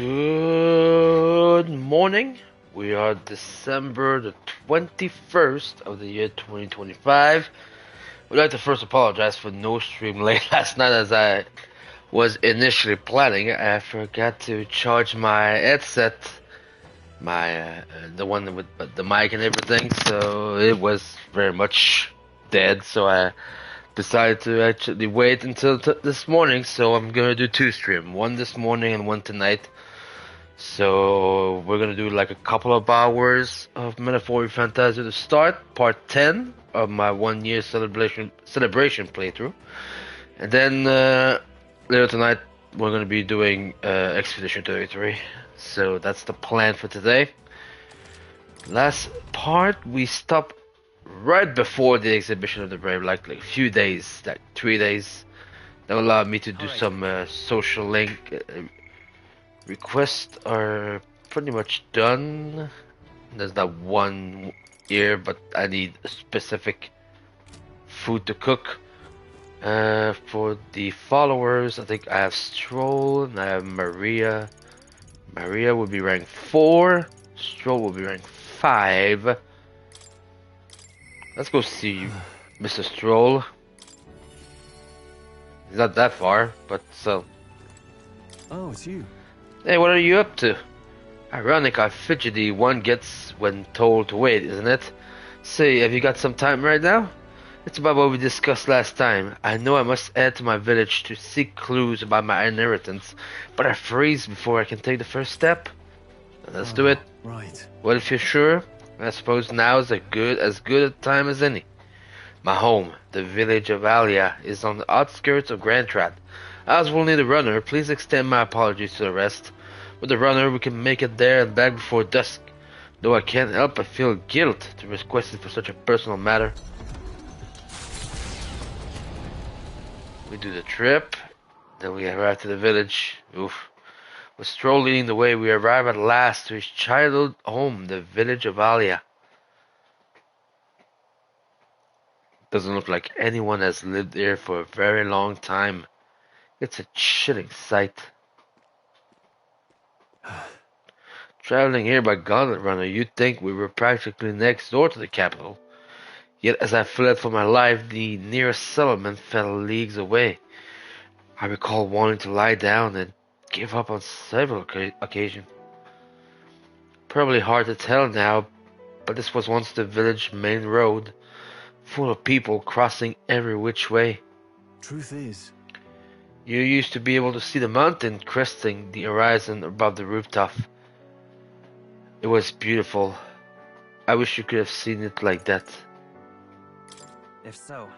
Good morning. We are December the 21st of the year 2025. We'd like to first apologize for no stream late last night as I was initially planning. I forgot to charge my headset, the one with the mic and everything, so it was very much dead. So I decided to actually wait until this morning. So I'm gonna do two streams, one this morning and one tonight. So we're gonna do like a couple of hours of Metaphor ReFantazio to start, part 10 of my 1 year celebration playthrough, and then later tonight we're gonna be doing Expedition 33. So that's the plan for today. Last part we stopped right before the exhibition of the brave, like a few days, like 3 days. That allowed me to do some social link. Requests are pretty much done. There's not one here, but I need a specific food to cook. For the followers, I think I have Stroll and I have Maria. Maria will be rank 4. Stroll will be rank 5. Let's go see Mr. Stroll. He's not that far, but so. Oh, it's you. Hey, what are you up to? Ironic how fidgety one gets when told to wait, isn't it? Say, have you got some time right now? It's about what we discussed last time. I know I must head to my village to seek clues about my inheritance, but I freeze before I can take the first step. Let's do it. Right. Well, if you're sure, I suppose now is as good a time as any. My home, the village of Alia, is on the outskirts of Grantrat. As we'll need a runner, please extend my apologies to the rest. With a runner, we can make it there and back before dusk, though I can't help but feel guilt to request it for such a personal matter. We do the trip, then we arrive to the village. Oof. With Stroll leading the way, we arrive at last to his childhood home, the village of Alia. Doesn't look like anyone has lived there for a very long time. It's a chilling sight. Traveling here by gauntlet runner, you'd think we were practically next door to the capital. Yet as I fled for my life, the nearest settlement fell leagues away. I recall wanting to lie down and give up on several occasions. Probably hard to tell now, but this was once the village main road, full of people crossing every which way. Truth is, you used to be able to see the mountain cresting the horizon above the rooftop. It was beautiful. I wish you could have seen it like that. If so,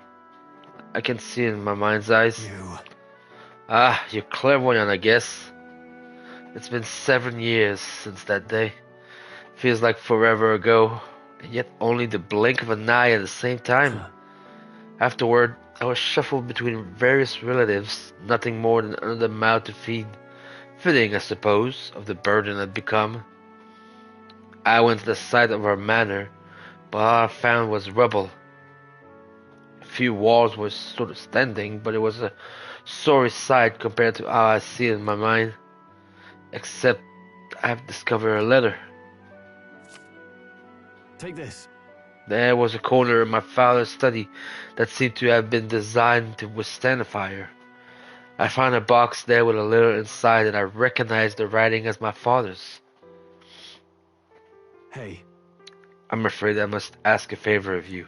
I can see it in my mind's eyes. you. Ah, you're clairvoyant, I guess. It's been 7 years since that day. Feels like forever ago, and yet only the blink of an eye at the same time. Afterward, I was shuffled between various relatives, nothing more than another mouth to feed. Fitting, I suppose, of the burden I'd become. I went to the site of our manor, but all I found was rubble. A few walls were sort of standing, but it was a sorry sight compared to how I see it in my mind. Except I've discovered a letter. Take this. There was a corner in my father's study that seemed to have been designed to withstand a fire. I found a box there with a letter inside, and I recognized the writing as my father's. Hey. I'm afraid I must ask a favor of you.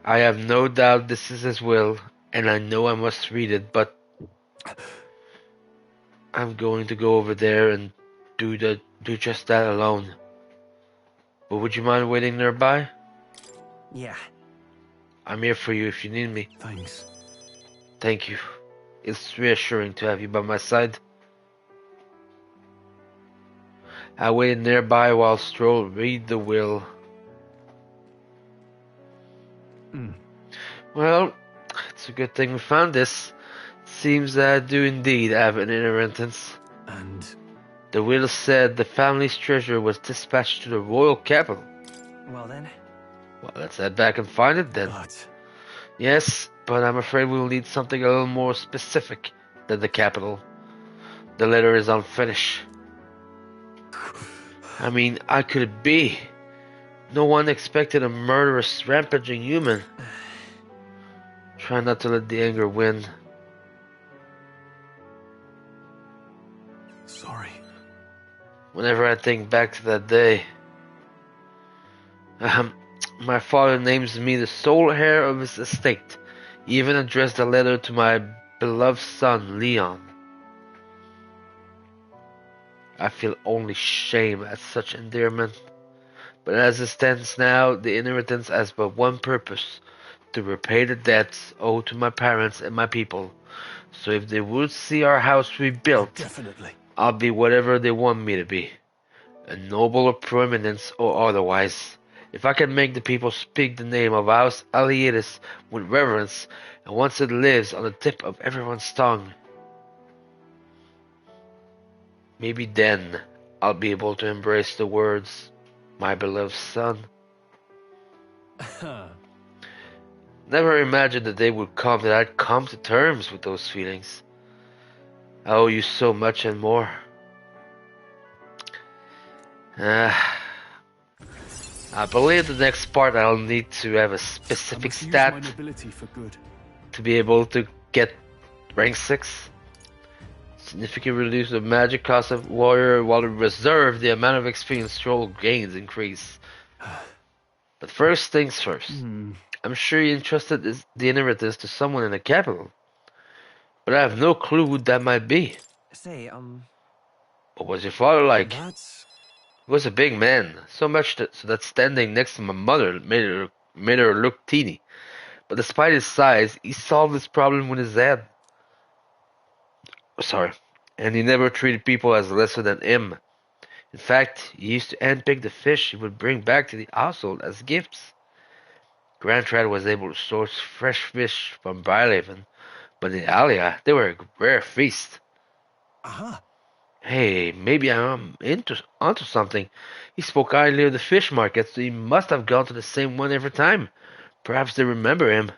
I have no doubt this is his will, and I know I must read it, but I'm going to go over there and do just that alone. But would you mind waiting nearby? yeah. I'm here for you if you need me. Thanks. Thank you. It's reassuring to have you by my side. I waited nearby while Stroll read the will. Well, it's a good thing we found this. Seems that I do indeed have an inheritance. And The will said the family's treasure was dispatched to the royal capital. Well then, Well, let's head back and find it then. but Yes, but I'm afraid we'll need something a little more specific than the capital. The letter is unfinished. I mean, how could it be? No one expected a murderous, rampaging human. Try not to let the anger win. Sorry. Whenever I think back to that day, my father names me the sole heir of his estate. He even addressed a letter to my beloved son, Leon. I feel only shame at such endearment. But as it stands now, the inheritance has but one purpose: to repay the debts owed to my parents and my people. So if they would see our house rebuilt, Definitely. I'll be whatever they want me to be. A noble of prominence or otherwise. If I can make the people speak the name of House Alietis with reverence, and once it lives on the tip of everyone's tongue, maybe then I'll be able to embrace the words, my beloved son. Never imagined the day would come that I'd come to terms with those feelings. I owe you so much and more. I believe the next part I'll need to have a specific stat my nobility for good. to be able to get rank 6. Significant reduce the magic cost of warrior while reserve the amount of experience troll gains increase. But first things first. I'm sure you entrusted the inheritance to someone in the capital. But I have no clue who that might be. Say, What was your father like? That's... He was a big man, so much that standing next to my mother made her look teeny. But despite his size, he solved this problem with his head. Sorry. And he never treated people as lesser than him. In fact, he used to handpick the fish he would bring back to the household as gifts. Grandtrad was able to source fresh fish from Briarhaven, but in Alia, they were a rare feast. Aha. Hey, maybe I'm onto something. He spoke highly of the fish market, so he must have gone to the same one every time. Perhaps they remember him.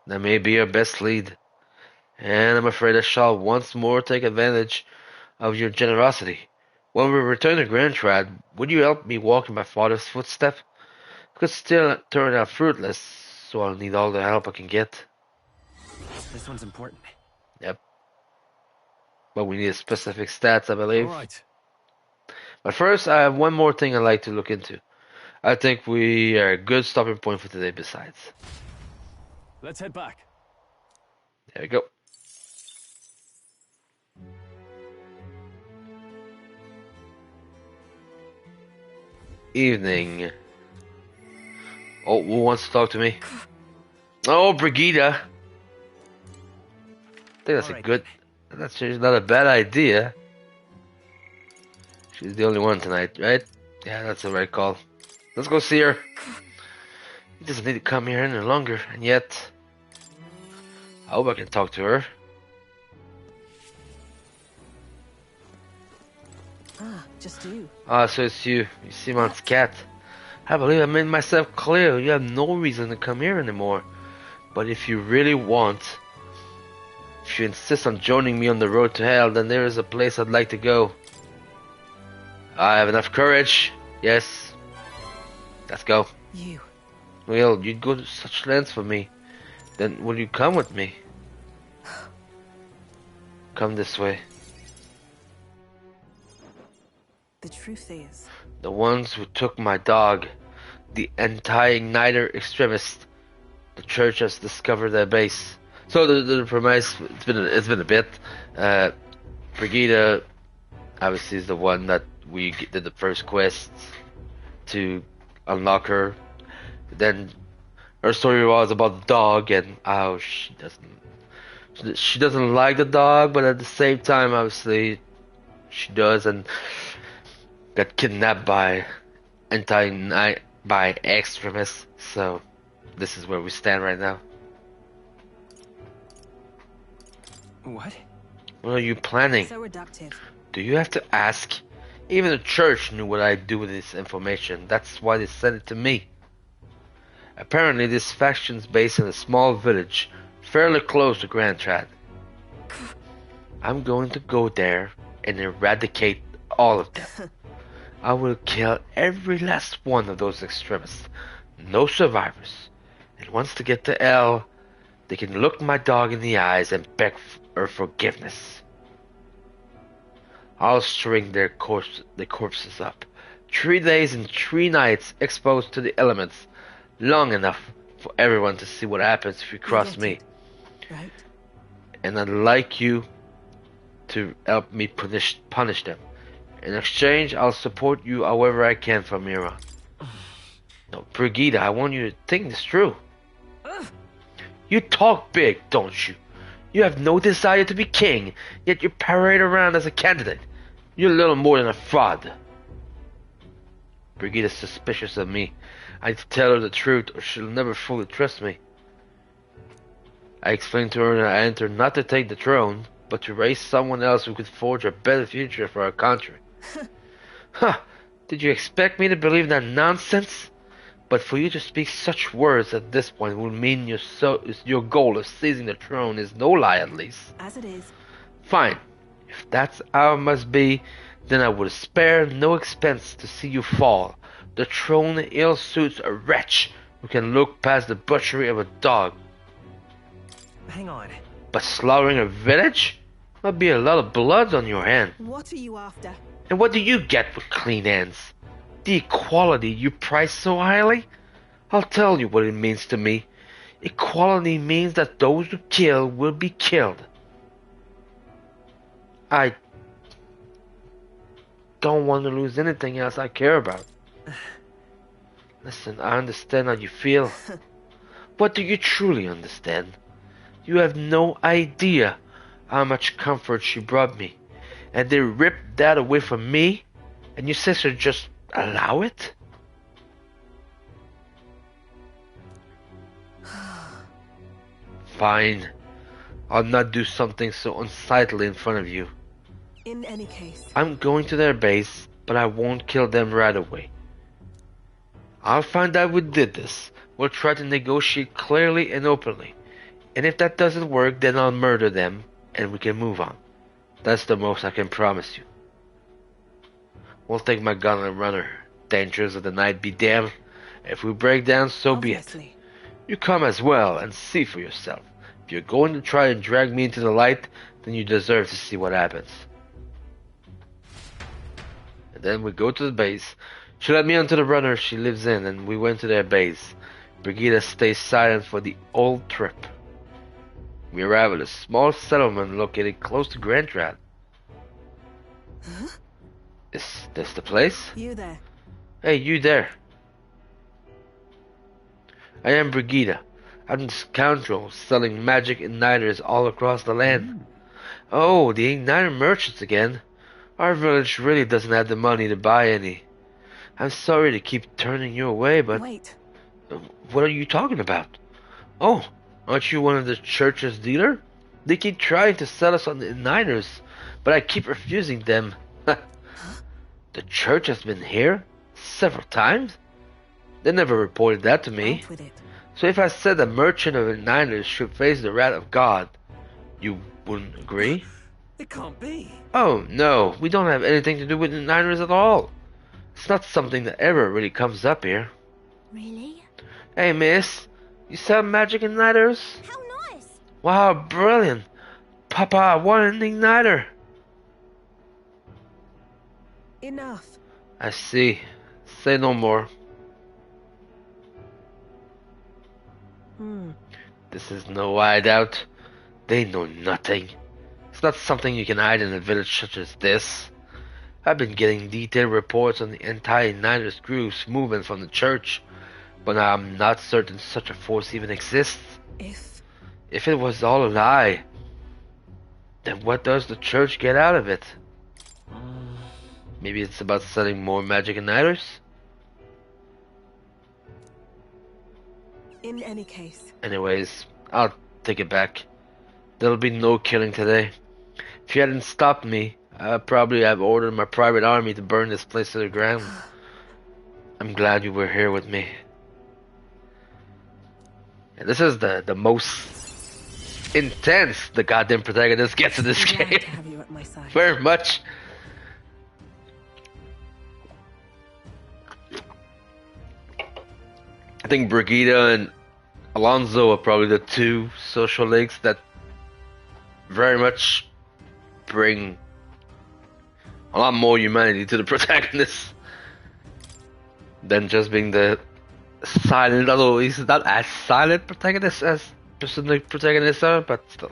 That may be our best lead. And I'm afraid I shall once more take advantage of your generosity. When we return to Grandtrad, would you help me walk in my father's footsteps? It could still turn out fruitless, so I'll need all the help I can get. this one's important. Yep. But we need specific stats, I believe. All right. But first, I have one more thing I'd like to look into. I think we are a good stopping point for today besides. Let's head back. There we go. Evening. Oh, who wants to talk to me? Oh, Brigida. I think that's Alright. That's not a bad idea. She's the only one tonight, right? Yeah, that's the right call. Let's go see her. He doesn't need to come here any longer, and yet I hope I can talk to her. Just you. Ah, so it's you. You Simon's cat. I believe I made myself clear. You have no reason to come here anymore. But if you really want, if you insist on joining me on the road to hell, then there is a place I'd like to go. I have enough courage. Yes. Let's go. You. Well, you'd go to such lengths for me. Then will you come with me? Come this way. The truth is, The ones who took my dog, the anti-igniter extremists, the church has discovered their base. So the premise, it's been a bit. Brigida, obviously, is the one that we did the first quest to unlock her. Then her story was about the dog and how she doesn't like the dog, but at the same time, obviously, she does, and got kidnapped by by extremists. So this is where we stand right now. What? What are you planning? so reductive. Do you have to ask? Even the church knew what I'd do with this information. That's why they sent it to me. Apparently this faction's based in a small village fairly close to Grand Trad. I'm going to go there and eradicate all of them. I will kill every last one of those extremists. No survivors. And once they get to L, they can look my dog in the eyes and beg her forgiveness. I'll string their corpses up. 3 days and 3 nights exposed to the elements. Long enough for everyone to see what happens if you cross me. Right? And I'd like you to help me punish them. In exchange, I'll support you however I can from here on. No, Brigida, I want you to think this through. You talk big, don't you? You have no desire to be king, yet you parade around as a candidate. You're little more than a fraud. Brigida's suspicious of me. I tell her the truth, or she'll never fully trust me. I explained to her that I entered not to take the throne, but to raise someone else who could forge a better future for our country. Huh, did you expect me to believe that nonsense? But for you to speak such words at this point will mean your goal of seizing the throne is no lie, at least. As it is. Fine. If that's how it must be, then I would spare no expense to see you fall. The throne ill suits a wretch who can look past the butchery of a dog. Hang on. But slaughtering a village? There'll be a lot of blood on your hand. What are you after? And what do you get with clean hands? The equality you prize so highly? I'll tell you what it means to me. Equality means that those who kill will be killed. I don't want to lose anything else I care about. Listen, I understand how you feel. What do you truly understand? You have no idea how much comfort she brought me. And they ripped that away from me? And you sister just allow it? Fine. I'll not do something so unsightly in front of you. In any case. I'm going to their base, but I won't kill them right away. I'll find out who did this. We'll try to negotiate clearly and openly. And if that doesn't work, then I'll murder them, and we can move on. That's the most I can promise you. We'll take my gun and run her. Dangers of the night be damned. If we break down, so Obviously. be it. You come as well and see for yourself. If you're going to try and drag me into the light, then you deserve to see what happens. And then we go to the base. She let me onto the runner she lives in, and we went to their base. Brigida stays silent for the whole trip. We arrive at a small settlement located close to Grand Trad. Huh? Is this the place? You there. Hey, you there. I am Brigida. I'm the scoundrel selling magic igniters all across the land. Oh, the igniter merchants again. Our village really doesn't have the money to buy any. I'm sorry to keep turning you away, but... Wait. What are you talking about? Oh, aren't you one of the church's dealer? They keep trying to sell us on the igniters, but I keep refusing them. The church has been here several times? They never reported that to me. Out with it. So if I said a merchant of igniters should face the wrath of God, you wouldn't agree? It can't be. Oh, no, we don't have anything to do with igniters at all. It's not something that ever really comes up here. Really? Hey, miss, you sell magic igniters? How nice! Wow, brilliant. Papa, I want an igniter. Enough. I see. Say no more. This is no hideout. They know nothing. It's not something you can hide in a village such as this. I've been getting detailed reports on the anti-igniters groups moving from the church, but I'm not certain such a force even exists. If it was all a lie, then what does the church get out of it? Maybe it's about selling more magic igniters? In any case. Anyways, I'll take it back. There'll be no killing today. If you hadn't stopped me, I'd probably have ordered my private army to burn this place to the ground. I'm glad you were here with me. And this is the most intense the goddamn protagonist gets in this Glad game. to have you at my side. Very much. I think Brigida and Alonso are probably the two social links that very much bring a lot more humanity to the protagonist than just being the silent, although he's not as silent protagonist as the protagonists are, but still.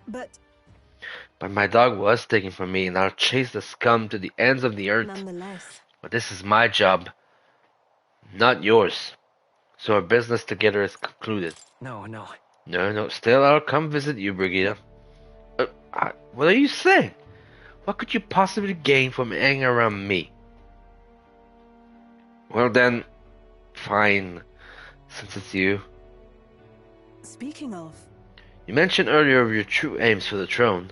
But But my dog was taken from me, and I'll chase the scum to the ends of the earth. nonetheless, But this is my job, not yours. So our business together is concluded. No. No, still I'll come visit you, Brigida. What are you saying? What could you possibly gain from hanging around me? Well then, fine, since it's you. speaking of, You mentioned earlier of your true aims for the throne.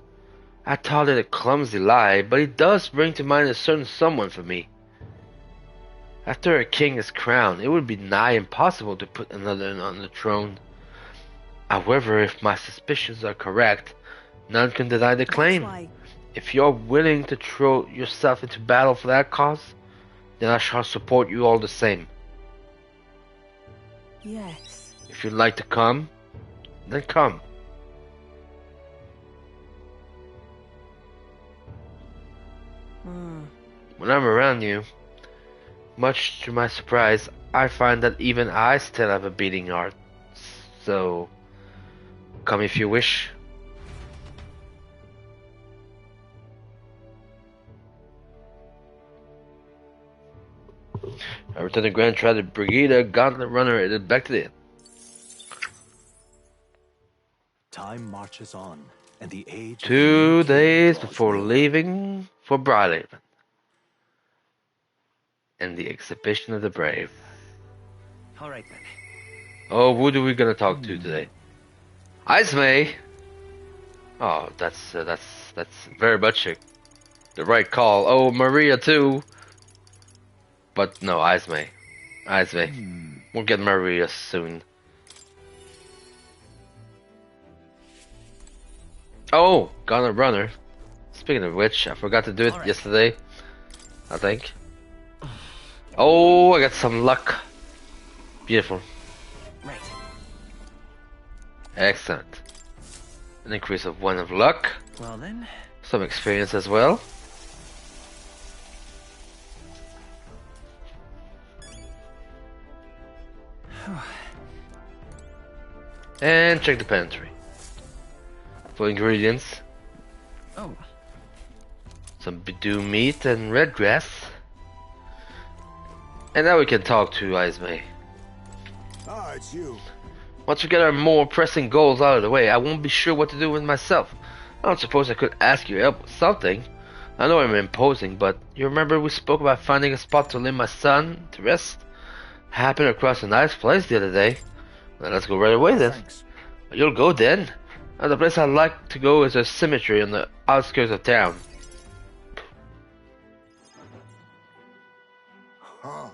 I thought it a clumsy lie, but it does bring to mind a certain someone for me. After a king is crowned, it would be nigh impossible to put another on the throne. However, if my suspicions are correct, none can deny the claim. that's why If you're willing to throw yourself into battle for that cause, then I shall support you all the same. yes. If you'd like to come, then come. When I'm around you, much to my surprise, I find that even I still have a beating heart. So, come if you wish. I return to Grand Traded Brigida, Gauntlet Runner, headed back to the inn. Time marches on, and the age. 2 days before leaving for Brylehaven and the exhibition of the brave. All right then. Oh, who do we gonna talk to today? Ismay. Oh, that's very much the right call. Oh, Maria too. But no, Ismay. We'll get Maria soon. Oh, Gauntlet Runner. Speaking of which, I forgot to do it yesterday. I think. Oh, I got some luck. Beautiful. Right. Excellent. An increase of 1 of luck. Well then. Some experience as well. And check the pantry. For ingredients. Oh. Some Bidoo meat and red grass. And now we can talk to Ismay. Ah, it's you. Once we get our more pressing goals out of the way, I won't be sure what to do with myself. I don't suppose I could ask your help with something. I know I'm imposing, but you remember we spoke about finding a spot to lay my son to rest? I happened across a nice place the other day. Well, let's go right away then. Thanks. You'll go then. The place I'd like to go is a cemetery on the outskirts of town. Huh.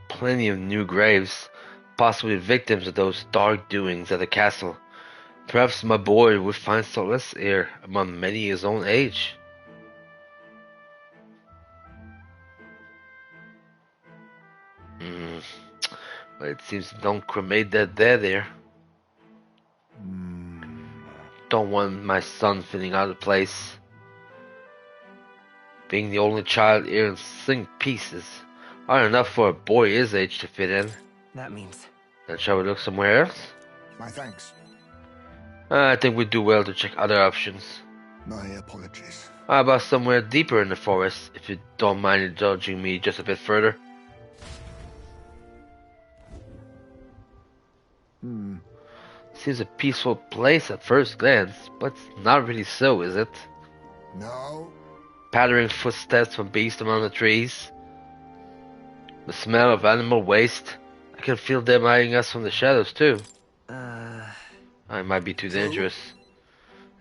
Plenty of new graves, possibly victims of those dark doings at the castle. Perhaps my boy would find solace here among many his own age. Well, it seems you don't cremate that dead there. Don't want my son feeling out of place. Being the only child here in sink pieces aren't enough for a boy his age to fit in. That means. Then shall we look somewhere else? My thanks. I think we'd do well to check other options. My apologies. How about somewhere deeper in the forest, if you don't mind indulging me just a bit further? Seems a peaceful place at first glance, but it's not really so, is it? No. Pattering footsteps from beasts among the trees. The smell of animal waste. I can feel them eyeing us from the shadows too. It might be too dangerous.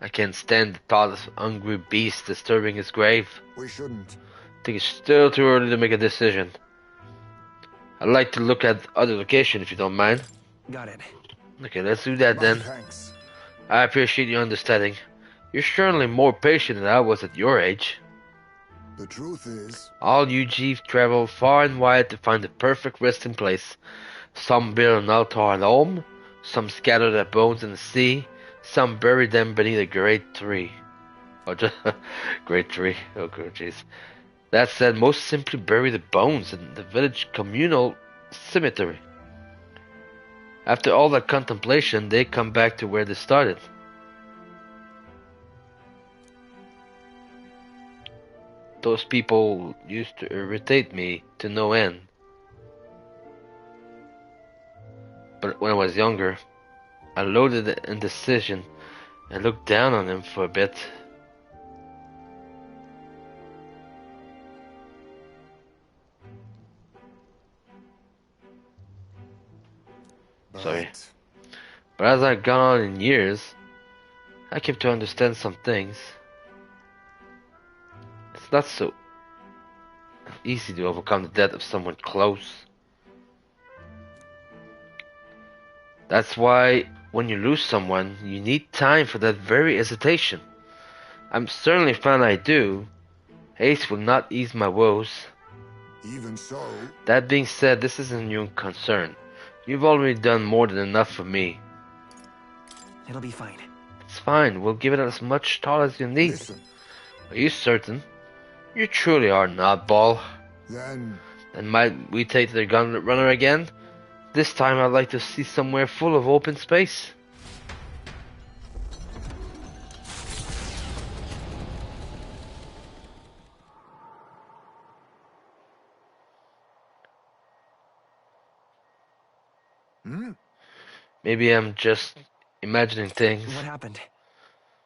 I can't stand the thought of hungry beasts disturbing his grave. We shouldn't. I think it's still too early to make a decision. I'd like to look at other location if you don't mind. Got it. Okay, let's do that My then. thanks. I appreciate your understanding. You're certainly more patient than I was at your age. The truth is, All you Jeeves travel far and wide to find the perfect resting place. Some build an altar at home, some scatter their bones in the sea, some bury them beneath a great tree. Oh, just great tree. Oh, good jeez. That said, most simply bury the bones in the village communal cemetery. After all that contemplation, they come back to where they started. Those people used to irritate me to no end. But when I was younger, I loaded the indecision and looked down on them for a bit. Sorry. but But as I've gone on in years, I came to understand some things. It's not so easy to overcome the death of someone close. That's why when you lose someone, you need time for that very hesitation. I'm certainly fine I do. Haste will not ease my woes. even so, That being said, this isn't your concern. You've already done more than enough for me. It'll be fine. It's fine, we'll give it as much thought as you need. listen. Are you certain? You truly are an oddball. Then And might we take the gun runner again? This time I'd like to see somewhere full of open space. Maybe I'm just imagining things. What happened?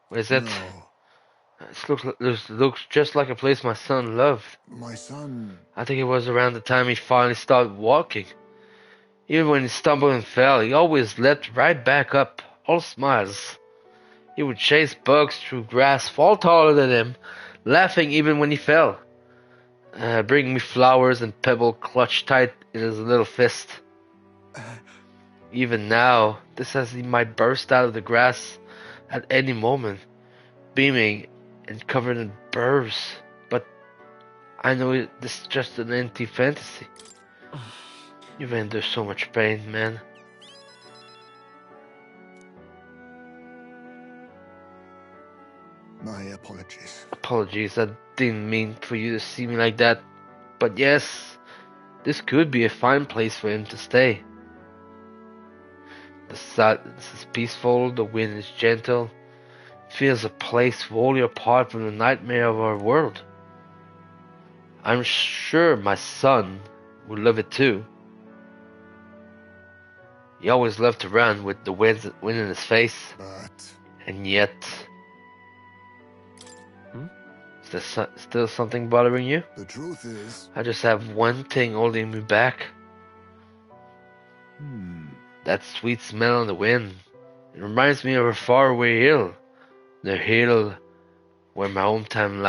What is it? no, This looks just like a place my son loved. my son. I think it was around the time he finally started walking. Even when he stumbled and fell, he always leapt right back up, all smiles. He would chase bugs through grass far taller than him, laughing even when he fell. Bringing me flowers and pebble clutched tight in his little fist. Even now, this as he might burst out of the grass at any moment, beaming and covered in burrs. But I know this is just an empty fantasy. You've endured so much pain, man. My apologies. Apologies, I didn't mean for you to see me like that. But yes, this could be a fine place for him to stay. The silence is peaceful, the wind is gentle. It feels a place wholly apart from the nightmare of our world. I'm sure my son would love it too. He always loved to run with the wind in his face, But and yet... Is there still something bothering you? the truth is, I just have one thing holding me back. That sweet smell on the wind. It reminds me of a faraway hill. The hill where my hometown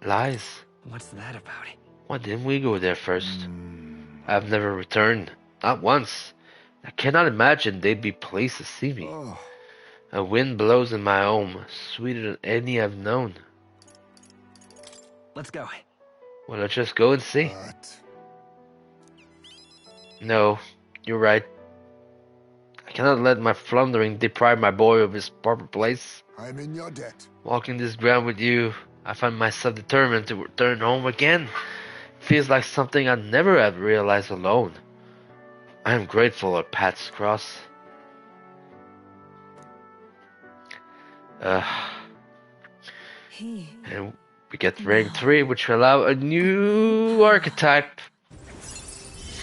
lies. What's that about? Why didn't we go there first? I've never returned. Not once. I cannot imagine they'd be pleased to see me. oh, A wind blows in my home, sweeter than any I've known. Let's go. Well, let's just go and see. but No, you're right. I cannot let my floundering deprive my boy of his proper place. I'm in your debt. Walking this ground with you, I find myself determined to return home again. Feels like something I'd never have realized alone. I am grateful our paths cross. He And we get rank 3, which will allow a new archetype,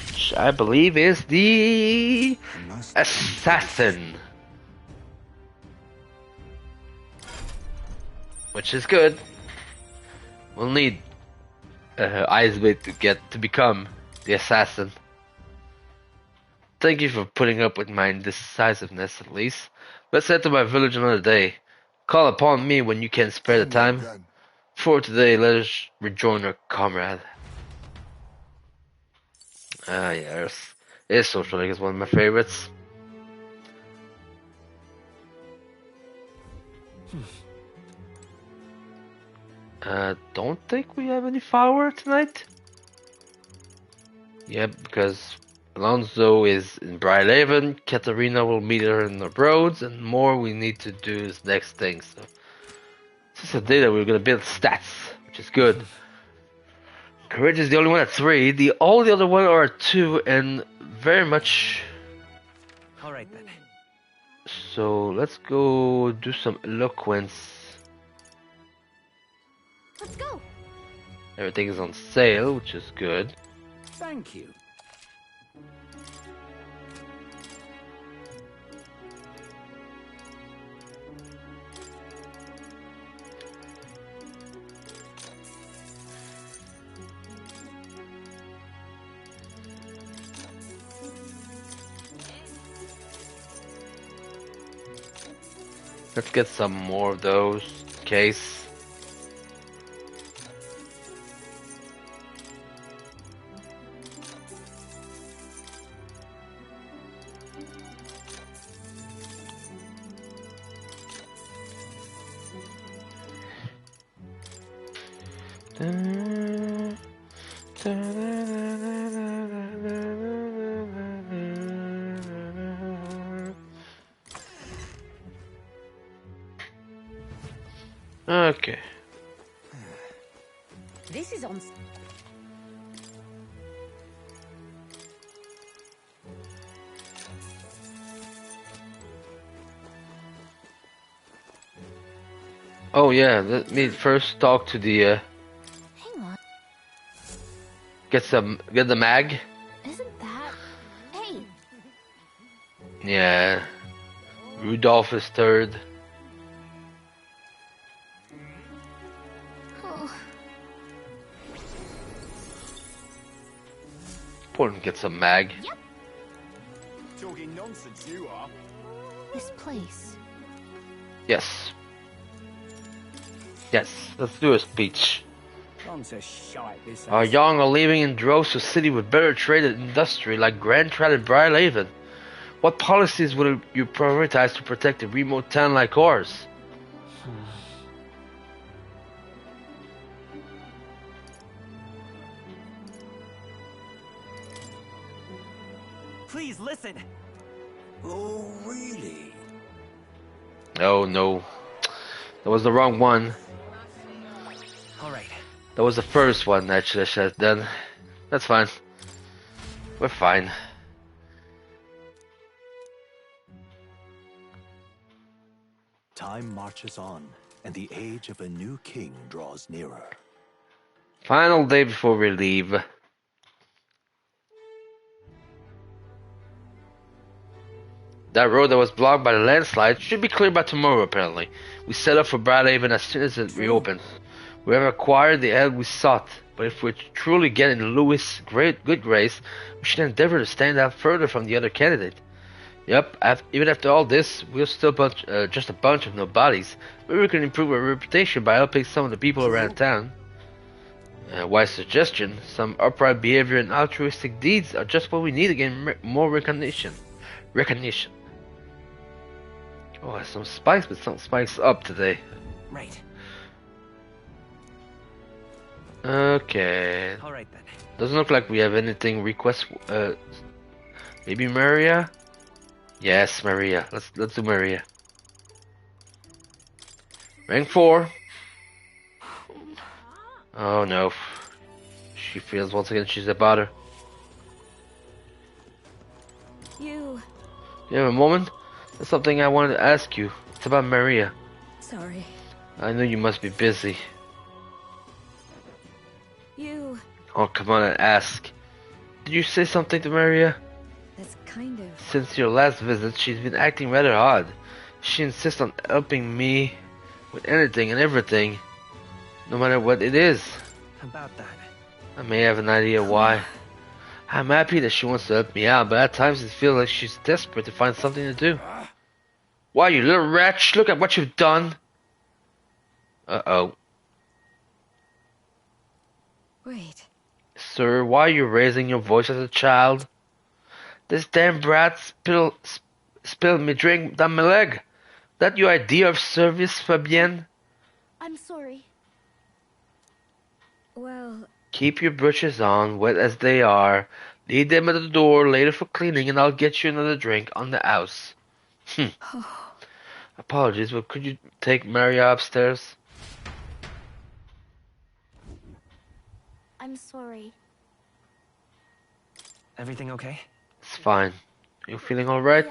which I believe is the Must assassin. Which is good. We'll need Icebait to become the assassin. Thank you for putting up with my indecisiveness at least. Let's head to my village another day. Call upon me when you can spare the time. Then. For today, let us rejoin our comrade. Ah, yes. Social League is one of my favorites. Don't think we have any firework tonight. Yep, because Alonso is in Brylehaven, Katarina will meet her in the roads, and more we need to do is next thing. So this is a day that we're gonna build stats, which is good. Courage is the only one at 3. All the other one are at 2, and very much. All right then. So let's go do some eloquence. Let's go. Everything is on sale, which is good. Thank you. Let's get some more of those in case. Okay. This is on. Oh yeah, let me first talk to the Hang on. get the mag. Isn't that? Hey. Yeah. Rudolph is 3rd. Oh. Important to get some mag. Yep. Talking nonsense, you are. This place. Yes. Yes, let's do a speech. Bunch of shite, this Our is. young are leaving in droves to a city with better trade and industry like Grand Trad and Brylehaven. What policies will you prioritize to protect a remote town like ours? Please listen. Oh, really? Oh no. That was the wrong one. All right. That was the first one actually I should have done. That's fine. We're fine. Time marches on, and the age of a new king draws nearer. Final day before we leave. That road that was blocked by the landslide should be cleared by tomorrow, apparently. We set up for Brylehaven as soon as it reopens. We have acquired the aid we sought, but if we're truly getting Louis' good grace, we should endeavor to stand out further from the other candidate. Yep, even after all this, we're still just a bunch of nobodies. Maybe we can improve our reputation by helping some of the people around town. Wise suggestion, some upright behavior and altruistic deeds are just what we need to gain more recognition. Oh, some spikes, but some spikes up today. Right. Okay. All right then. Doesn't look like we have anything request. Maybe Maria. Yes, Maria. Let's do Maria. Rank 4. Oh no. She feels once again she's a bother. You. You have a moment? There's something I wanted to ask you. It's about Maria. Sorry. I know you must be busy. You. Oh, come on and ask. Did you say something to Maria? That's kind of. Since your last visit, she's been acting rather odd. She insists on helping me with anything and everything, no matter what it is. About that. I may have an idea why. I'm happy that she wants to help me out, but at times it feels like she's desperate to find something to do. Why, you little wretch, look at what you've done! Uh-oh. Wait. Sir, why are you raising your voice as a child? This damn brat spilled me drink down my leg. That your idea of service, Fabienne? I'm sorry. Well, Keep your brushes on, wet as they are. Leave them at the door later for cleaning, and I'll get you another drink on the house. Apologies, but could you take Maria upstairs? I'm sorry. Everything okay? It's fine. You feeling alright?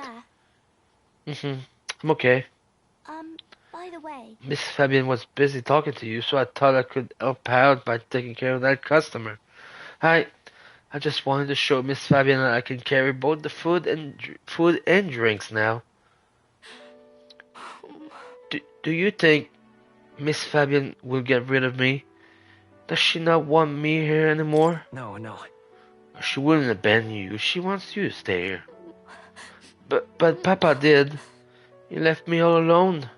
Yeah. I'm okay. By the way, Miss Fabian was busy talking to you, so I thought I could help out by taking care of that customer. I just wanted to show Miss Fabian that I can carry both the food and drinks now. Do you think Miss Fabian will get rid of me? Does she not want me here anymore? No. She wouldn't abandon you. She wants you to stay here. But Papa did. He left me all alone.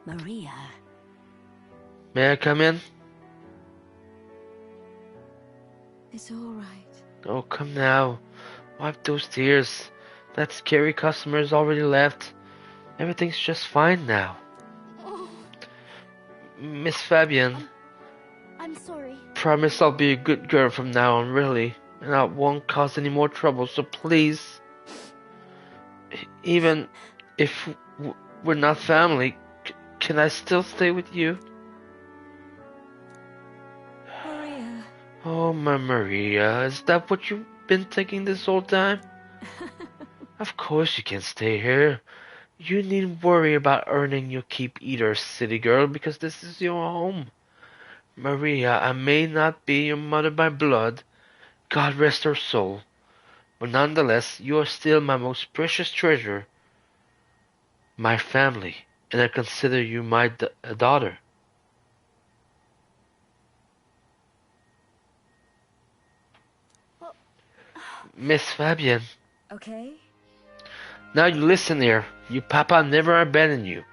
Maria. May I come in? It's all right. Oh, come now. Wipe those tears. That scary customer's already left. Everything's just fine now. Miss Fabian, I'm sorry. promise I'll be a good girl from now on, really. And I won't cause any more trouble, so please. Even if we're not family, can I still stay with you? Maria. Oh, my Maria, is that what you've been thinking this whole time? Of course you can stay here. You needn't worry about earning your keep either, city girl, because this is your home. Maria, I may not be your mother by blood, God rest her soul, but nonetheless, you are still my most precious treasure, my family, and I consider you my daughter. Miss Fabian, Okay? now you listen here. Your papa never abandoned you.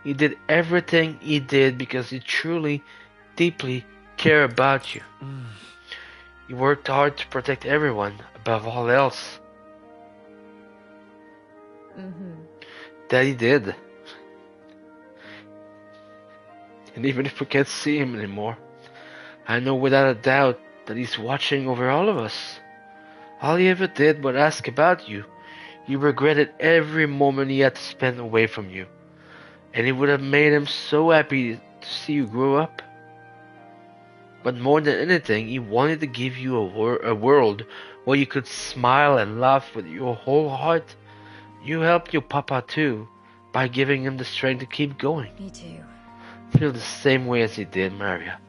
He did everything he did because he truly, deeply cared about you. He worked hard to protect everyone, above all else. That he did. And even if we can't see him anymore, I know without a doubt that he's watching over all of us. All he ever did was ask about you. He regretted every moment he had to spend away from you. And it would have made him so happy to see you grow up. But more than anything, he wanted to give you a world where you could smile and laugh with your whole heart. You helped your papa too, by giving him the strength to keep going. Me too. Feel the same way as he did, Maria.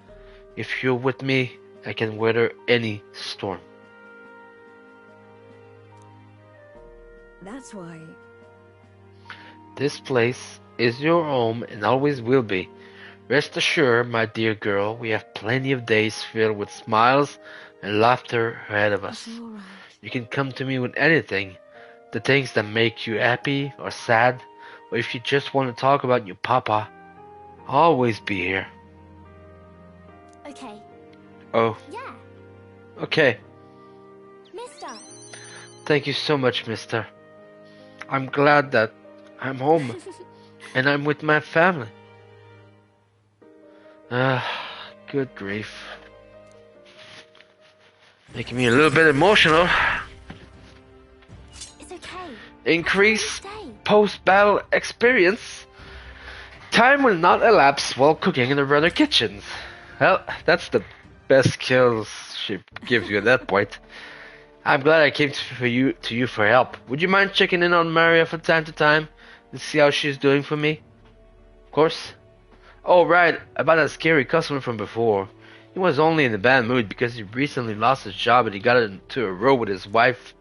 If you're with me, I can weather any storm. That's why. This place is your home and always will be. Rest assured, my dear girl, we have plenty of days filled with smiles and laughter ahead of us. It's all right. You can come to me with anything. The things that make you happy or sad, or if you just want to talk about your papa, I'll always be here. Okay. Oh, Yeah. okay. Mister. Thank you so much, mister. I'm glad that I'm home and I'm with my family. Good grief. Making me a little bit emotional. It's okay. Increase Stay. post-battle experience. Time will not elapse while cooking in the brother kitchens. Well, that's the best skills she gives you at that point. I'm glad I came to you for help. Would you mind checking in on Maria from time to time and see how she's doing for me? Of course. Oh, right, about that scary customer from before. He was only in a bad mood because he recently lost his job and he got into a row with his wife.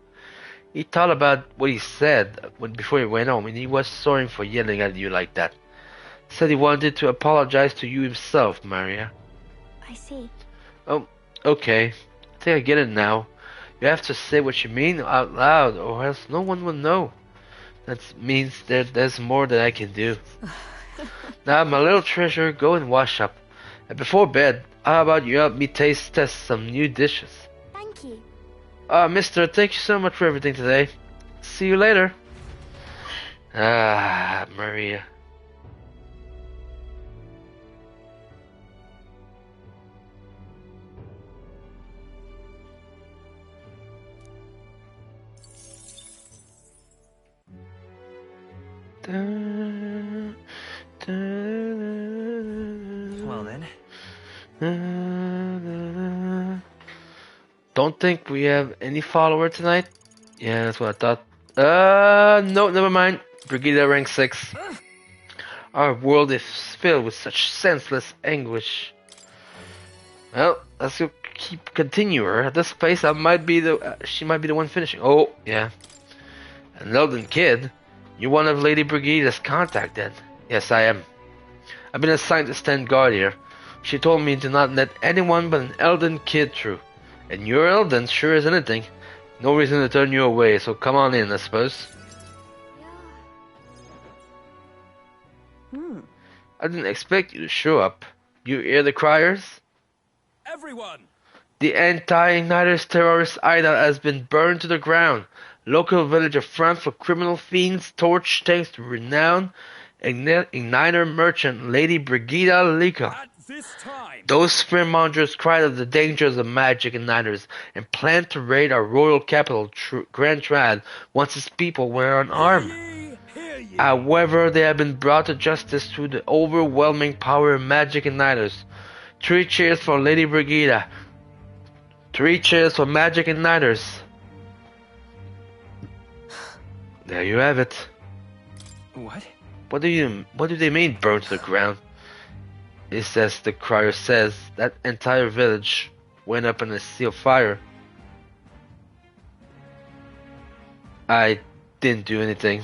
He thought about what he said before he went home, and he was sorry for yelling at you like that. Said he wanted to apologize to you himself, Maria. I see. Oh, okay. I think I get it now. You have to say what you mean out loud, or else no one will know. That means there's more that I can do. Now, my little treasure, go and wash up. And before bed, how about you help me test some new dishes? Thank you. Mister, thank you so much for everything today. See you later. Ah, Maria. Well then. Don't think we have any follower tonight? Yeah, that's what I thought. No, never mind. Brigida rank 6. Our world is filled with such senseless anguish. Well, let's go continue her. At this pace, she might be the one finishing. Oh, yeah. An Elden kid? You're one of Lady Brigida's contact then? Yes, I am. I've been assigned to stand guard here. She told me to not let anyone but an Elden kid through. And you're Elden, sure as anything. No reason to turn you away, so come on in, I suppose. I didn't expect you to show up. You hear the criers? Everyone! The anti-Igniters terrorist idol has been burned to the ground. Local village of front for criminal fiends torch thanks to renowned Igniter merchant Lady Brigida Lika. At this time! Those fearmongers cried of the dangers of magic Igniters and planned to raid our royal capital, Grand Trad, once its people were unarmed. Hear ye! However, they have been brought to justice through the overwhelming power of magic Igniters. 3 cheers for Lady Brigida. 3 cheers for magic Igniters. There you have it. What? What do they mean burned to the ground? It says the crier says that entire village went up in a sea of fire. I didn't do anything.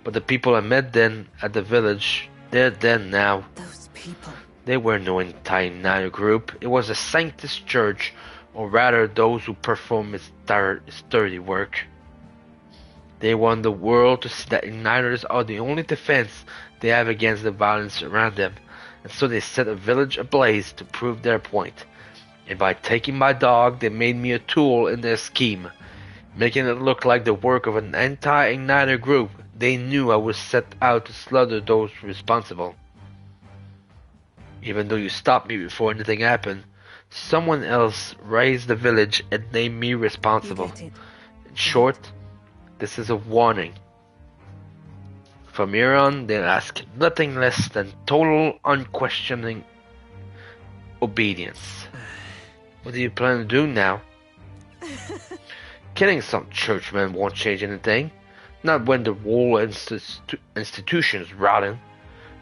But the people I met then at the village, they're dead now. Those people. They were no entire group. It was a Sanctus Church, or rather those who perform its dirty work. They want the world to see that Igniters are the only defense they have against the violence around them, and so they set a village ablaze to prove their point. And by taking my dog, they made me a tool in their scheme, making it look like the work of an anti-Igniter group. They knew I was set out to slaughter those responsible. Even though you stopped me before anything happened, someone else raised the village and named me responsible. You get it. In short, this is a warning. From here on, they'll ask nothing less than total, unquestioning obedience. What do you plan to do now? Killing some churchmen won't change anything. Not when the whole institution is rotten.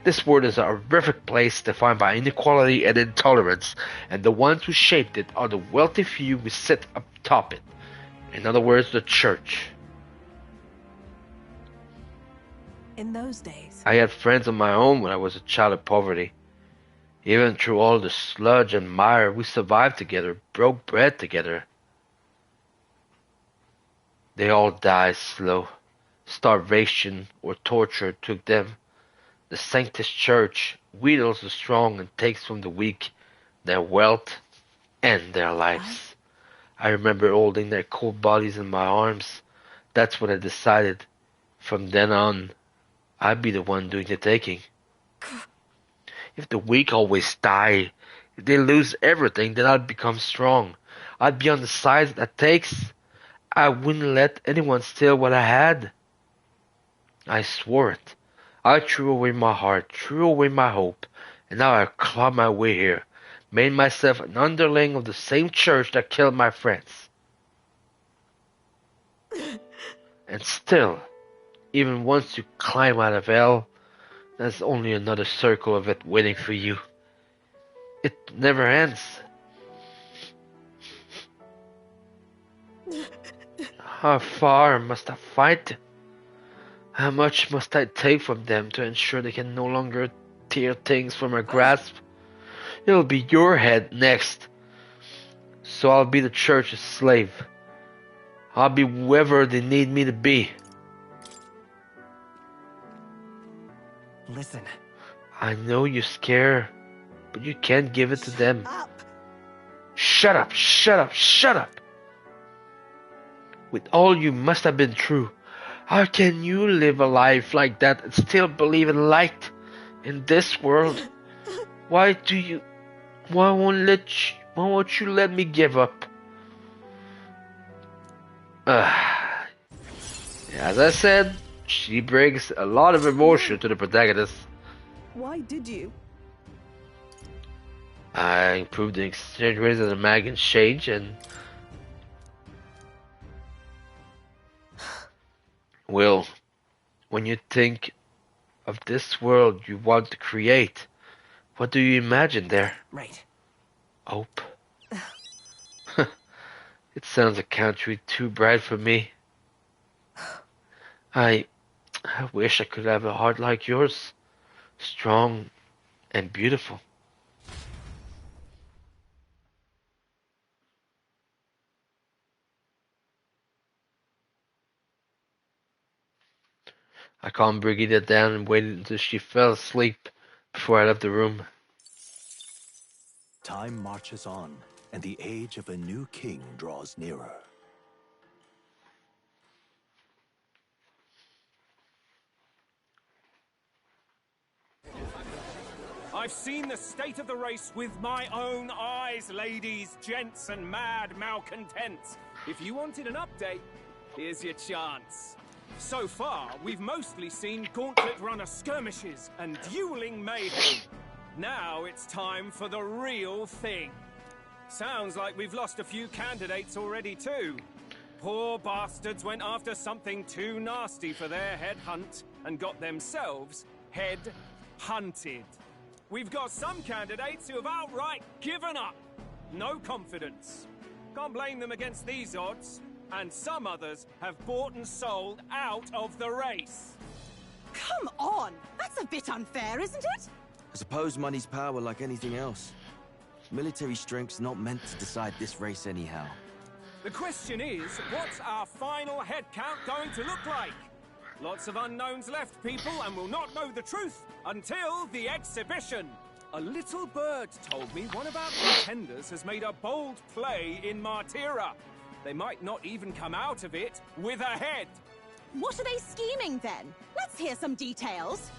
This world is a horrific place defined by inequality and intolerance, and the ones who shaped it are the wealthy few who sit atop it. In other words, the church. In those days. I had friends of my own when I was a child of poverty. Even through all the sludge and mire, we survived together, broke bread together. They all died slow. Starvation or torture took them. The Sanctus Church wheedles the strong and takes from the weak their wealth and their lives. I remember holding their cold bodies in my arms. That's when I decided. From then on, I'd be the one doing the taking. If the weak always die, if they lose everything, then I'd become strong. I'd be on the side that takes. I wouldn't let anyone steal what I had. I swore it. I threw away my heart, threw away my hope, and now I clawed my way here, made myself an underling of the same church that killed my friends. And still, even once you climb out of hell, there's only another circle of it waiting for you. It never ends. How far must I fight? How much must I take from them to ensure they can no longer tear things from my grasp? It'll be your head next. So I'll be the church's slave. I'll be whoever they need me to be. Listen. I know you're scared, but you can't give it to them. Shut up, shut up, shut up! With all you must have been through, How can you live a life like that and still believe in light in this world? Why won't you let me give up? As I said, she brings a lot of emotion to the protagonist. Why did you? I improved the exchange rates of the mag exchange, and Will, when you think of this world you want to create, what do you imagine there? Right. Hope. It sounds a country too bright for me. I wish I could have a heart like yours, strong and beautiful. I calmed Brigida down and waited until she fell asleep before I left the room. Time marches on, and the age of a new king draws nearer. I've seen the state of the race with my own eyes, ladies, gents, and mad malcontents. If you wanted an update, here's your chance. So far, we've mostly seen gauntlet runner skirmishes and dueling mayhem. Now it's time for the real thing. Sounds like we've lost a few candidates already too. Poor bastards went after something too nasty for their head hunt and got themselves head hunted. We've got some candidates who have outright given up. No confidence. Can't blame them against these odds. And some others have bought and sold out of the race. Come on! That's a bit unfair, isn't it? I suppose money's power like anything else. Military strength's not meant to decide this race anyhow. The question is, what's our final head count going to look like? Lots of unknowns left, people, and we'll not know the truth until the exhibition. A little bird told me one of our contenders has made a bold play in Martira. They might not even come out of it with a head. What are they scheming then? Let's hear some details.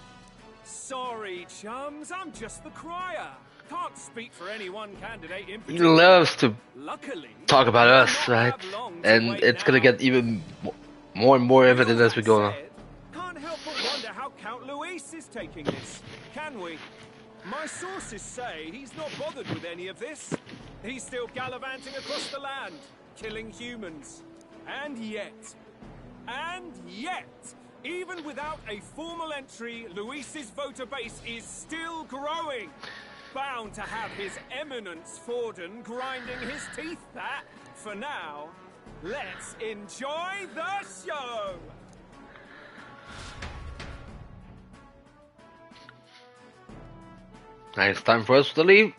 Sorry, chums, I'm just the crier. Can't speak for any one candidate in He particular. loves to Luckily, talk about we do us, not right? have long to And wait it's gonna now. get even more and more evident as we go on. Can't help but wonder how Count Luis is taking this, can we? My sources say he's not bothered with any of this. He's still gallivanting across the land, killing humans. And yet, even without a formal entry, Luis's voter base is still growing. Bound to have his eminence Forden grinding his teeth at. For now, let's enjoy the show! Now it's time for us to leave.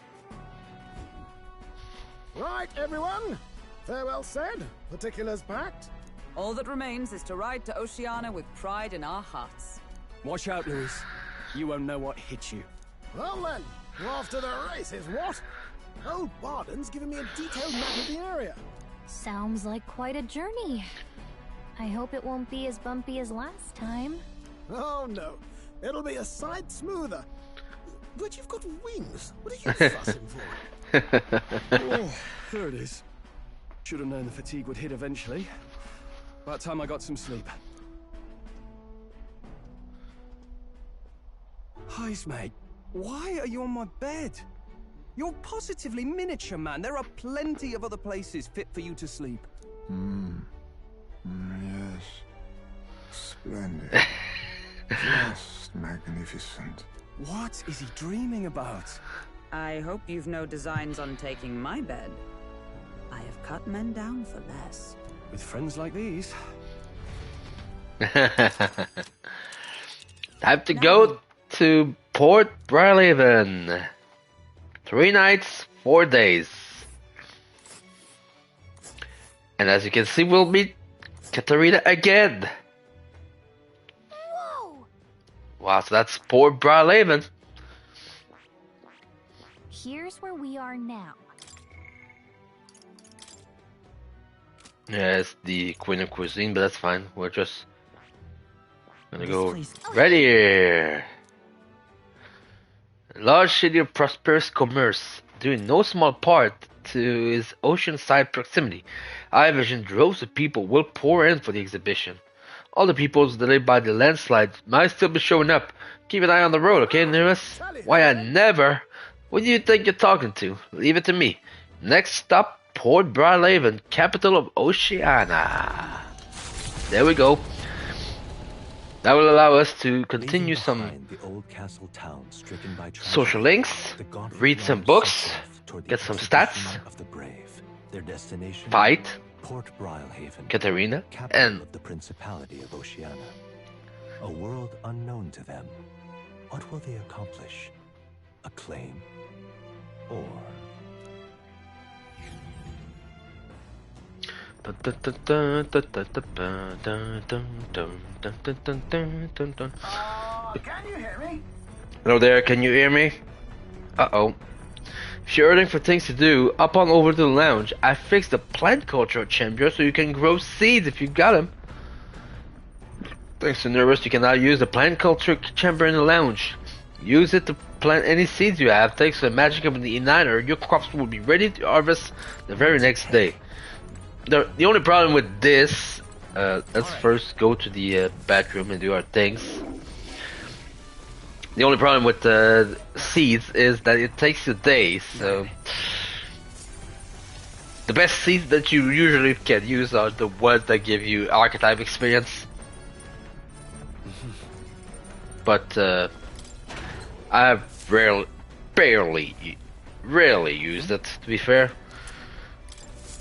Right, everyone. Farewell said, particulars packed. All that remains is to ride to Oceania with pride in our hearts. Watch out, Luis. You won't know what hit you. Well then, we're off to the races, what? Old Barden's giving me a detailed map of the area. Sounds like quite a journey. I hope it won't be as bumpy as last time. Oh no, it'll be a sight smoother. But you've got wings. What are you fussing for? Oh, there it is. Should have known the fatigue would hit eventually. About time I got some sleep. Heis, mate. Why are you on my bed? You're positively miniature, man. There are plenty of other places fit for you to sleep. Yes. Splendid. Just magnificent. What is he dreaming about? I hope you've no designs on taking my bed. I have cut men down for less. With friends like these. Time to go to Port Bryleven. 3 nights, 4 days. And as you can see, we'll meet Katarina again. Whoa! Wow, so that's Port Bryleven. Here's where we are now. Yeah, it's the Queen of Cuisine, but that's fine. We're just Gonna This go place- right here. A large city of prosperous commerce, due in no small part to its oceanside proximity. I envision droves of people will pour in for the exhibition. All the peoples delayed by the landslide might still be showing up. Keep an eye on the road, okay, Nearest? Why I never? What do you think you're talking to? Leave it to me. Next stop, Port Brylaven, capital of Oceania. There we go. That will allow us to continue Leaving some behind the old castle town stricken by tragedy, social links, the Godric read some line books, sets off toward the get some exhibition stats, of the brave. Their destination, fight Port Brylehaven, Katarina, capital and of the Principality of Oceania. A world unknown to them. What will they accomplish? Acclaim? Or... Can you hear me? Hello there, can you hear me? Uh-oh. If you're earning for things to do, up on over to the lounge. I fixed the plant culture chamber so you can grow seeds if you got them. Thanks to Nervous, you can now use the plant culture chamber in the lounge. Use it to plant any seeds you have. Thanks to the magic of the Uniter, your crops will be ready to harvest the very next day. The only problem with this, let's first go to the bathroom and do our things. The only problem with seeds is that it takes you days, so... The best seeds that you usually can use are the ones that give you archetype experience. But I've rarely used it, to be fair.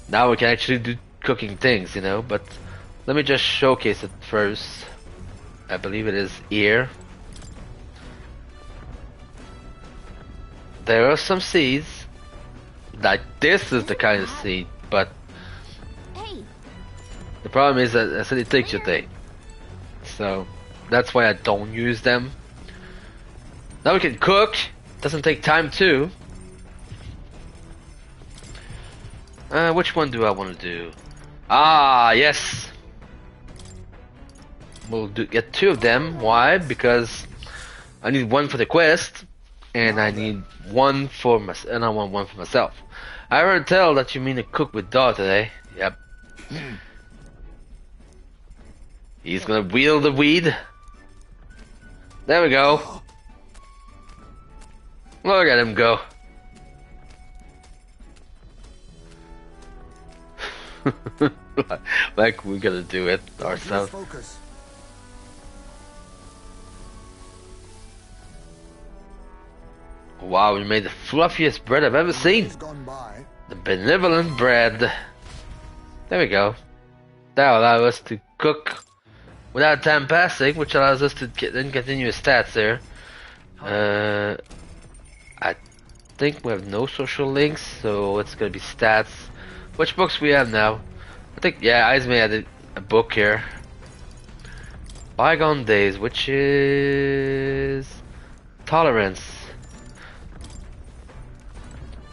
Now we can actually do cooking things, you know, but let me just showcase it first. I believe it is here. There are some seeds. Like this is the kind of seed, but the problem is that I said it takes you a day. So that's why I don't use them. Now we can cook. Doesn't take time too. Which one do I want to do? Ah, yes. We'll get two of them. Why? Because I need one for the quest, and I need one for and I want one for myself. I heard tell that you mean to cook with Daw today. Yep. He's gonna wheel the weed. There we go. Look at him go. Like we're gonna do it ourselves. Wow, we made the fluffiest bread I've ever seen. The benevolent bread. There we go. That will allow us to cook without time passing, which allows us to then continue stats there. I think we have no social links, so it's gonna be stats. Which books we have now? I think, yeah, Izme had a book here. Bygone Days, which is Tolerance.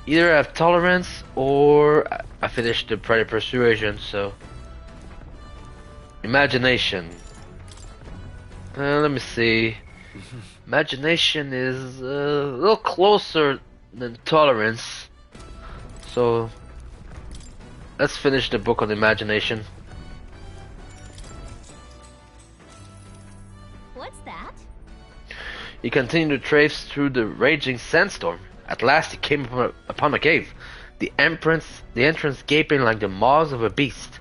Either I have Tolerance or I finished the Predator Persuasion, so... Imagination. Let me see. Imagination is a little closer than Tolerance. So... Let's finish the book on imagination. What's that? He continued to trace through the raging sandstorm. At last he came upon a cave, the entrance gaping like the maws of a beast.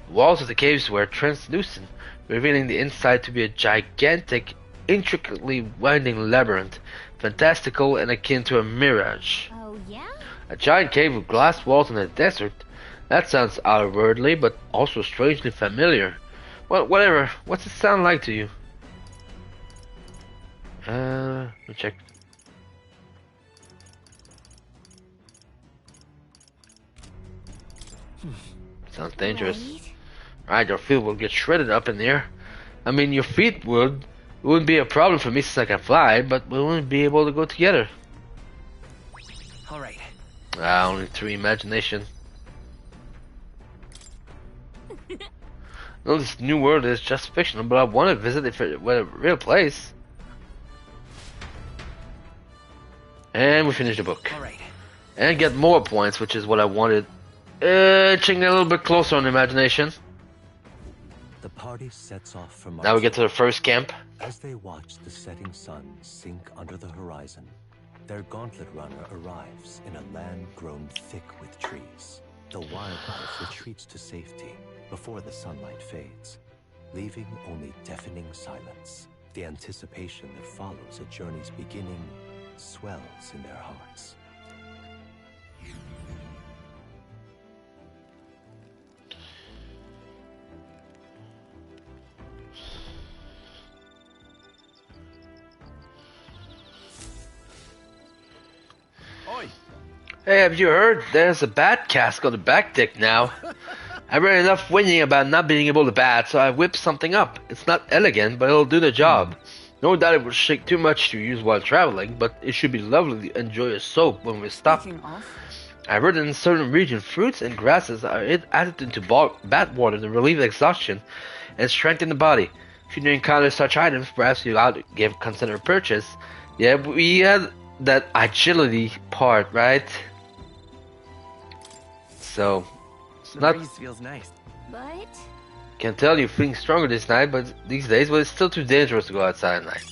The walls of the caves were translucent, revealing the inside to be a gigantic, intricately winding labyrinth, fantastical and akin to a mirage. Oh yeah? A giant cave with glass walls in a desert. That sounds otherworldly, but also strangely familiar. Well, whatever. What's it sound like to you? Let me check. Sounds dangerous. Right, your feet will get shredded up in there. I mean, your feet wouldn't be a problem for me since I can fly, but we wouldn't be able to go together. Alright. Only 3 imagination. No, this new world is just fictional, but I want to visit it with a real place. And we finish the book. Alright. And get more points, which is what I wanted. Checking a little bit closer on imagination. The party sets off from Now we get to the first camp. As they watch the setting sun sink under the horizon, their gauntlet runner arrives in a land grown thick with trees. The wildlife retreats to safety before the sunlight fades, leaving only deafening silence. The anticipation that follows a journey's beginning swells in their hearts. Oi! Hey, have you heard? There's a bat cask on the back deck now. I've read enough whinging about not being able to bat, so I whipped something up. It's not elegant, but it'll do the job. No doubt it will shake too much to use while traveling, but it should be lovely to enjoy a soak when we stop. I've heard that in certain regions, fruits and grasses are added into bat water to relieve exhaustion and strengthen the body. If you encounter such items, perhaps you ought to consider purchase. Yeah, we had that agility part, right? So, it's not. Breeze feels nice. But Can tell you're feeling stronger this night, but these days, but it's still too dangerous to go outside at night.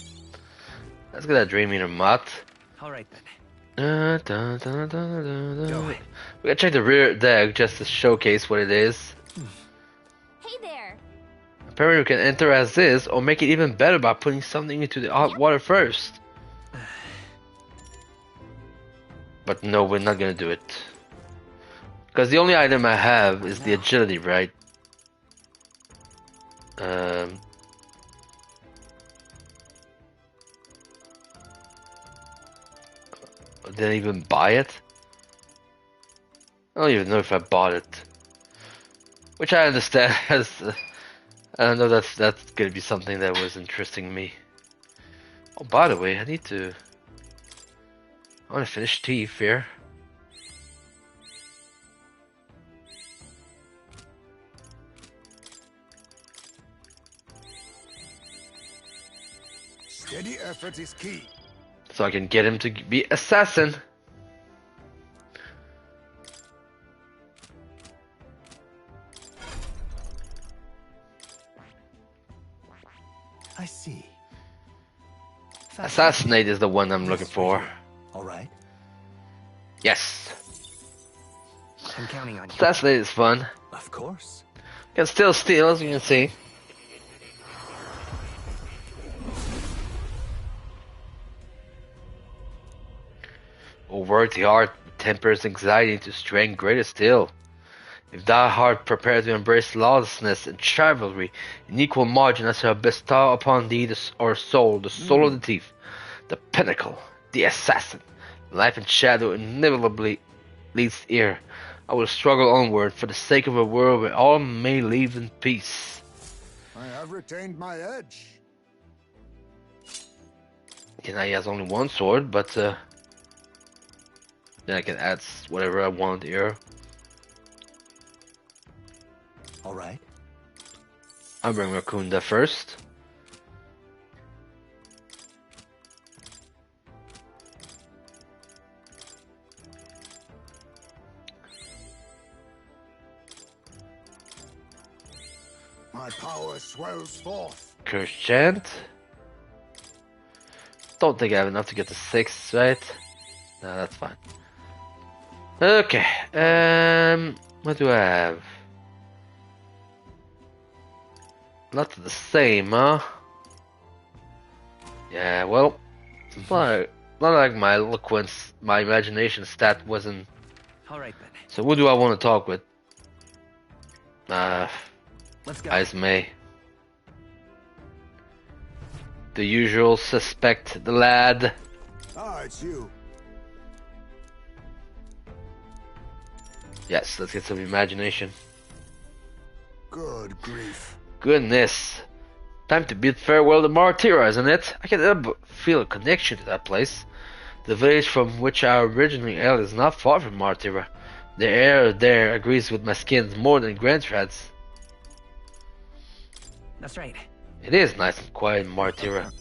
Let's get that dream eater mutt. Alright then. We gotta check the rear deck just to showcase what it is. hey there. Apparently you can enter as is, or make it even better by putting something into the hot water first. But no, we're not gonna do it. Because the only item I have is the agility, right? Did I even buy it? I don't even know if I bought it. Which I understand as I don't know, that's gonna be something that was interesting me. Oh, by the way, I wanna finish Thief here. Steady effort is key. So I can get him to be assassin. I see. Assassinate is the one I'm looking for. All right. Yes. I'm counting on you. Assassinate is fun. Of course. Can still steal, as you can see. Worthy heart tempers anxiety into strength greater still. If thy heart prepare to embrace lawlessness and chivalry in equal margin, I shall bestow upon thee our soul, the soul of the thief, the pinnacle, the assassin. Life and shadow inevitably leads here. I will struggle onward for the sake of a world where all may live in peace. I have retained my edge. Okay, now he has only one sword, but then I can add whatever I want here. All right. I'll bring Rakunda first. My power swells forth. Curse Chant. Don't think I have enough to get to 6, right? No, that's fine. Okay, what do I have? Not the same, huh? Yeah, well, it's not like my eloquence, my imagination stat wasn't. Alright then. So who do I want to talk with? Let's go. Ismay. The usual suspect, the lad. Ah, it's you. Yes, let's get some imagination. Good grief. Goodness. Time to bid farewell to Martira, isn't it? I can feel a connection to that place. The village from which I originally hailed is not far from Martira. The air there agrees with my skins more than Grantrad's. That's right. It is nice and quiet in Martira.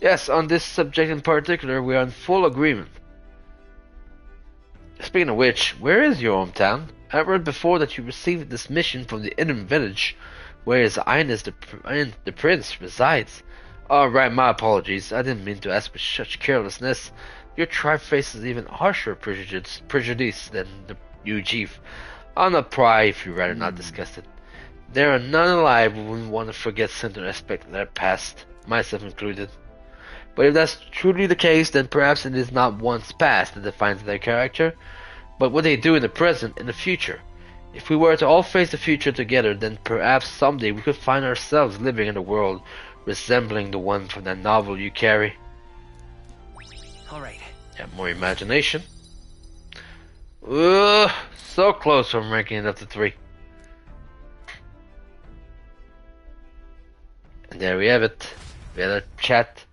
Yes, on this subject in particular, we are in full agreement. Speaking of which, where is your hometown? I read before that you received this mission from the Indian village, where His Highness the Prince resides. Oh, right, my apologies. I didn't mean to ask with such carelessness. Your tribe faces even harsher prejudice than you, chief. I'll not pry if you'd rather not discuss it. There are none alive who wouldn't want to forget certain aspects of their past, myself included. But if that's truly the case, then perhaps it is not one's past that defines their character, but what they do in the present and the future. If we were to all face the future together, then perhaps someday we could find ourselves living in a world resembling the one from that novel you carry. Alright. Have more imagination. So close from ranking it up to 3. And there we have it. We had a chat.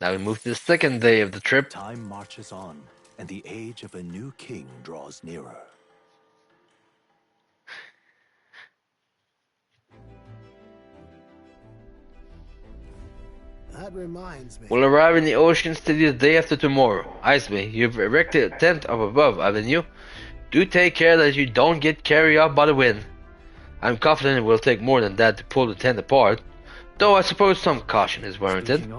Now we move to the second day of the trip. Time marches on, and the age of a new king draws nearer. That reminds me. We'll arrive in the ocean city the day after tomorrow. Iceman, you've erected a tent up above, haven't you? Do take care that you don't get carried off by the wind. I'm confident it will take more than that to pull the tent apart, though I suppose some caution is warranted.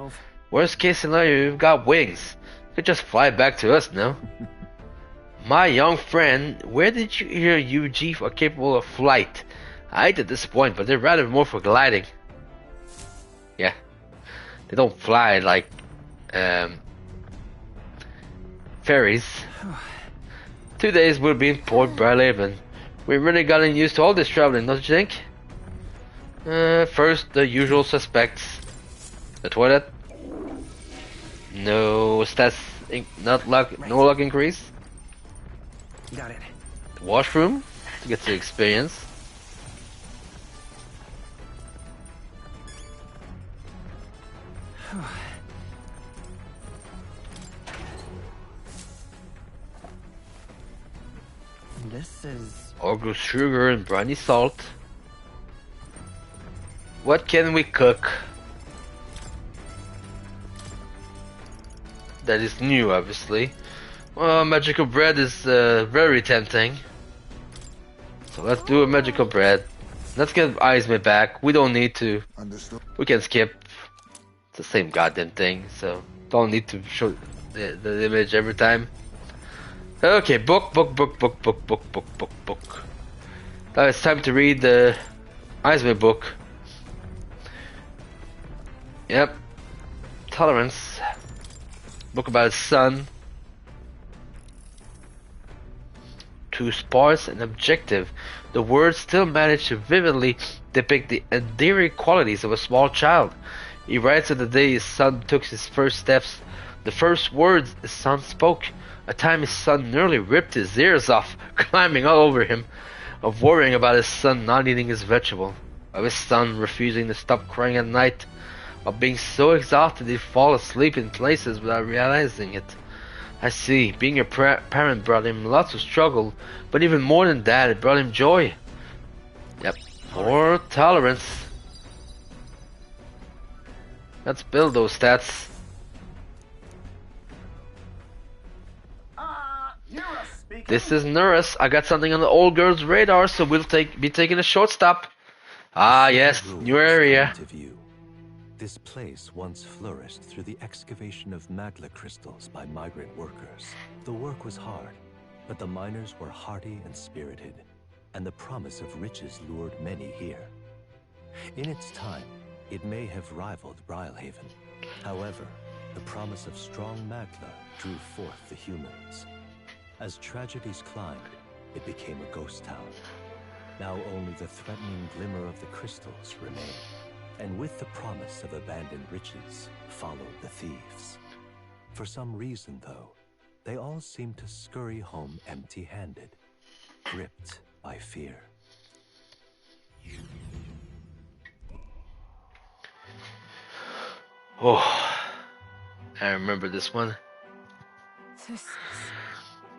Worst case scenario, you've got wings. You could just fly back to us now. My young friend, where did you hear you chief are capable of flight? I hate to disappoint, but they're rather more for gliding. Yeah. They don't fly like ferries. 2 days we'll be in Port Brylaven. We've really gotten used to all this traveling, don't you think? First, the usual suspects. The toilet. No stats, no luck increase. Got it. The washroom to get the experience. This is... Orgo sugar and briny salt. What can we cook? That is new, obviously. Well, magical bread is very tempting. So let's do a magical bread. Let's get Iceman back. We don't need to. Understood. We can skip. It's the same goddamn thing, so don't need to show the image every time. Okay, book. Now it's time to read the Iceman book. Yep. Tolerance. Book about his son. Too sparse and objective, the words still manage to vividly depict the endearing qualities of a small child. He writes of the day his son took his first steps, the first words his son spoke, a time his son nearly ripped his ears off, climbing all over him, of worrying about his son not eating his vegetable, of his son refusing to stop crying at night, of being so exhausted he'd fall asleep in places without realizing it. I see, being a parent brought him lots of struggle, but even more than that, it brought him joy. Yep, more tolerance. Let's build those stats. This is Nurus. I got something on the old girl's radar, so we'll be taking a short stop. Ah, yes, new area. This place once flourished through the excavation of magla crystals by migrant workers. The work was hard, but the miners were hardy and spirited, and the promise of riches lured many here. In its time, it may have rivaled Brylehaven. However, the promise of strong magla drew forth the humans. As tragedies climbed, it became a ghost town. Now only the threatening glimmer of the crystals remained. And with the promise of abandoned riches followed the thieves. For some reason, though, they all seemed to scurry home empty-handed, gripped by fear. Oh, I remember this one.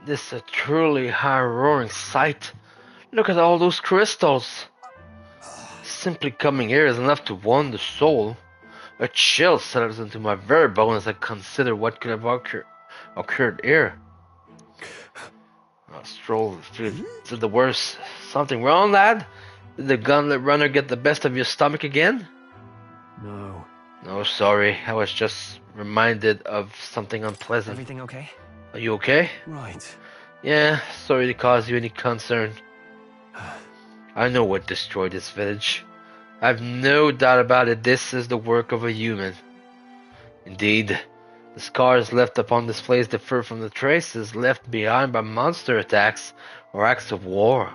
This is a truly high-roaring sight. Look at all those crystals. Simply coming here is enough to wound the soul. A chill settles into my very bones as I consider what could have occurred here. Stroll, is it the worst? Something wrong, lad? Did the gauntlet runner get the best of your stomach again? No. No, sorry. I was just reminded of something unpleasant. Everything okay? Are you okay? Right. Yeah, sorry to cause you any concern. I know what destroyed this village. I've no doubt about it, this is the work of a human. Indeed, the scars left upon this place differ from the traces left behind by monster attacks or acts of war.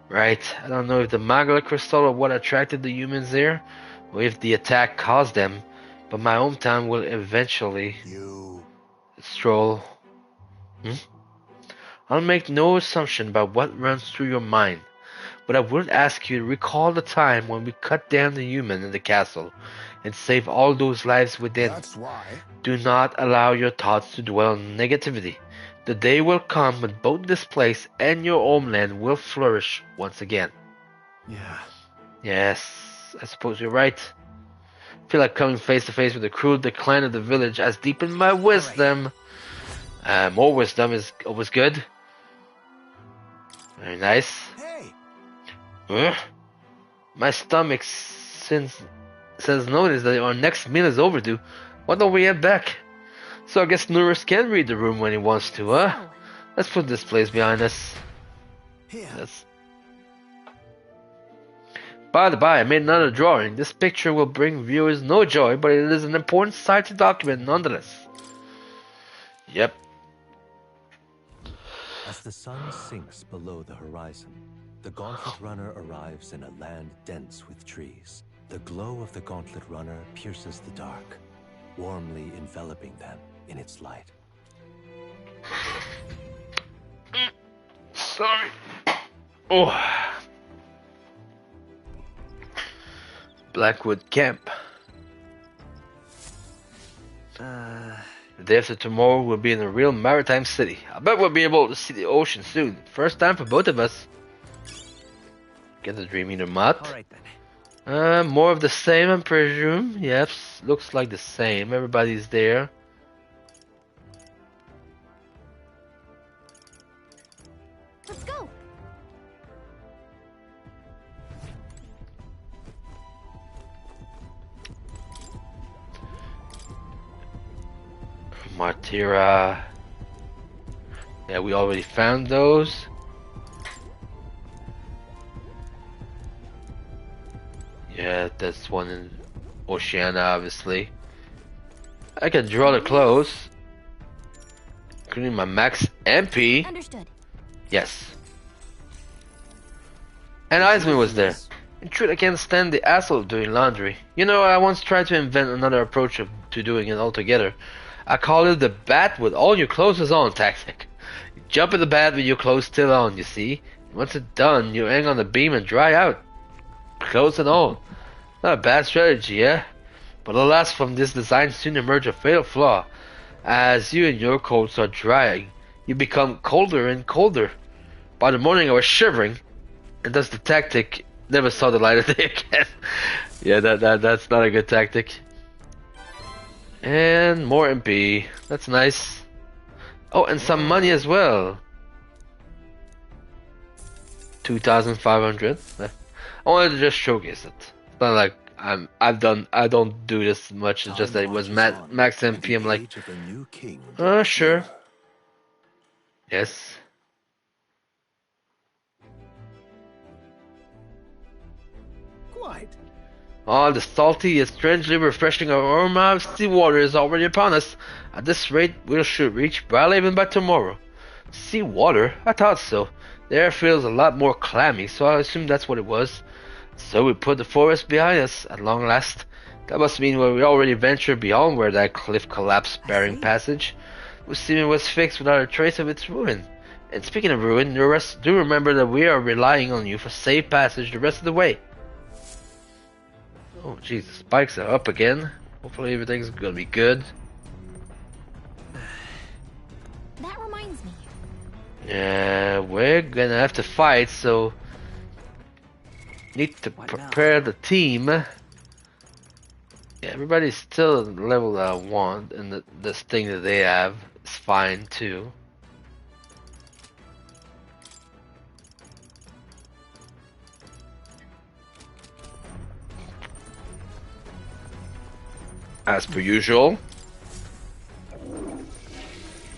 Right, I don't know if the Magla crystal or what attracted the humans there, or if the attack caused them, but my hometown will eventually stroll. I'll make no assumption about what runs through your mind, but I would ask you to recall the time when we cut down the human in the castle and save all those lives within. That's why. Do not allow your thoughts to dwell on negativity. The day will come when both this place and your homeland will flourish once again. Yeah. Yes, I suppose you're right. I feel like coming face to face with the cruel decline of the village has deepened my wisdom. More wisdom is always good. Very nice. Hey. My stomach says notice that our next meal is overdue. Why don't we head back? So I guess Nurus can read the room when he wants to, huh? Let's put this place behind us. Yes. By the by, I made another drawing. This picture will bring viewers no joy, but it is an important sight to document nonetheless. Yep. As the sun sinks below the horizon, the Gauntlet Runner arrives in a land dense with trees. The glow of the Gauntlet Runner pierces the dark, warmly enveloping them in its light. Sorry. Oh. Blackwood Camp. The day after tomorrow we'll be in a real maritime city. I bet we'll be able to see the ocean soon. First time for both of us. Get the Dream Eater mod. All right then. More of the same, I presume. Yep, looks like the same. Everybody's there. Let's go. Martira. Yeah, we already found those. Yeah, that's one in Oceania, obviously. I can draw the clothes. Including my max MP. Understood. Yes. And Eisman was there. In truth, I can't stand the hassle of doing laundry. You know, I once tried to invent another approach to doing it altogether. I call it the bat with all your clothes on tactic. You jump in the bat with your clothes still on, you see. Once it's done, you hang on the beam and dry out. Clothes and all. Not a bad strategy, eh? But alas, from this design soon emerged a fatal flaw. As you and your coats are drying, you become colder and colder. By the morning I was shivering, and thus the tactic never saw the light of day again. Yeah, that's not a good tactic. And more MP. That's nice. Oh, and some money as well. 2,500. I wanted to just showcase it. It's not like I don't do this much. It's just that it was max MP. I'm like, sure. Yes. Quite. Oh, the salty yet strangely refreshing aroma of seawater is already upon us. At this rate, we should reach Brylehaven by tomorrow. Seawater? I thought so. The air feels a lot more clammy, so I assumed that's what it was. So we put the forest behind us, at long last. That must mean we already ventured beyond where that cliff collapsed, barring passage. The seeming was fixed without a trace of its ruin. And speaking of ruin, do remember that we are relying on you for safe passage the rest of the way. Oh jeez, the spikes are up again. Hopefully everything's gonna be good. That reminds me. Yeah, we're gonna have to fight, so Need to prepare the team. Yeah, everybody's still level 1, and this thing that they have is fine too. As per usual.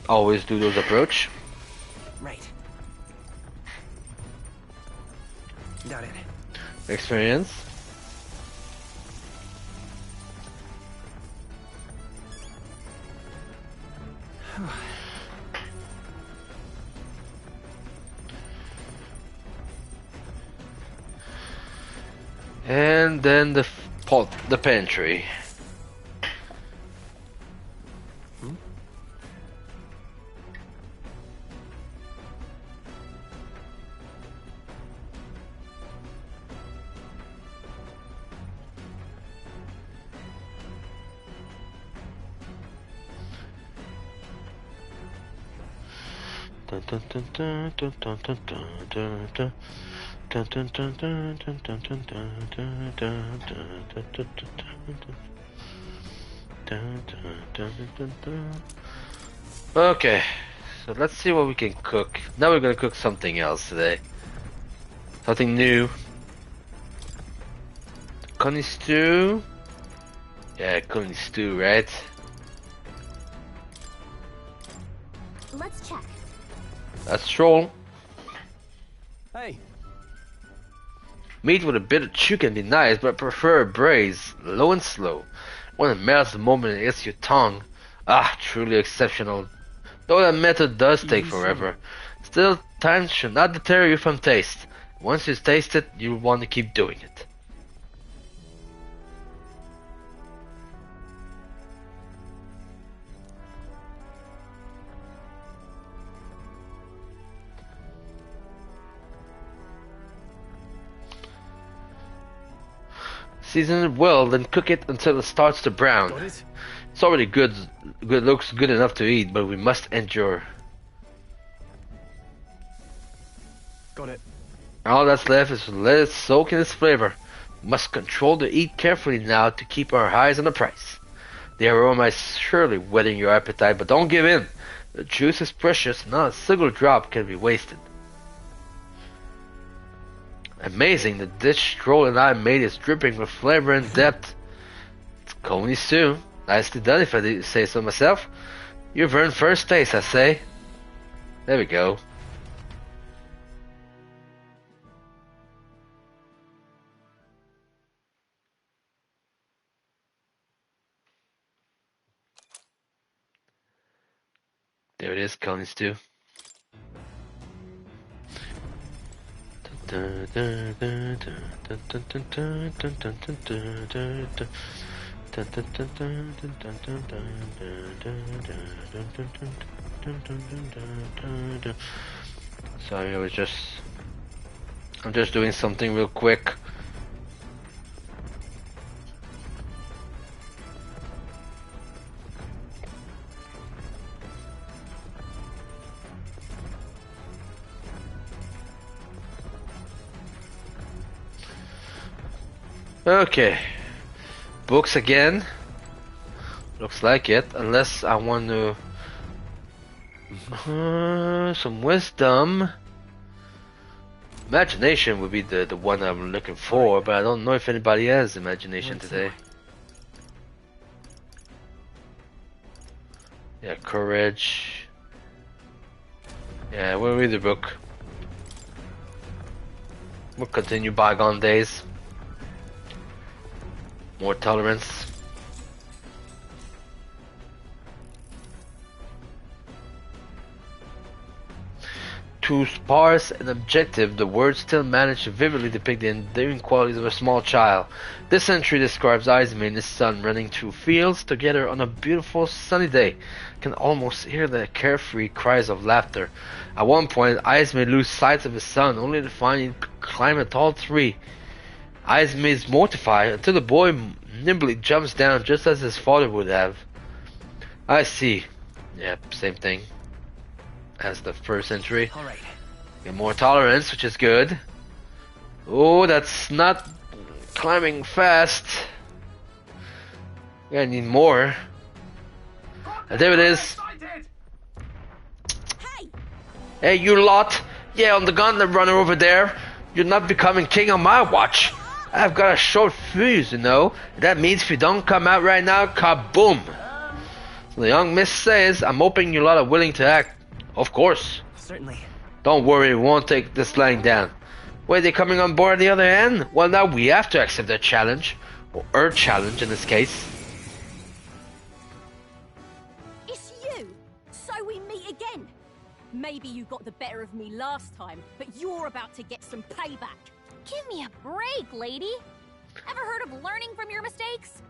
Always do those approach. Right. Got it. Experience. And then the pantry. Okay, so let's see what we can cook. Now we're gonna cook something else today. Something new. Coney stew? Yeah, coney stew, right? Let's check. That's troll. Hey. Meat with a bit of chicken be nice, but I prefer braised, low and slow. When it melts the moment it hits your tongue. Ah, truly exceptional. Though that method does take forever. Still, time should not deter you from taste. Once you taste it, you will want to keep doing it. Season it well, then cook it until it starts to brown. It's already good. Looks good enough to eat, but we must endure. Got it. All that's left is to let it soak in its flavor. We must control the heat carefully now to keep our eyes on the price. The aroma is surely whetting your appetite, but don't give in. The juice is precious, not a single drop can be wasted. Amazing, the dish Stroll and I made is dripping with flavor and depth. It's coney stew. Nicely done if I do say so myself. You've earned first taste, I say. There we go. There it is, coney stew. Sorry, I'm just doing something real quick. Okay, books again. Looks like it, unless I want to some wisdom. Imagination would be the one I'm looking for, but I don't know if anybody has imagination today. Yeah, courage. Yeah, we'll read the book. We'll continue bygone days. More tolerance. Too sparse and objective, the words still manage to vividly depict the endearing qualities of a small child. This entry describes Izumi and his son running through fields together on a beautiful sunny day. Can almost hear the carefree cries of laughter. At one point, Izumi loses sight of his son, only to find he could climb a tall tree. Izumi is mortified until the boy nimbly jumps down just as his father would have. I see. Yep, same thing as the first entry. All right. Get more tolerance, which is good. Oh, that's not climbing fast. I need more. And there it is. Hey, you lot! Yeah, on the gauntlet runner over there. You're not becoming king on my watch. I've got a short fuse, you know. That means if you don't come out right now, kaboom! So the young miss says, I'm hoping you lot are willing to act. Of course. Certainly. Don't worry, we won't take this lying down. Wait, they coming on board the other end? Well, now we have to accept their challenge. Or her challenge, in this case. It's you! So we meet again! Maybe you got the better of me last time, but you're about to get some payback. Give me a break, lady. Ever heard of learning from your mistakes?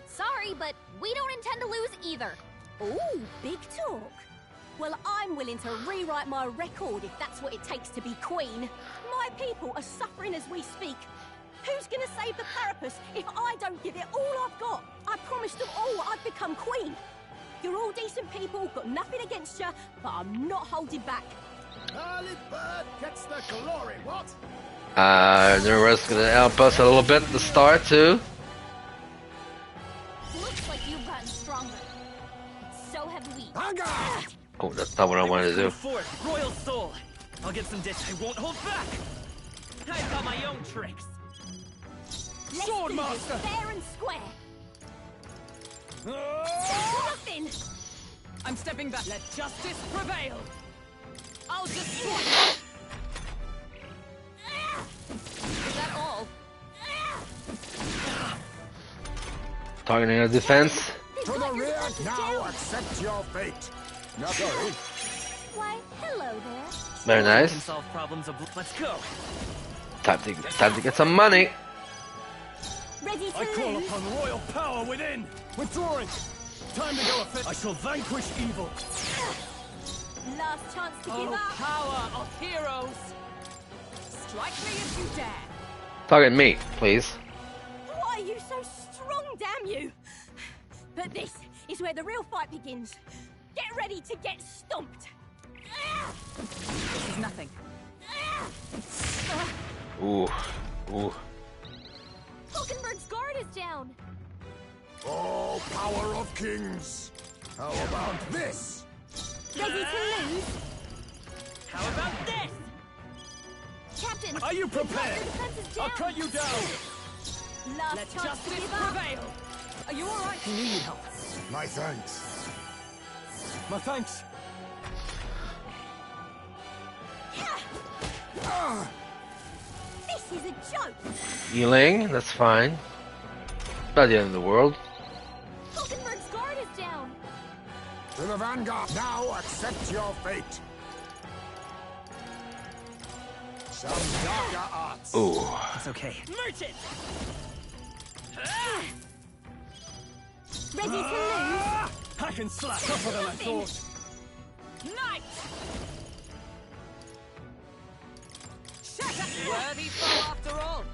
Sorry, but we don't intend to lose either. Ooh, big talk. Well, I'm willing to rewrite my record if that's what it takes to be queen. My people are suffering as we speak. Who's gonna save the Parapus if I don't give it all I've got? I promised them all I'd become queen. You're all decent people, got nothing against you, but I'm not holding back. Early bird gets the glory, what? The rest gonna help us a little bit at the start too. Looks like you've gotten stronger. So have we. Oh, that's not what I wanted to do. Forth, royal soul. I'll get some dish. I won't hold back. I've got my own tricks. Let's Sword do this master. fair and square. Nothing. I'm stepping back. Let justice prevail. I'll destroy. Is that all? Targeting our defense. To the rear, now accept your fate. No, sorry. Why, hello there. Very Can nice. solve problems of. Let's go. Time to get some money. Ready to I call lose? upon royal power within. Withdrawing. Time to go offensive. I shall vanquish evil. Last chance to give Oh, up. power of heroes. Strike me if you dare. Target me, please. Why are you so strong, damn you? But this is where the real fight begins. Get ready to get stomped. This is nothing. Ooh, ooh. Hulkenberg's guard is down. Oh, power of kings. How about this? Ready to lose? How about this? Captain, Are you your prepared? defense is I'll down. cut you down. Last Let chance to justice give up. prevail. Are you all right? You need help. My thanks. My thanks. This is a joke. Healing, that's fine. Not the end of the world. Hulkenberg's guard is down. To the vanguard, now accept your fate. Some darker arts. Ooh. It's okay. Merchant. Ready to lose? I can slash tougher than I thought. Knight! Worthy foe after all.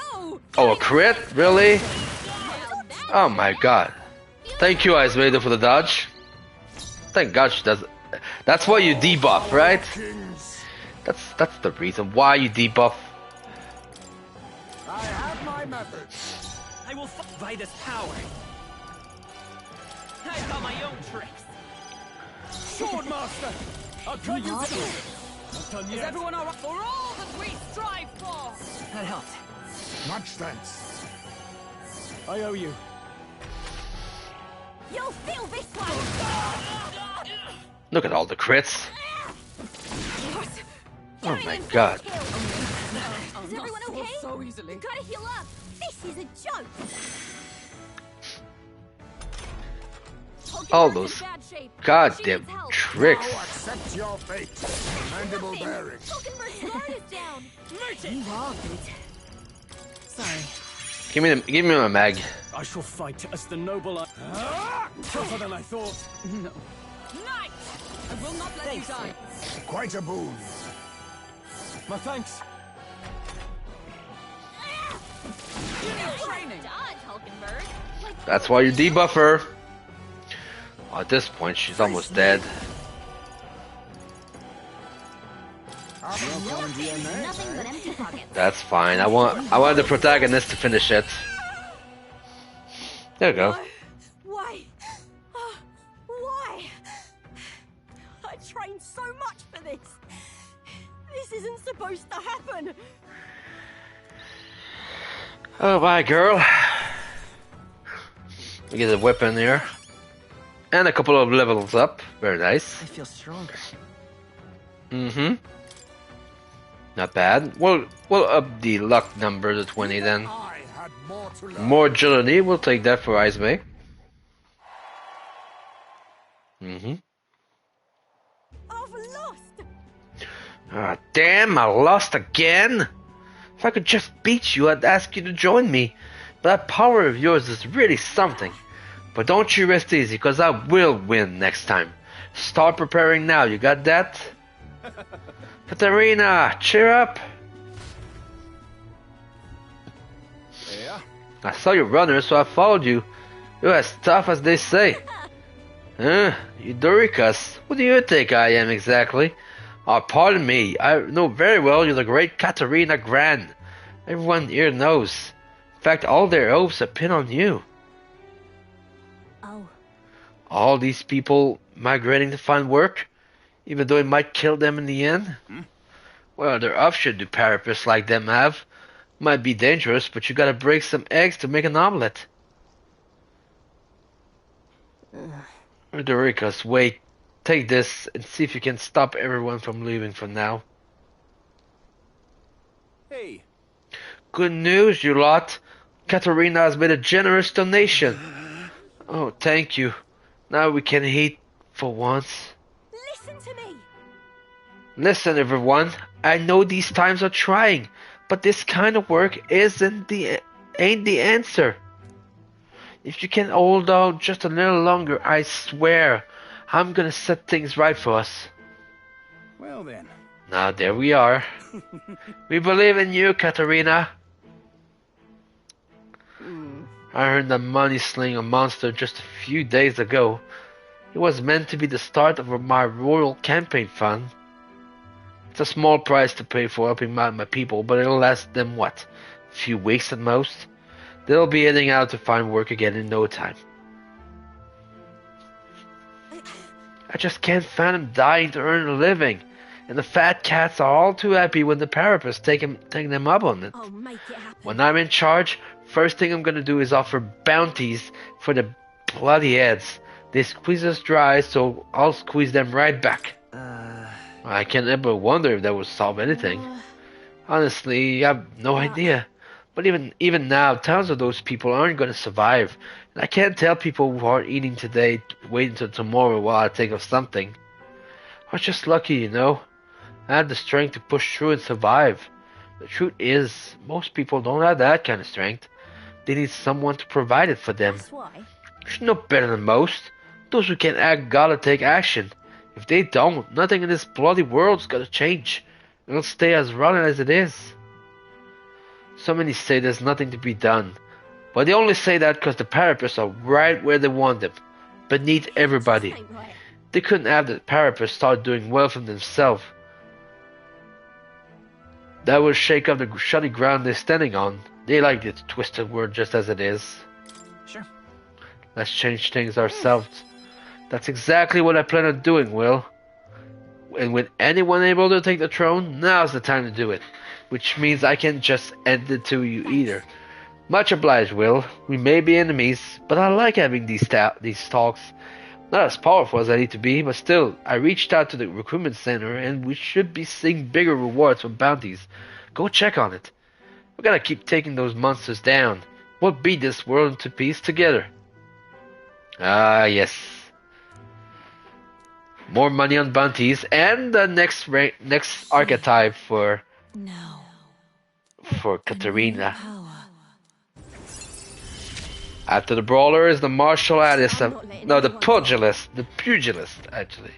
Oh! Oh, a crit? Really? Oh my god. Thank you, Ice Vader, for the dodge. Thank God she does. That's why you debuff, right? Kings. That's the reason why you debuff. I have my methods. I will fight by this power. I've got my own tricks. Sword master. I'll cut you down. Not done Is yet. everyone all right? For all that we strive for. That helped. Much thanks. I owe you. You'll feel this one! Look at all the crits. Oh my god. Is everyone okay? So easily. You gotta heal up. This is a joke. All Hulkenberg's those in bad shape. goddamn She needs help. tricks. Now accept your fate. Mandible Nothing. bearing. Hulkenberg's guard is down. Merchant. You are good. Sorry. Give me my mag. I shall fight as the noble. Tougher than I thought. No. Knight! I will not let you die. Quite a boon. My thanks. Training. Dodge, Hulkenberg. Like, That's why you debuff her. At this point, she's almost dead. Nothing but empty pockets. That's fine. I want the protagonist to finish it. There you go. No. Why? Why? I trained so much for this. This isn't supposed to happen. Oh, bye, girl. We get a weapon here. And a couple of levels up. Very nice. I feel stronger. Mm-hmm. Not bad. We'll up the luck number to 20 then. More agility. We'll take that for Izme. Mm-hmm. I've lost. Ah, damn, I lost again. If I could just beat you, I'd ask you to join me. But that power of yours is really something. But don't you rest easy, because I will win next time. Start preparing now, you got that? Katarina, cheer up. Yeah. I saw you runner, so I followed you. You're as tough as they say. Huh? You Dorikas. What do you think I am exactly? Oh, pardon me. I know very well you're the great Katarina Gran. Everyone here knows. In fact, all their hopes are pinned on you. Oh. All these people migrating to find work, even though it might kill them in the end? Well, their offshoot do parapists like them have. Might be dangerous, but you gotta break some eggs to make an omelette. Dorikas, wait. Take this and see if you can stop everyone from leaving for now. Hey. Good news, you lot. Katarina has made a generous donation. Oh, thank you. Now we can eat for once. Listen to me. Listen, everyone. I know these times are trying, but this kind of work ain't the answer. If you can hold out just a little longer, I swear, I'm gonna set things right for us. Well then. Now there we are. We believe in you, Katarina. I heard that money slaying a monster just a few days ago. It was meant to be the start of my royal campaign fund. It's a small price to pay for helping my people, but it'll last them, what, a few weeks at most? They'll be heading out to find work again in no time. I just can't fathom dying to earn a living. And the fat cats are all too happy when the parapists take them up on it. I'll make it happen. When I'm in charge, first thing I'm gonna do is offer bounties for the bloody heads. They squeeze us dry, so I'll squeeze them right back. I can't ever wonder if that would solve anything. Honestly, I have no idea. But even now, tons of those people aren't gonna survive. And I can't tell people who aren't eating today to wait until tomorrow while I think of something. I was just lucky, you know. I had the strength to push through and survive. The truth is, most people don't have that kind of strength. They need someone to provide it for them. That's why. You're no better than most. Those who can act gotta take action. If they don't, nothing in this bloody world's gonna change. It'll stay as rotten as it is. So many say there's nothing to be done. But they only say that because the parapists are right where they want them. Beneath everybody. Ain't right. They couldn't have the parapists start doing well for themselves. That will shake up the shoddy ground they're standing on. They like this twisted word just as it is. Sure. Let's change things ourselves. That's exactly what I plan on doing, Will. And with anyone able to take the throne, now's the time to do it. Which means I can't just end it to you either. Much obliged, Will. We may be enemies, but I like having these talks. Not as powerful as I need to be, but still, I reached out to the recruitment center and we should be seeing bigger rewards from bounties. Go check on it. We gotta keep taking those monsters down. We'll beat this world into peace together. Ah, yes. More money on bounties and the next archetype for Katarina. After the brawler is the martial artist, the pugilist, actually.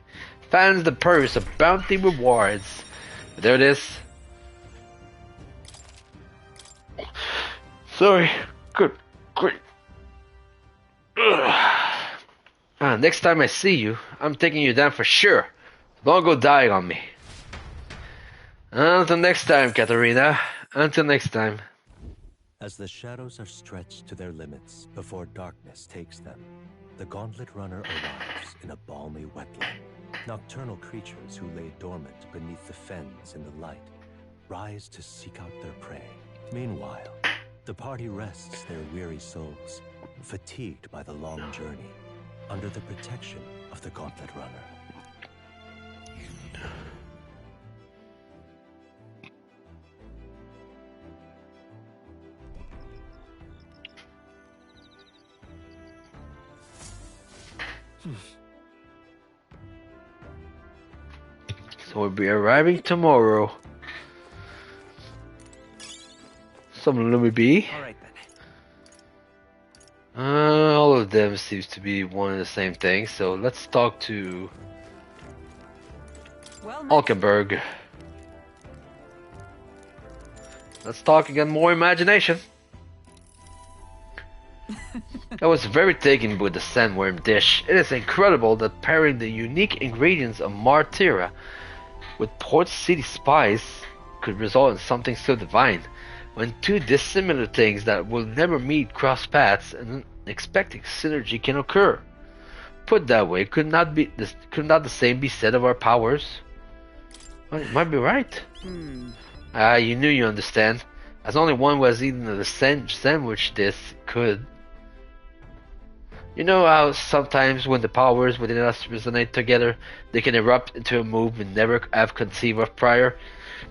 Finds the purse of bounty rewards. There it is. Sorry. Good. Great. Next time I see you, I'm taking you down for sure. Don't go dying on me. Until next time, Katarina. Until next time. As the shadows are stretched to their limits before darkness takes them, the Gauntlet Runner arrives in a balmy wetland. Nocturnal creatures who lay dormant beneath the fens in the light rise to seek out their prey. Meanwhile, the party rests their weary souls, fatigued by the long journey, under the protection of the Gauntlet Runner. So we'll be arriving tomorrow. Some Lumi B. Alright then. All of them seems to be one and the same thing, so let's talk to Alkenberg. Let's talk again more imagination. I was very taken with the sandworm dish. It is incredible that pairing the unique ingredients of Martyra with Port City spice could result in something so divine. When two dissimilar things that will never meet cross paths, and unexpected synergy can occur. Put that way, could not the same be said of our powers? Well, you might be right. You knew you understand. As only one was eating the sandwich this could. You know how sometimes when the powers within us resonate together, they can erupt into a move we never have conceived of prior?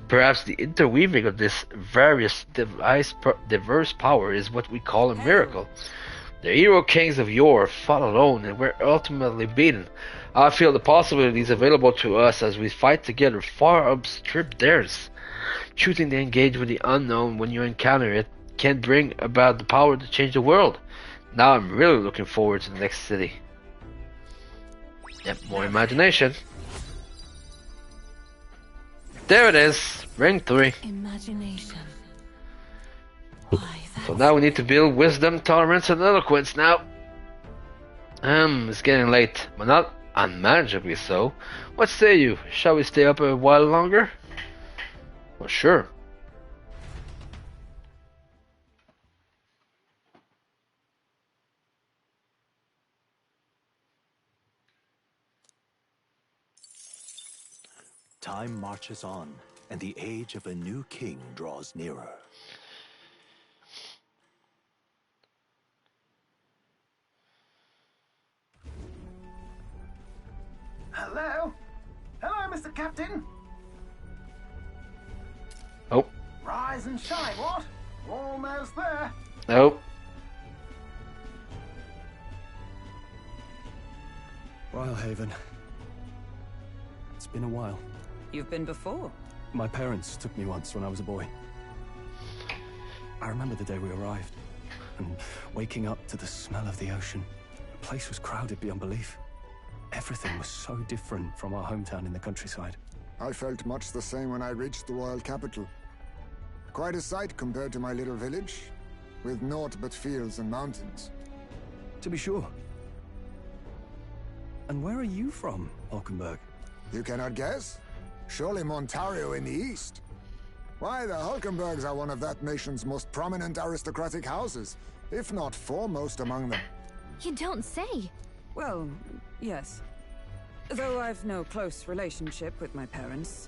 Perhaps the interweaving of this various diverse power is what we call a miracle. The hero kings of yore fought alone and were ultimately beaten. I feel the possibilities available to us as we fight together far outstrip theirs. Choosing to engage with the unknown when you encounter it can bring about the power to change the world. Now I'm really looking forward to the next city. Yep, more imagination. There it is, ring 3. Imagination. So now we need to build wisdom, tolerance, and eloquence now. It's getting late, but not unmanageably so. What say you? Shall we stay up a while longer? Well, sure. Time marches on, and the age of a new king draws nearer. Hello? Hello, Mr. Captain? Oh. Rise and shine, what? Almost there. Nope. Rhylehaven. It's been a while. You've been before? My parents took me once when I was a boy. I remember the day we arrived, and waking up to the smell of the ocean. The place was crowded beyond belief. Everything was so different from our hometown in the countryside. I felt much the same when I reached the royal capital. Quite a sight compared to my little village, with naught but fields and mountains. To be sure. And where are you from, Hulkenberg? You cannot guess? Surely Montario in the east. Why, the Hulkenbergs are one of that nation's most prominent aristocratic houses, if not foremost among them. You don't say. Well, yes. Though I've no close relationship with my parents.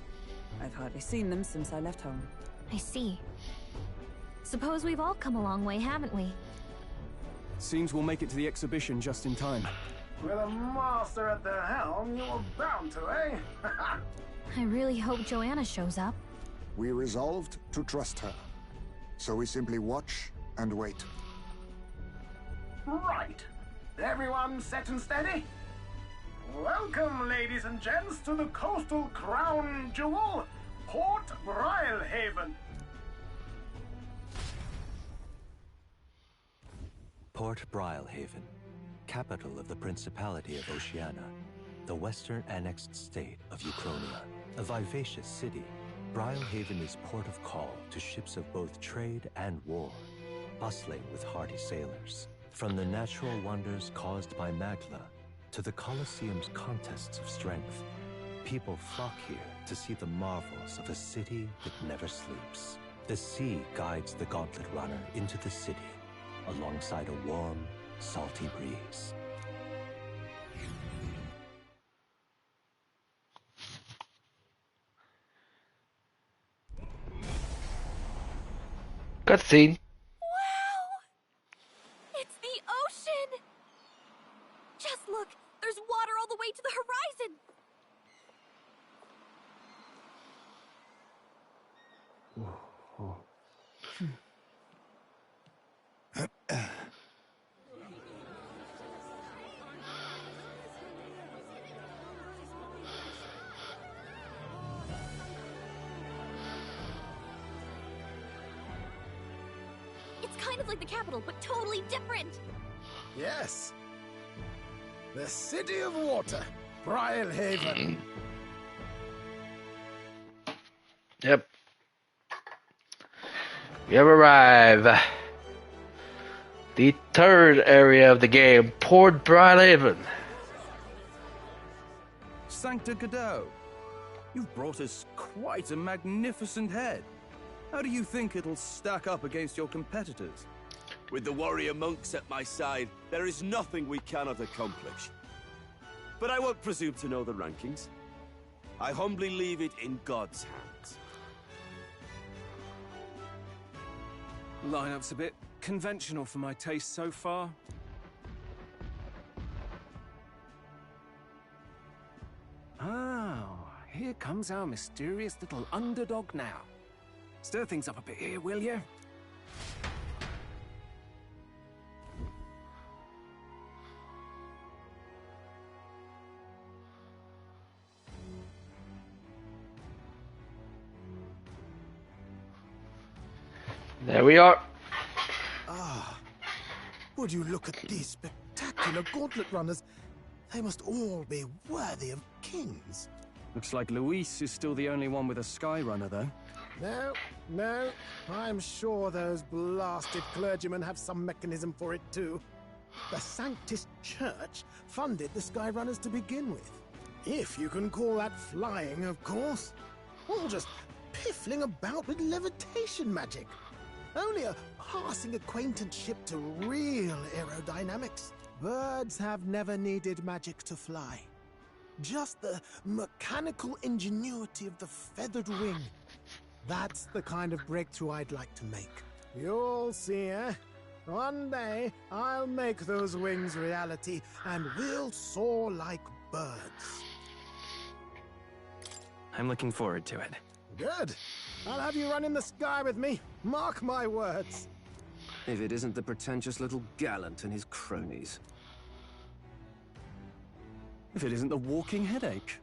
I've hardly seen them since I left home. I see. Suppose we've all come a long way, haven't we? Seems we'll make it to the exhibition just in time. With a master at the helm, you're bound to, eh? I really hope Joanna shows up. We resolved to trust her. So we simply watch and wait. Right. Everyone set and steady? Welcome, ladies and gents, to the coastal crown jewel, Port Rhylehaven. Port Rhylehaven, capital of the Principality of Oceania, the western annexed state of Uchronia. A vivacious city, Rhylehaven is port of call to ships of both trade and war, bustling with hardy sailors. From the natural wonders caused by Magla to the Colosseum's contests of strength, People flock here to see the marvels of a city that never sleeps. The sea guides the Gauntlet Runner into the city, alongside a warm, salty breeze. Cutscene. Wow! It's the ocean! Just look, there's water all the way to the horizon! It's kind of like the capital, but totally different! Yes. The City of Water, Brylehaven. Yep. We have arrived. The third area of the game, Port Brylehaven. Sancta Godot, you've brought us quite a magnificent head. How do you think it'll stack up against your competitors? With the warrior monks at my side, there is nothing we cannot accomplish. But I won't presume to know the rankings. I humbly leave it in God's hands. Lineup's a bit conventional for my taste so far. Oh, here comes our mysterious little underdog now. Stir things up a bit here, will you? There we are. Ah, would you look at these spectacular gauntlet runners? They must all be worthy of kings. Looks like Luis is still the only one with a Skyrunner, though. No, I'm sure those blasted clergymen have some mechanism for it too. The Sanctus Church funded the Skyrunners to begin with. If you can call that flying, of course. All just piffling about with levitation magic. Only a passing acquaintanceship to real aerodynamics. Birds have never needed magic to fly. Just the mechanical ingenuity of the feathered wing. That's the kind of breakthrough I'd like to make. You'll see, eh? One day, I'll make those wings reality, and we'll soar like birds. I'm looking forward to it. Good. I'll have you run in the sky with me. Mark my words. If it isn't the pretentious little gallant and his cronies. If it isn't the walking headache.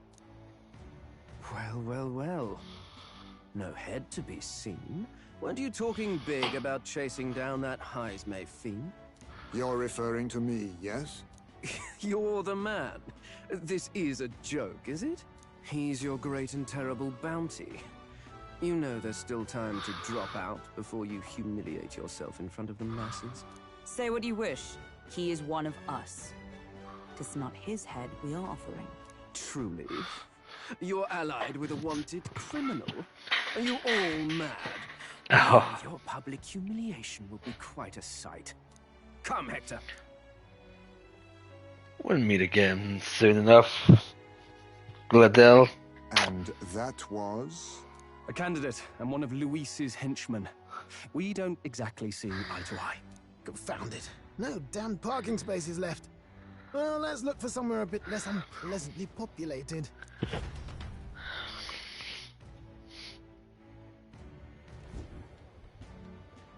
Well. No head to be seen. Weren't you talking big about chasing down that Heismay fiend? You're referring to me, yes? You're the man. This is a joke, is it? He's your great and terrible bounty. You know there's still time to drop out before you humiliate yourself in front of the masses. Say what you wish. He is one of us. Tis not his head we are offering. Truly? You're allied with a wanted criminal? Are you all mad? Oh. Your public humiliation will be quite a sight. Come, Hector. We'll meet again soon enough. Gladel. And that was? A candidate and one of Luis's henchmen. We don't exactly see eye to eye. Confound it. No damn parking spaces left. Well, let's look for somewhere a bit less unpleasantly populated.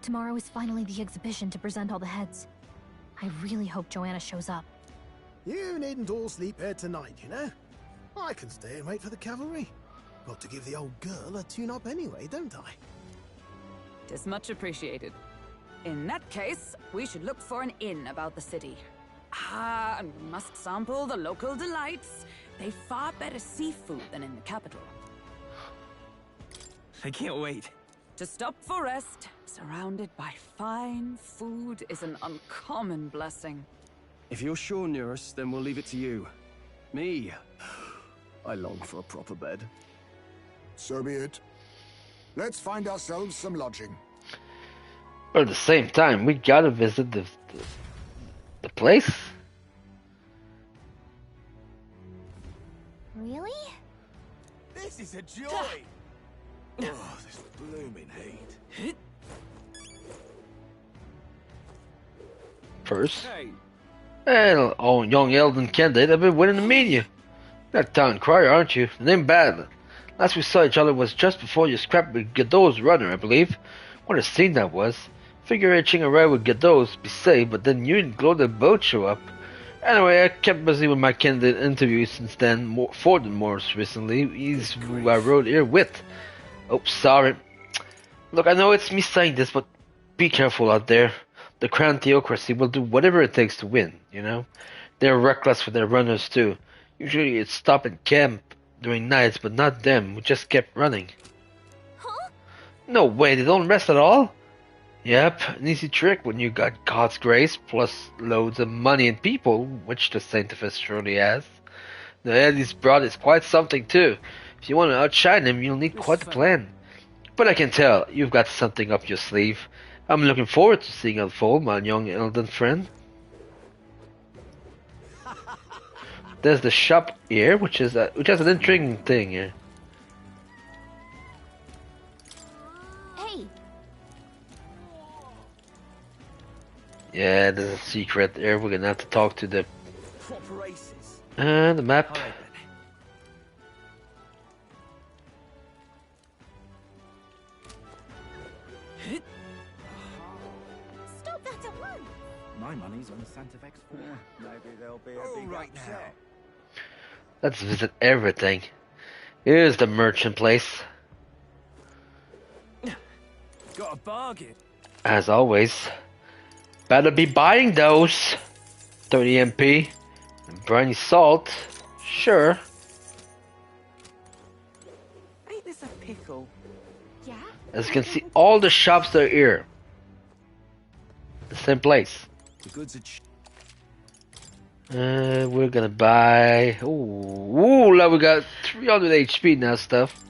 Tomorrow is finally the exhibition to present all the heads. I really hope Joanna shows up. You needn't all sleep here tonight, you know? I can stay and wait for the cavalry. Got to give the old girl a tune-up anyway, don't I? Tis much appreciated. In that case, we should look for an inn about the city. Ah, and we must sample the local delights. They've far better seafood than in the capital. I can't wait. To stop for rest, surrounded by fine food, is an uncommon blessing. If you're sure, Nurse, then we'll leave it to you. Me? I long for a proper bed. So be it. Let's find ourselves some lodging. But at the same time, we gotta visit the place. Really? This is a joy! Oh, this blooming heat. First. Hey, Well, oh, young Elden candidate, I've been waiting to meet you. You're a town crier, aren't you? The name bad. Last we saw each other was just before you scrapped with Godot's runner, I believe. What a scene that was. Figure itching around with Godot's be safe, but then you and Glow both show up. Anyway, I kept busy with my candidate interviews since then, Ford most recently. He's who I rode here with. Oh, sorry. Look, I know it's me saying this, but be careful out there. The Crown Theocracy will do whatever it takes to win, you know? They're reckless with their runners too. Usually it's stop and camp during nights, but not them. We just kept running. Huh? No way, they don't rest at all? Yep, an easy trick when you got God's grace, plus loads of money and people, which the Sanctifus surely has. The head he's brought is quite something too. If you want to outshine him, you'll need quite a plan. But I can tell, you've got something up your sleeve. I'm looking forward to seeing it unfold, my young Elden friend. There's the shop here, which has an intriguing thing here. Hey. Yeah, there's a secret there. We're gonna have to talk to the Proper aces. the map. Stop that at once! My money's on Santa Fe's floor. Maybe there'll be a big right now. Let's visit everything. Here's the merchant place. got a bargain. As always. Better be buying those. 30 MP. And briny salt. Sure. Ain't this a pickle? Yeah? As you can see, all the shops are here. The same place. The goods are We're gonna buy. Ooh, now we got 300 HP now. Stuff.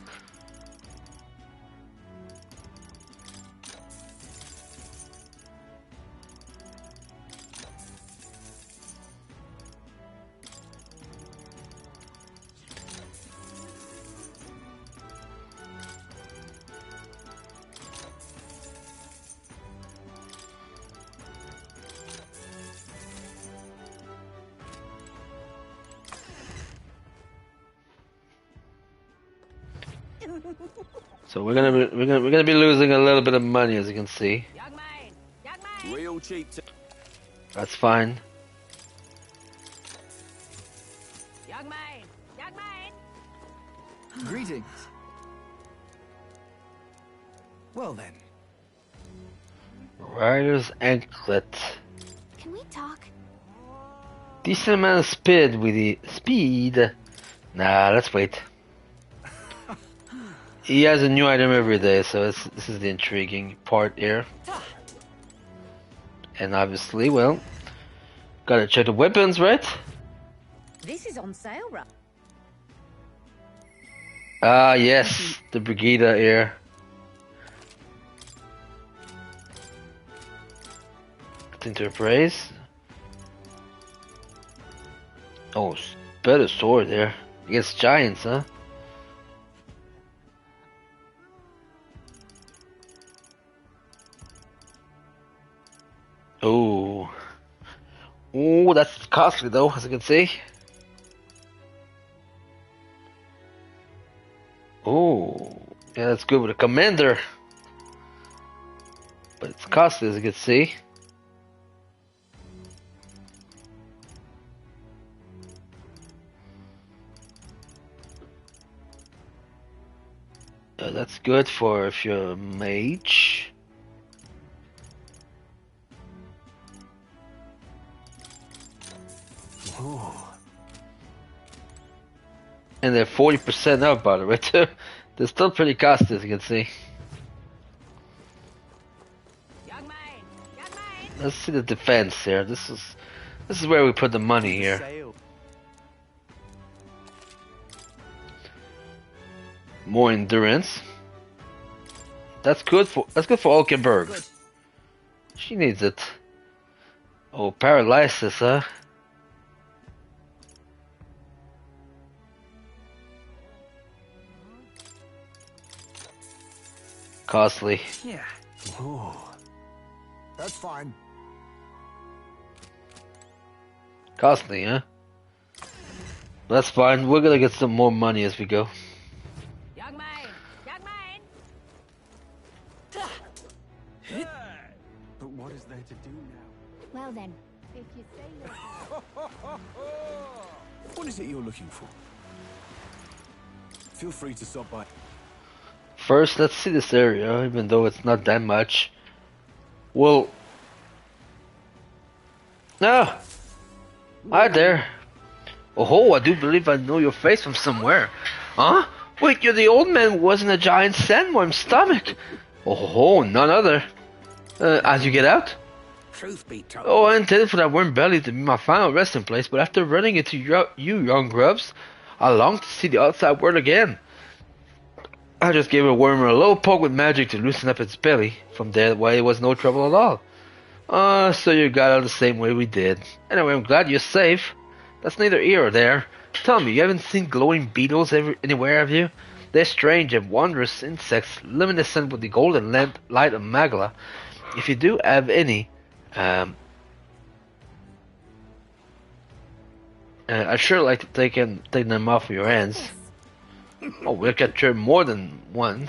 So we're gonna be losing a little bit of money, as you can see. Real cheap. That's fine. Young man! Young man! Greetings. Well then. Rider's anklet. Can we talk? Decent amount of speed with the speed. Nah, let's wait. He has a new item every day, so this is the intriguing part here. And obviously, well, gotta check the weapons, right? This is on sale, right? Ah, yes, the Brigida here. Into appraise. Oh, better sword there. Against giants, huh? Oh. Oh, that's costly though, as you can see. Oh, yeah, that's good with a commander. But it's costly, as you can see. That's good for if you're a mage. Ooh. And they're 40% up, by the way, too. They're still pretty costly, as you can see. Let's see the defense here. This is where we put the money here. more endurance. That's good for Olkenberg. She needs it. Oh, paralysis, huh? Costly. Yeah. Ooh. That's fine. Costly, huh? That's fine. We're gonna get some more money as we go. Young man! Young man! But what is there to do now? Well then, if you say you're... What is it you're looking for? Feel free to stop by. First, let's see this area, even though it's not that much. Well... Ah! Hi there. Oh, I do believe I know your face from somewhere. Huh? Wait, you're the old man who was in a giant sandworm's stomach. Oh, none other. As you get out? Truth be told. Oh, I intended for that worm belly to be my final resting place, but after running into you young grubs, I long to see the outside world again. I just gave a worm a little poke with magic to loosen up its belly. From there, it was no trouble at all. So you got out the same way we did. Anyway, I'm glad you're safe. That's neither here or there. Tell me, you haven't seen glowing beetles anywhere, have you? They're strange and wondrous insects, luminescent with the golden light of Magla. If you do have any, I'd sure like to take them off your hands. Oh, we'll capture more than one.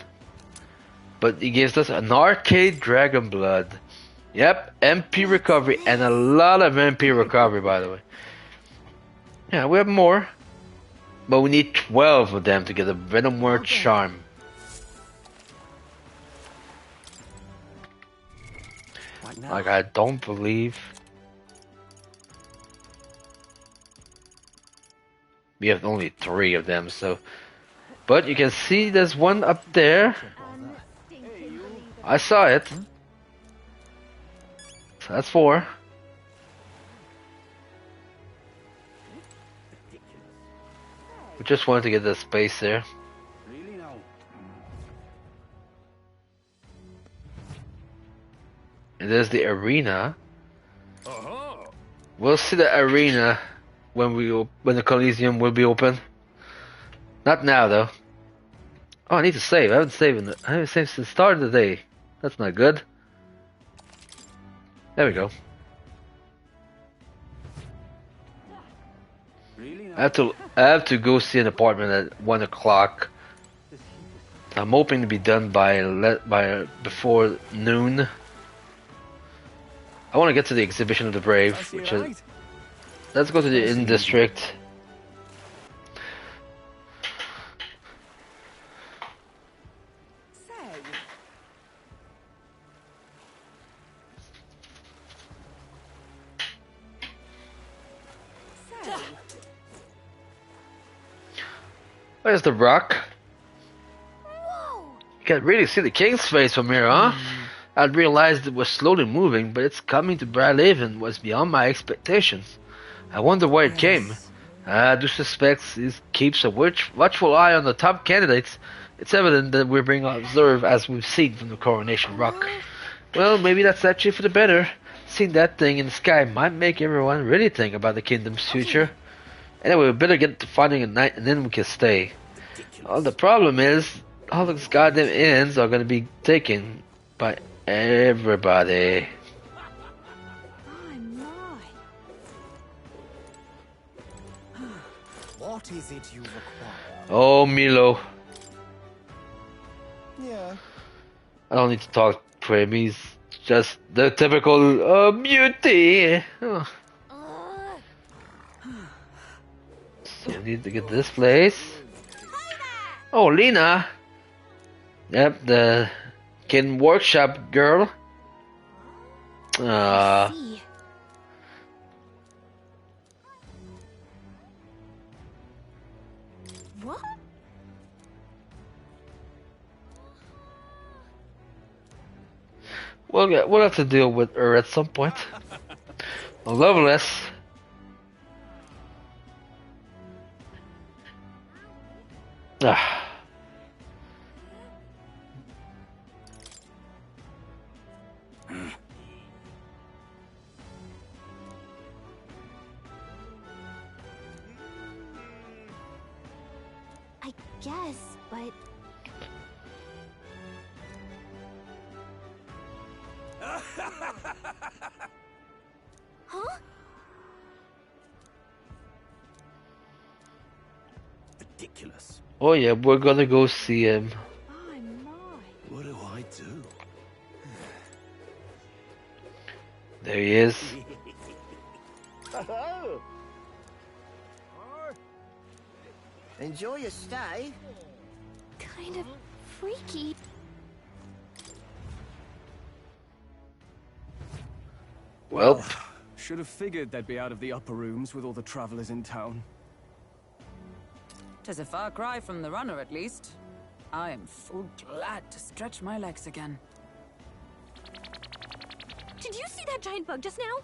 But he gives us an arcade dragon blood. Yep, MP recovery, and a lot of MP recovery, by the way. Yeah, we have more. But we need 12 of them to get a Venom Word Charm. Like, I don't believe... We have only 3 of them, so... But you can see there's one up there. I saw it. So that's 4. We just wanted to get the space there. And there's the arena. We'll see the arena when the Coliseum will be open. Not now though. Oh, I need to save. I haven't saved since the start of the day. That's not good. There we go. I have to go see an apartment at 1 o'clock. I'm hoping to be done by before noon. I want to get to the exhibition of the brave, which is. Let's go to the Inn District. Where's the rock? You can really see the king's face from here, huh? I'd realized it was slowly moving, but its coming to Bradhaven was beyond my expectations. I wonder where it came. I do suspect he keeps a watchful eye on the top candidates. It's evident that we're being observed as we've seen from the Coronation Rock. Well, maybe that's actually for the better. Seeing that thing in the sky might make everyone really think about the kingdom's future. Anyway, we better get to finding a night and then we can stay. Well, the problem is, all those goddamn inns are going to be taken by everybody. What is it you require? Oh, Milo. Yeah. I don't need to talk to him. He's just the typical beauty. Oh. So we need to get this place. Oh, Lena. Yep, the Kin Workshop girl. What? We'll have to deal with her at some point. Loveless. Ah. guess, but... Huh? Ridiculous. Oh yeah, we're gonna go see him. What do I do? There he is. Enjoy your stay. Kind of freaky. Well, should have figured they'd be out of the upper rooms with all the travelers in town. 'Tis a far cry from the runner, at least. I am full glad to stretch my legs again. Did you see that giant bug just now?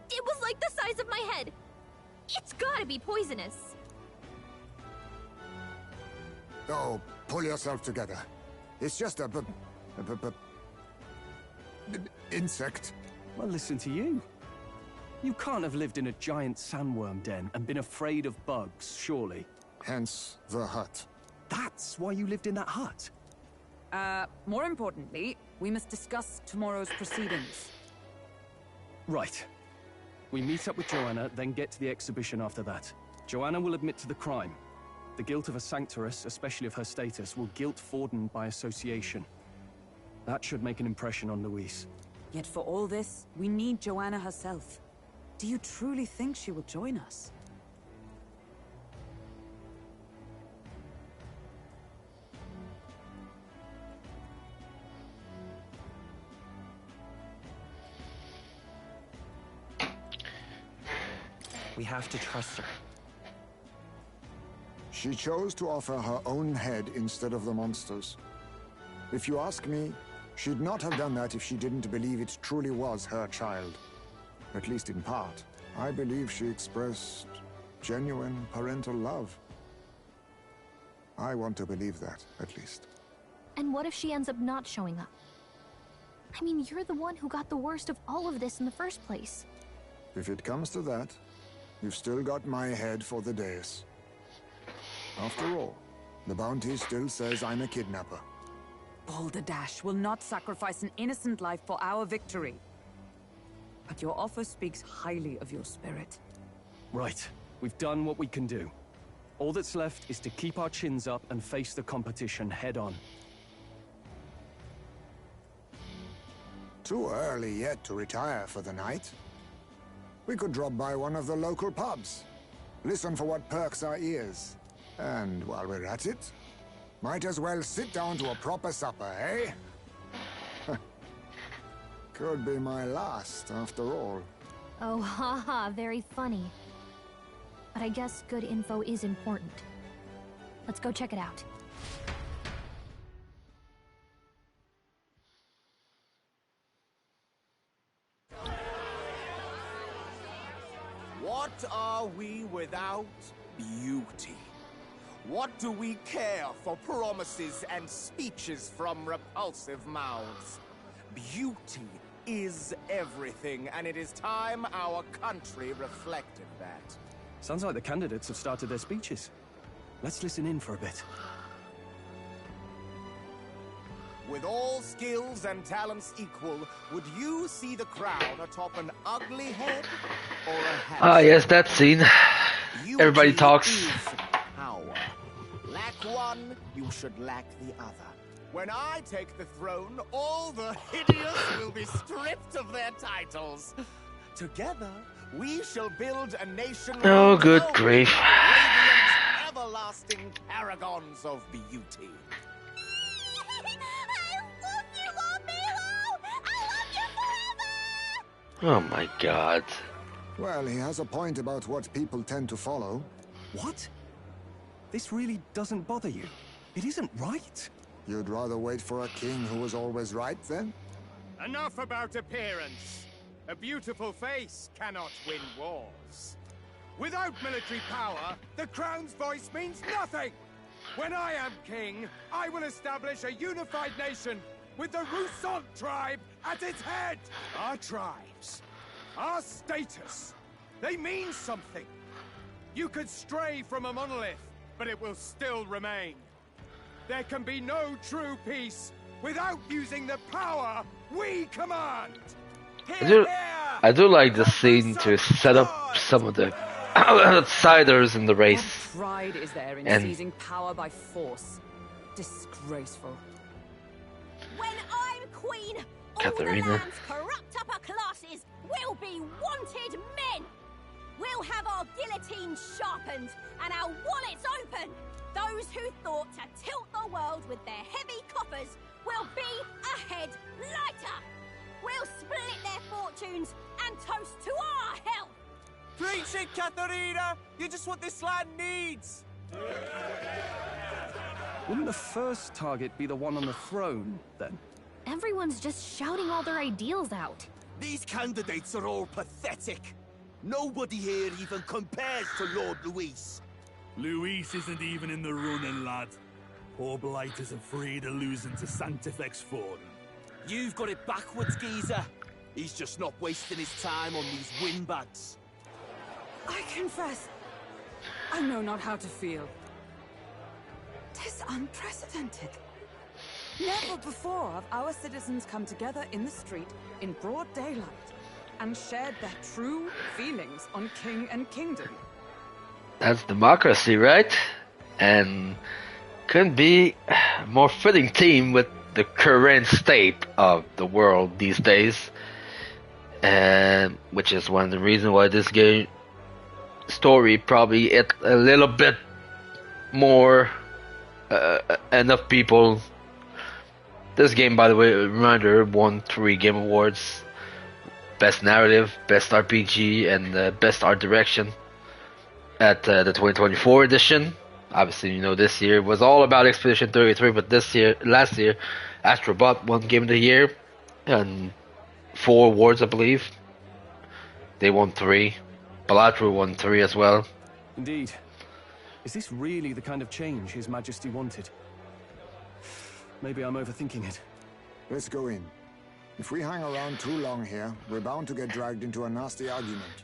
It was like the size of my head. It's gotta be poisonous. Oh, pull yourself together. It's just a insect. Well, listen to you. You can't have lived in a giant sandworm den and been afraid of bugs, surely. Hence the hut. That's why you lived in that hut? More importantly, we must discuss tomorrow's proceedings. Right. We meet up with Joanna, then get to the exhibition after that. Joanna will admit to the crime. The guilt of a sanctoress, especially of her status, will guilt Forden by association. That should make an impression on Louise. Yet for all this, we need Joanna herself. Do you truly think she will join us? We have to trust her. She chose to offer her own head instead of the monster's. If you ask me, she'd not have done that if she didn't believe it truly was her child. At least in part. I believe she expressed genuine parental love. I want to believe that, at least. And what if she ends up not showing up? I mean, you're the one who got the worst of all of this in the first place. If it comes to that, you've still got my head for the dais. After all, the bounty still says I'm a kidnapper. Balderdash will not sacrifice an innocent life for our victory. But your offer speaks highly of your spirit. Right. We've done what we can do. All that's left is to keep our chins up and face the competition head on. Too early yet to retire for the night. We could drop by one of the local pubs. Listen for what perks our ears. And while we're at it, might as well sit down to a proper supper, eh? Could be my last, after all. Oh, haha, very funny. But I guess good info is important. Let's go check it out. What are we without beauty? What do we care for promises and speeches from repulsive mouths? Beauty is everything, and it is time our country reflected that. Sounds like the candidates have started their speeches. Let's listen in for a bit. With all skills and talents equal, would you see the crown atop an ugly head or a handsome? Ah, yes, that scene. Everybody Beauty talks. is power. Lack one, you should lack the other. When I take the throne, all the hideous will be stripped of their titles. Together, we shall build a nation. Oh, good grief. Radiant, everlasting paragons of beauty. Oh my god. Well, he has a point about what people tend to follow. What? This really doesn't bother you? It isn't right. You'd rather wait for a king who was always right, then? Enough about appearance. A beautiful face cannot win wars. Without military power, the crown's voice means nothing. When I am king, I will establish a unified nation with the Rousseau tribe at its head. Our tribes, our status, they mean something. You could stray from a monolith, but it will still remain. There can be no true peace without using the power we command. I do like the scene to set up some of the outsiders in the race. What pride is there in And- seizing power by force? Disgraceful. When I'm queen, all Katharina. the land's corrupt upper classes will be wanted men. We'll have our guillotines sharpened and our wallets open. Those who thought to tilt the world with their heavy coffers will be a head lighter. We'll split their fortunes and toast to our health. Preach it, Katharina! You're just what this land needs! Wouldn't the first target be the one on the throne, then? Everyone's just shouting all their ideals out. These candidates are all pathetic. Nobody here even compares to Lord Luis. Luis isn't even in the running, lad. Poor Blight is afraid of losing to Sanctifex Forum. You've got it backwards, geezer. He's just not wasting his time on these windbags. I confess, I know not how to feel. 'Tis unprecedented. Never before have our citizens come together in the street in broad daylight and shared their true feelings on king and kingdom. That's democracy, right? And couldn't be a more fitting team with the current state of the world these days. And which is one of the reasons why this game story probably hit a little bit more enough people. This game, by the way, a reminder, won 3 Game Awards: Best Narrative, Best RPG, and Best Art Direction at the 2024 edition. Obviously, you know, this year was all about Expedition 33, but last year, Astrobot won Game of the Year and 4 awards, I believe. They won 3. Balatro won 3 as well. Indeed. Is this really the kind of change His Majesty wanted? Maybe I'm overthinking it. Let's go in. If we hang around too long here, we're bound to get dragged into a nasty argument.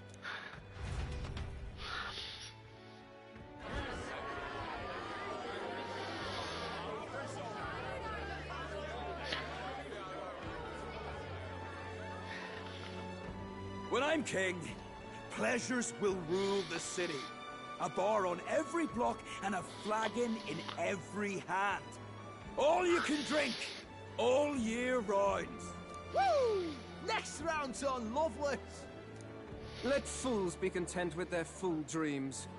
When I'm king, pleasures will rule the city. A bar on every block and a flagon in every hand. All you can drink, all year round. Woo! Next round's on lovely. Let fools be content with their fool dreams.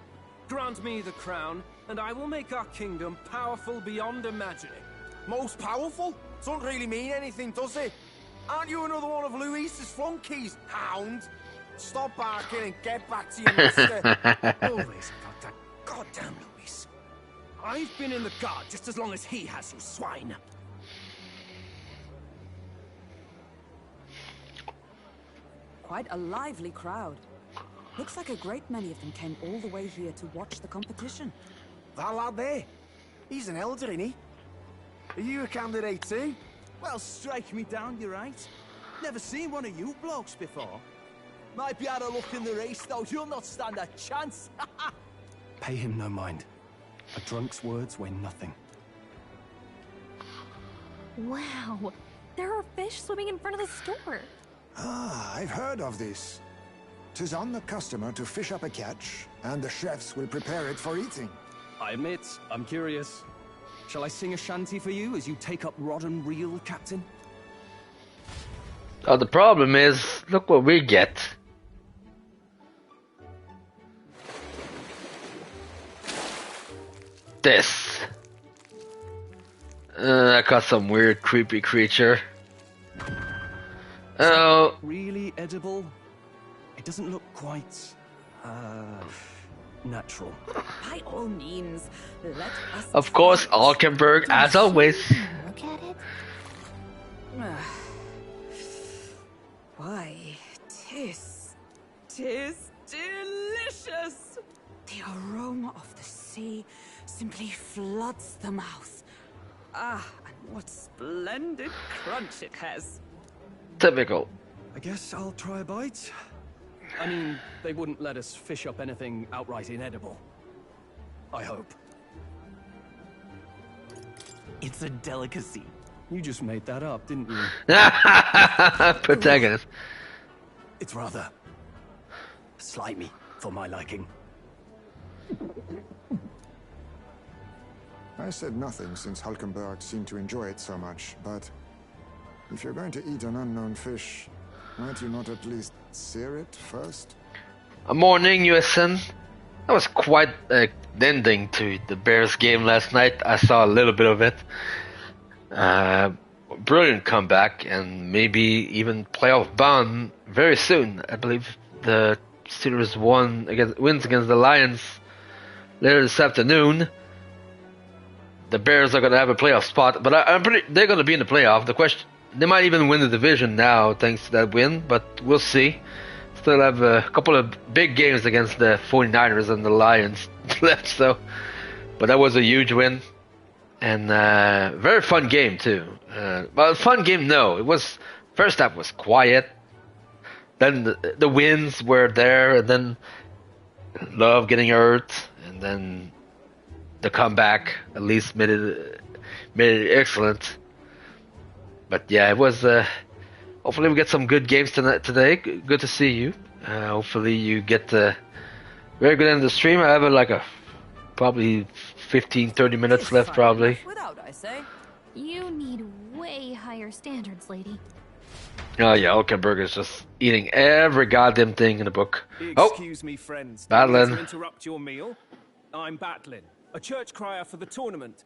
Grant me the crown, and I will make our kingdom powerful beyond imagining. Most powerful? Doesn't really mean anything, does it? Aren't you another one of Luis's flunkies, hound? Stop barking and get back to your master. Always about that goddamn Luis. I've been in the guard just as long as he has, you swine. Quite a lively crowd. Looks like a great many of them came all the way here to watch the competition. That lad there, he's an elder, isn't he? Are you a candidate too? Well, strike me down, you're right. Never seen one of you blokes before. Might be out of luck in the race, though. You'll not stand a chance. Pay him no mind. A drunk's words weigh nothing. Wow, there are fish swimming in front of the store. Ah, I've heard of this. 'Tis on the customer to fish up a catch, and the chefs will prepare it for eating. I admit, I'm curious. Shall I sing a shanty for you as you take up rod and reel, Captain? Oh, the problem is, look what we get. This. I got some weird, creepy creature. Oh. Really edible? It doesn't look quite, natural. By all means, let us. Of course, Alkenberg, as always. Look at it. Why, tis delicious. The aroma of the sea simply floods the mouth. Ah, and what splendid crunch it has. Typical. I guess I'll try a bite. I mean, they wouldn't let us fish up anything outright inedible. I hope. It's a delicacy. You just made that up, didn't you? Protagonist. It's rather slimy for my liking. I said nothing since Hulkenberg seemed to enjoy it so much, but if you're going to eat an unknown fish, might you not at least sear it first? A morning, USN. That was quite an ending to the Bears game last night. I saw a little bit of it. Brilliant comeback, and maybe even playoff bound very soon. I believe the Steelers wins against the Lions later this afternoon. The Bears are going to have a playoff spot, but they're going to be in the playoff. The question, they might even win the division now thanks to that win, but we'll see. Still have a couple of big games against the 49ers and the Lions left, so. But that was a huge win. And very fun game, too. Well, fun game, no. It was, first half was quiet. Then the wins were there, and then Love getting hurt, and then the comeback at least made it excellent. But yeah, it was. Hopefully, we get some good games today. Good to see you. Hopefully, you get very good end of the stream. I have probably 15-30 minutes left, probably. Without, I say. You need way higher standards, lady. Oh yeah, Hulkenberg is just eating every goddamn thing in the book. Excuse me, friends. Battling. To interrupt your meal. I'm Batlin, a church crier for the tournament.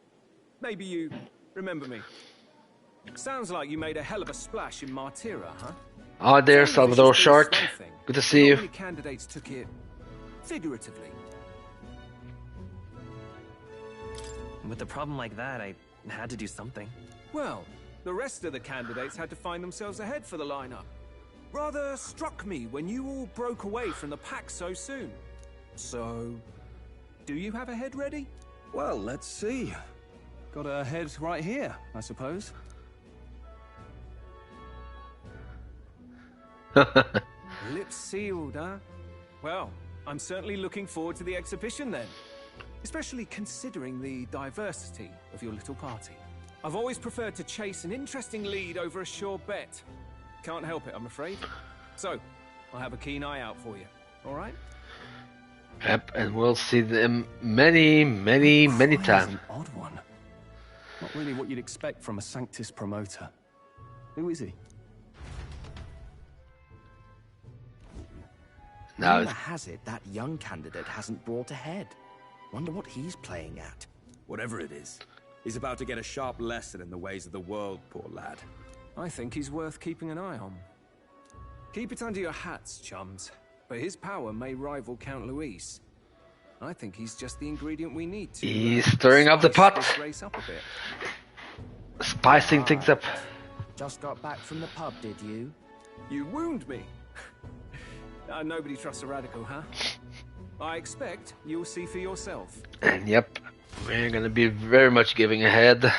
Maybe you remember me. Sounds like you made a hell of a splash in Martira, huh? Oh, there, Salvador Shark. Good to see you. Many candidates took it figuratively. With a problem like that, I had to do something. Well, the rest of the candidates had to find themselves ahead for the lineup. Rather struck me when you all broke away from the pack so soon. So, do you have a head ready? Well, let's see. Got a head right here, I suppose. Lips sealed, huh? Well, I'm certainly looking forward to the exhibition then. Especially considering the diversity of your little party. I've always preferred to chase an interesting lead over a sure bet. Can't help it, I'm afraid. So, I'll have a keen eye out for you. All right? Yep, and we'll see them many times. An odd one. Not really what you'd expect from a Sanctus promoter. Who is he? Rumor has it that young candidate hasn't brought ahead. Wonder what he's playing at. Whatever it is, he's about to get a sharp lesson in the ways of the world, poor lad. I think he's worth keeping an eye on. Keep it under your hats, chums. But his power may rival Count Luis. I think he's just the ingredient we need to. He's stirring up the pot. This race up a bit. Spicing things up. Just got back from the pub, did you? You wound me. Nobody trusts a radical, huh? I expect you'll see for yourself. And yep, we're gonna be very much giving ahead.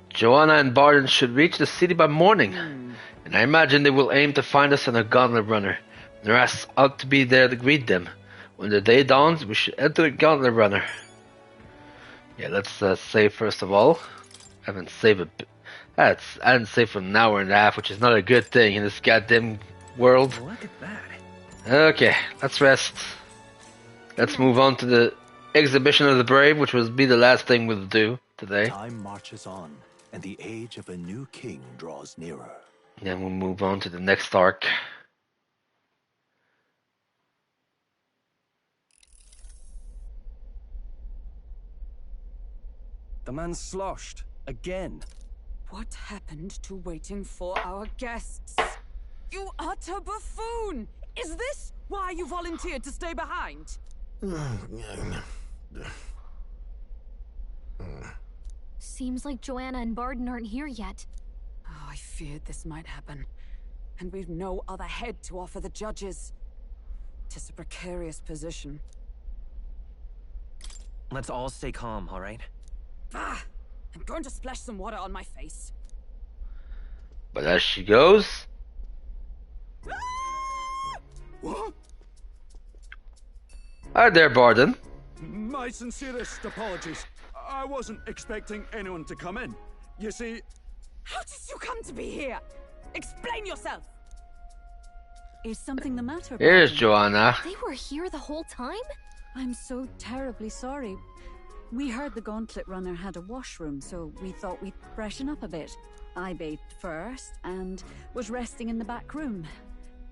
Joanna and Barden should reach the city by morning, and I imagine they will aim to find us in a gauntlet runner. The rest ought to be there to greet them. When the day dawns, we should enter the gauntlet runner. Yeah, let's save first of all. I haven't saved I hadn't saved for an hour and a half, which is not a good thing in this goddamn world. Look at that. Okay, let's rest. Let's move on to the exhibition of the brave, which will be the last thing we'll do today. Time marches on, and the age of a new king draws nearer. Then we'll move on to the next arc. The man's sloshed. Again. What happened to waiting for our guests? You utter buffoon! Is this why you volunteered to stay behind? Seems like Joanna and Barden aren't here yet. Oh, I feared this might happen. And we've no other head to offer the judges. 'Tis a precarious position. Let's all stay calm, all right? Ah! I'm going to splash some water on my face. But as she goes... What? Hi there, Barden. My sincerest apologies. I wasn't expecting anyone to come in. You see... How did you come to be here? Explain yourself! Is something the matter? Here's Joanna. They were here the whole time? I'm so terribly sorry. We heard the Gauntlet Runner had a washroom, so we thought we'd freshen up a bit. I bathed first and was resting in the back room,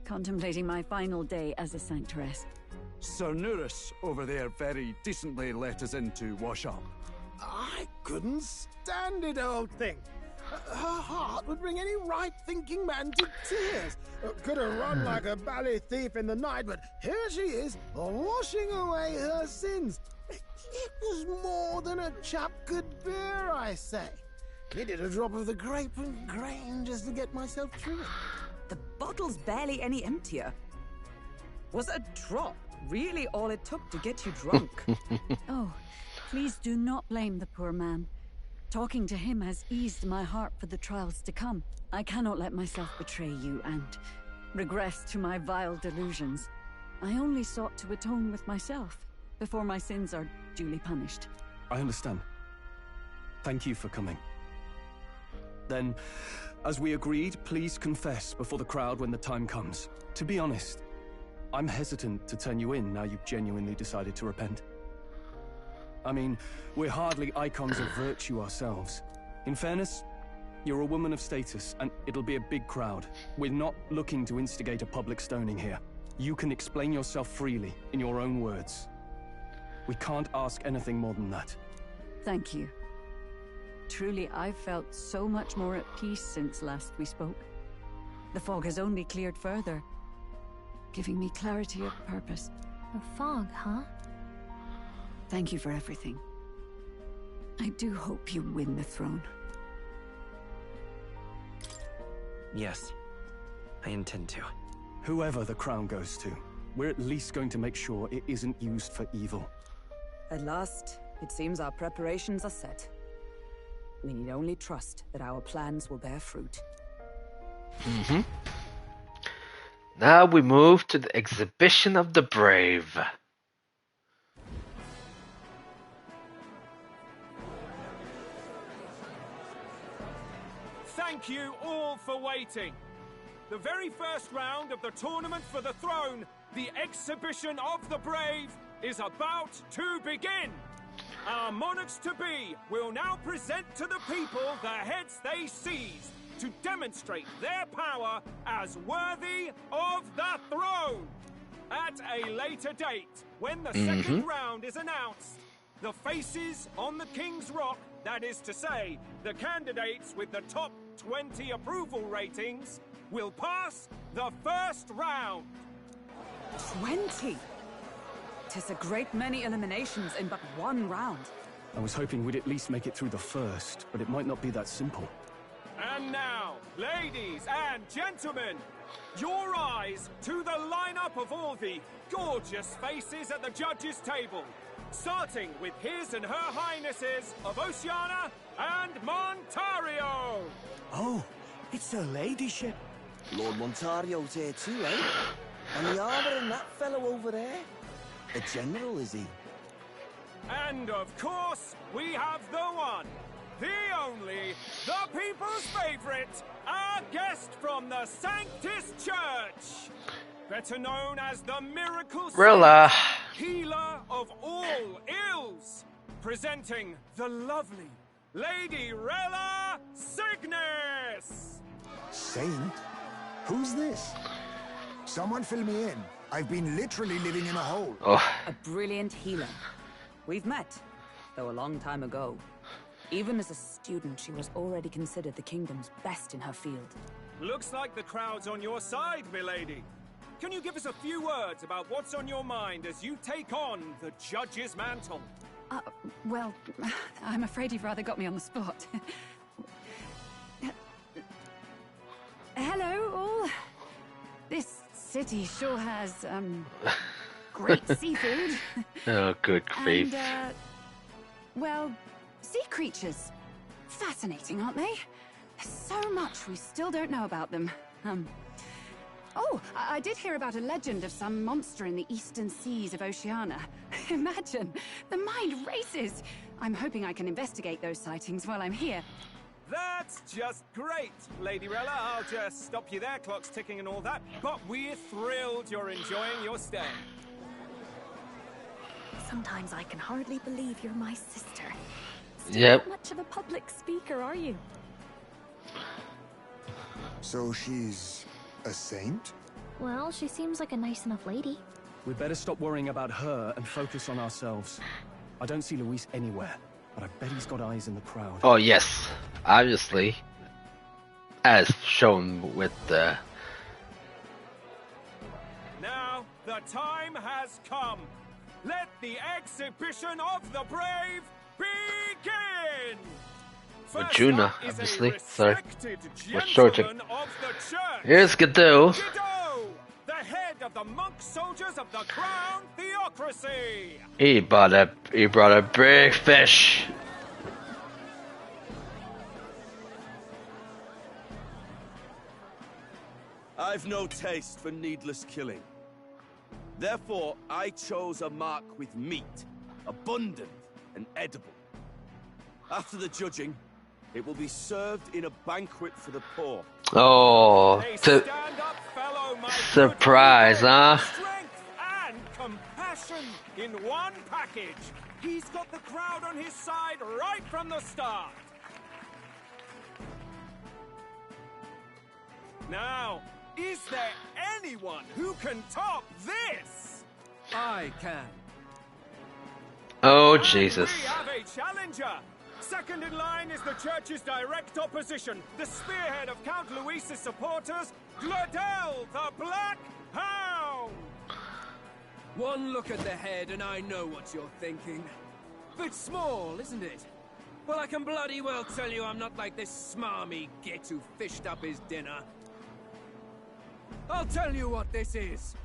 contemplating my final day as a sanctoress. Sir Nuris over there very decently let us in to wash up. I couldn't stand it, old thing. Her heart would bring any right-thinking man to tears. Could have run like a ballet thief in the night, but here she is, washing away her sins. It was more than a chap could bear, I say. Needed a drop of the grape and grain just to get myself through it. The bottle's barely any emptier. Was a drop really all it took to get you drunk? Oh, please do not blame the poor man. Talking to him has eased my heart for the trials to come. I cannot let myself betray you and regress to my vile delusions. I only sought to atone with myself before my sins are duly punished. I understand. Thank you for coming. Then, as we agreed, please confess before the crowd when the time comes. To be honest, I'm hesitant to turn you in now you've genuinely decided to repent. I mean, we're hardly icons of virtue ourselves. In fairness, you're a woman of status, and it'll be a big crowd. We're not looking to instigate a public stoning here. You can explain yourself freely, in your own words. We can't ask anything more than that. Thank you. Truly, I've felt so much more at peace since last we spoke. The fog has only cleared further, giving me clarity of purpose. The fog, huh? Thank you for everything. I do hope you win the throne. Yes, I intend to. Whoever the crown goes to, we're at least going to make sure it isn't used for evil. At last, it seems our preparations are set. We need only trust that our plans will bear fruit. Now we move to the exhibition of the brave. Thank you all for waiting. The very first round of the tournament for the throne, the exhibition of the brave, is about to begin. Our monarchs-to-be will now present to the people the heads they seized to demonstrate their power as worthy of the throne. At a later date, when the second round is announced, the faces on the King's Rock, that is to say, the candidates with the top 20 approval ratings, will pass the first round. 20? 'Tis a great many eliminations in but one round. I was hoping we'd at least make it through the first, but it might not be that simple. And now, ladies and gentlemen, your eyes to the lineup of all the gorgeous faces at the judges' table, starting with His and Her Highnesses of Oceania and Montario. Oh, it's her ladyship. Lord Montario's here too, eh? And the armor and that fellow over there? A general, is he? And of course, we have the one, the only, the people's favorite, our guest from the Sanctus Church, better known as the Miracle Rilla, healer of all ills, presenting the lovely Lady Rella Cygnus. Saint? Who's this? Someone fill me in. I've been literally living in a hole. A brilliant healer. We've met, though a long time ago. Even as a student, she was already considered the kingdom's best in her field. Looks like the crowd's on your side, milady. Can you give us a few words about what's on your mind as you take on the judge's mantle? Well, I'm afraid you've rather got me on the spot. Hello, all. This city sure has, great seafood. Oh, good grief. And, well, sea creatures. Fascinating, aren't they? There's so much we still don't know about them. Oh, I did hear about a legend of some monster in the eastern seas of Oceania. Imagine, the mind races. I'm hoping I can investigate those sightings while I'm here. That's just great, Lady Rella. I'll just stop you there, clock's ticking and all that. But we're thrilled you're enjoying your stay. Sometimes I can hardly believe you're my sister. Still Yep. not much of a public speaker, are you? So she's a saint? Well, she seems like a nice enough lady. We'd better stop worrying about her and focus on ourselves. I don't see Luis anywhere, but I bet he's got eyes in the crowd. Oh yes, obviously, as shown with the. Now, the time has come. Let the exhibition of the brave begin! With First Juna, up is a obviously. Sorry. respected With Georgia. gentleman of the church. Here's Godot. Godot, the head of the monk soldiers of the Crown Theocracy. He brought a big fish. I've no taste for needless killing. Therefore, I chose a mark with meat, abundant and edible. After the judging, it will be served in a banquet for the poor. Oh, surprise, huh? Strength and compassion in one package. He's got the crowd on his side right from the start. Now, is there anyone who can top this? I can. Oh, Jesus. We have a challenger. Second in line is the church's direct opposition, the spearhead of Count Luis's supporters, Gladel the Black Hound. One look at the head and I know what you're thinking. Bit small, isn't it? Well, I can bloody well tell you I'm not like this smarmy git who fished up his dinner. I'll tell you what this is.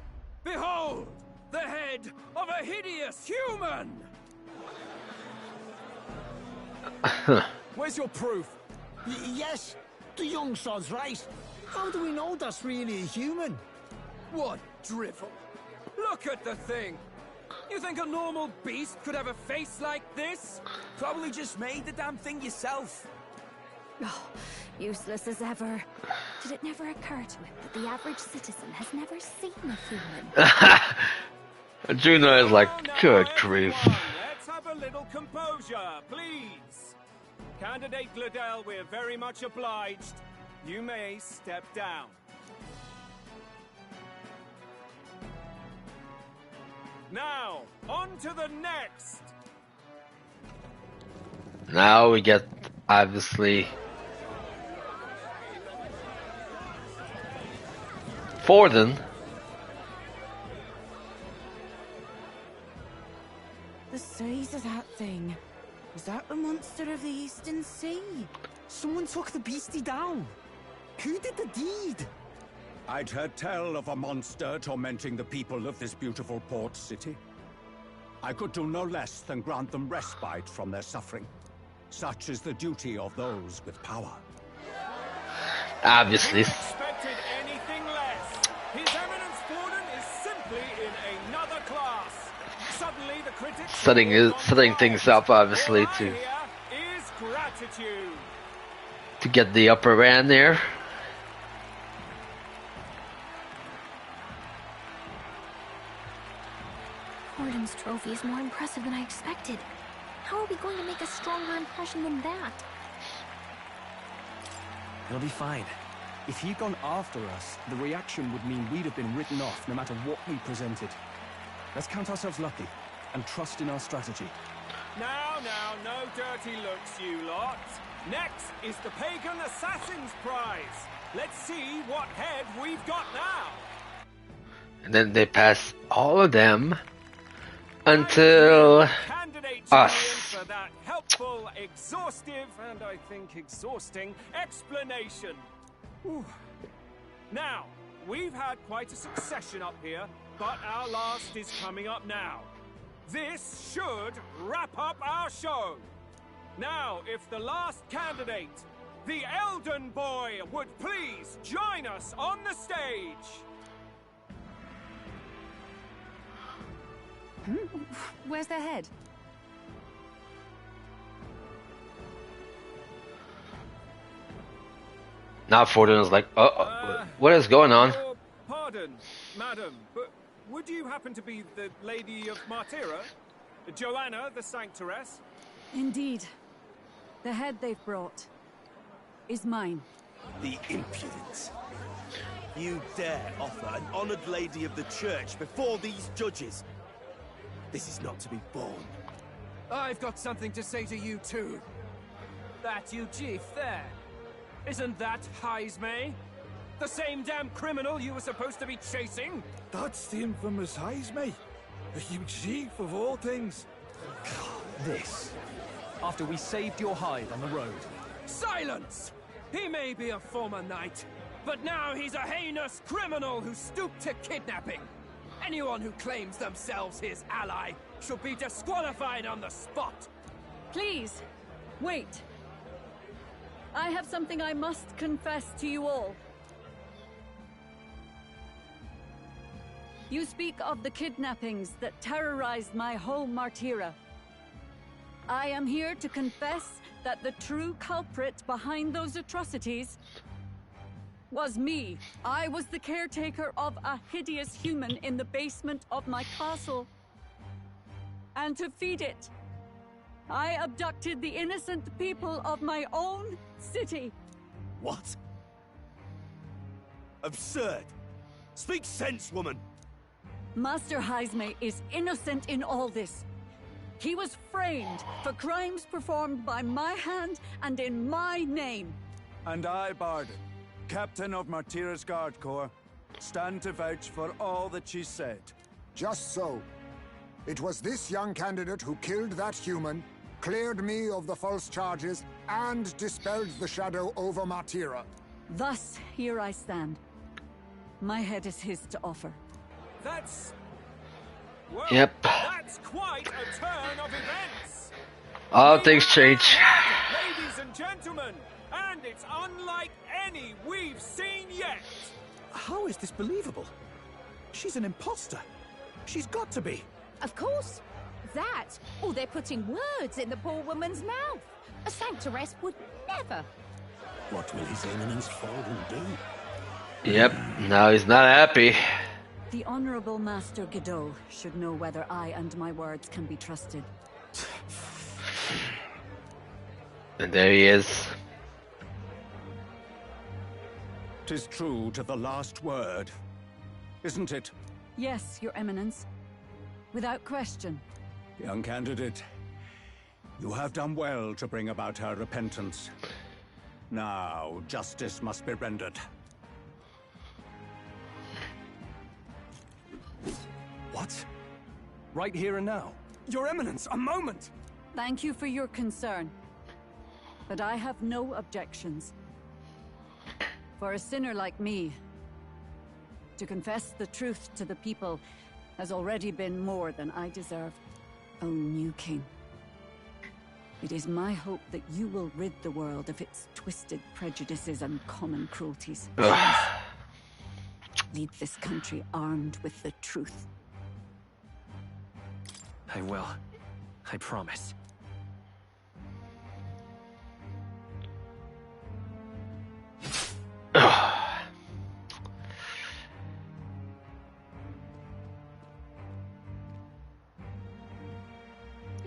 Behold, the head of a hideous human! Where's your proof? Yes, the young sod's right. How do we know that's really a human? What drivel? Look at the thing! You think a normal beast could have a face like this? Probably just made the damn thing yourself. Oh, useless as ever. Did it never occur to him that the average citizen has never seen a human? Juno is like, good grief. Let's have a little composure, please. Candidate Gladel, we're very much obliged. You may step down. Now, on to the next. Now we get, obviously, Forden. The size of that thing. Is that the monster of the Eastern Sea? Someone took the beastie down. Who did the deed? I'd heard tell of a monster tormenting the people of this beautiful port city. I could do no less than grant them respite from their suffering. Such is the duty of those with power. Obviously. Expected anything less. His Eminence Forden is simply in another class. Suddenly the critics Setting things up, obviously, is gratitude. to get the upper hand there. Forden's trophy is more impressive than I expected. How are we going to make a stronger impression than that? It'll be fine. If he'd gone after us, the reaction would mean we'd have been written off no matter what we presented. Let's count ourselves lucky and trust in our strategy. Now, no dirty looks, you lot. Next is the Pagan Assassin's Prize. Let's see what head we've got now. And then they pass all of them until us. For that helpful, exhaustive, and I think exhausting explanation. Whew. Now, we've had quite a succession up here, but our last is coming up now. This should wrap up our show. Now, if the last candidate, the Elden Boy, would please join us on the stage. Where's their head? Now Forden is like, what is going on? Pardon, madam, but would you happen to be the Lady of Martira? Joanna, the Sanctoress? Indeed. The head they've brought is mine. The impudence. You dare offer an honored lady of the church before these judges? This is not to be borne. I've got something to say to you too. That you chief there. Isn't that Heismay? The same damn criminal you were supposed to be chasing? That's the infamous Heismay. A huge chief of all things. This. After we saved your hide on the road. Silence! He may be a former knight, but now he's a heinous criminal who stooped to kidnapping. Anyone who claims themselves his ally should be disqualified on the spot. Please, wait. I have something I must confess to you all. You speak of the kidnappings that terrorized my home, Martira. I am here to confess that the true culprit behind those atrocities was me. I was the caretaker of a hideous human in the basement of my castle. And to feed it, I abducted the innocent people of my own city. What? Absurd. Speak sense, woman. Master Heismay is innocent in all this. He was framed for crimes performed by my hand and in my name. And I, Barden, Captain of Martira's Guard Corps, stand to vouch for all that she said. Just so. It was this young candidate who killed that human, cleared me of the false charges, and dispelled the shadow over Martira. Thus, here I stand. My head is his to offer. That's... well, yep. That's quite a turn of events. All things change. Ladies and gentlemen, and it's unlike any we've seen yet. How is this believable? She's an imposter. She's got to be. Of course. That, or they're putting words in the poor woman's mouth. A Sanctoress would never. What will His Eminence Forden do? Yep, now he's not happy. The Honorable Master Godot should know whether I and my words can be trusted. And there he is. 'Tis true to the last word, isn't it? Yes, Your Eminence. Without question. Young candidate, you have done well to bring about her repentance. Now, justice must be rendered. What? Right here and now? Your Eminence, a moment! Thank you for your concern. But I have no objections. For a sinner like me, to confess the truth to the people has already been more than I deserve. O new king, it is my hope that you will rid the world of its twisted prejudices and common cruelties. Lead this country armed with the truth. I will. I promise.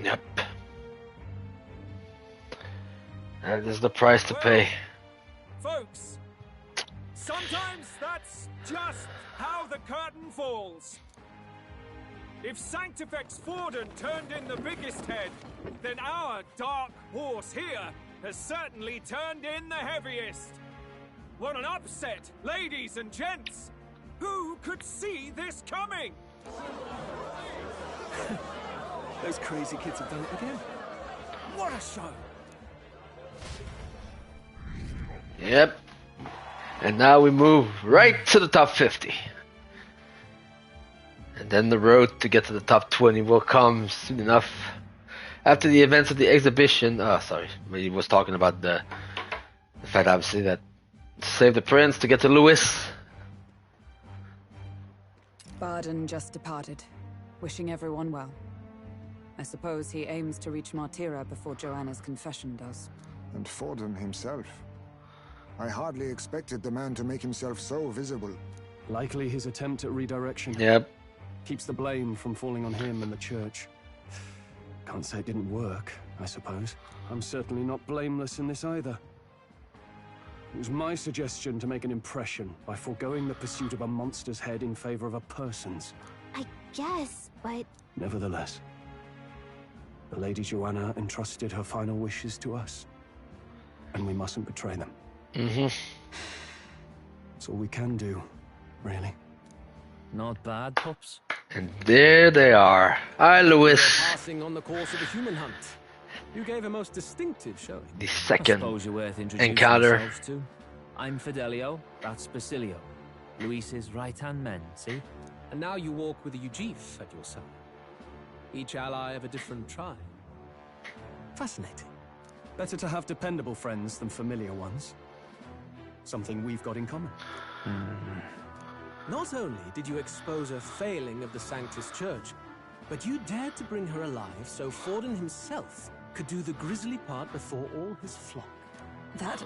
Yep. That is the price to pay. Folks, sometimes that's just how the curtain falls. If Sanctifex Forden turned in the biggest head, then our dark horse here has certainly turned in the heaviest. What an upset, ladies and gents! Who could see this coming? Those crazy kids have done it again. What a show! Yep. And now we move right to the top 50. And then the road to get to the top 20 will come soon enough. After the events of the exhibition, he was talking about the fact, obviously, that to save the prince, to get to Lewis. Barden just departed, wishing everyone well. I suppose he aims to reach Martira before Joanna's confession does. And Forden himself. I hardly expected the man to make himself so visible. Likely his attempt at redirection. Yep. Keeps the blame from falling on him and the church. Can't say it didn't work, I suppose. I'm certainly not blameless in this either. It was my suggestion to make an impression by foregoing the pursuit of a monster's head in favor of a person's. I guess, but... Nevertheless, the Lady Joanna entrusted her final wishes to us, and we mustn't betray them. Mm-hmm. That's all we can do, really. Not bad, pups. And there they are. Hi, Louis. Passing on the course of the human hunt. You gave a most distinctive showing. The second I suppose you're worth introducing encounter. yourselves to. I'm Fidelio, that's Basilio. Luis's right-hand men, see? And now you walk with a Ujif at your side. Each ally of a different tribe. Fascinating. Better to have dependable friends than familiar ones. Something we've got in common. Not only did you expose a failing of the Sanctus Church, but you dared to bring her alive so Forden himself could do the grisly part before all his flock. That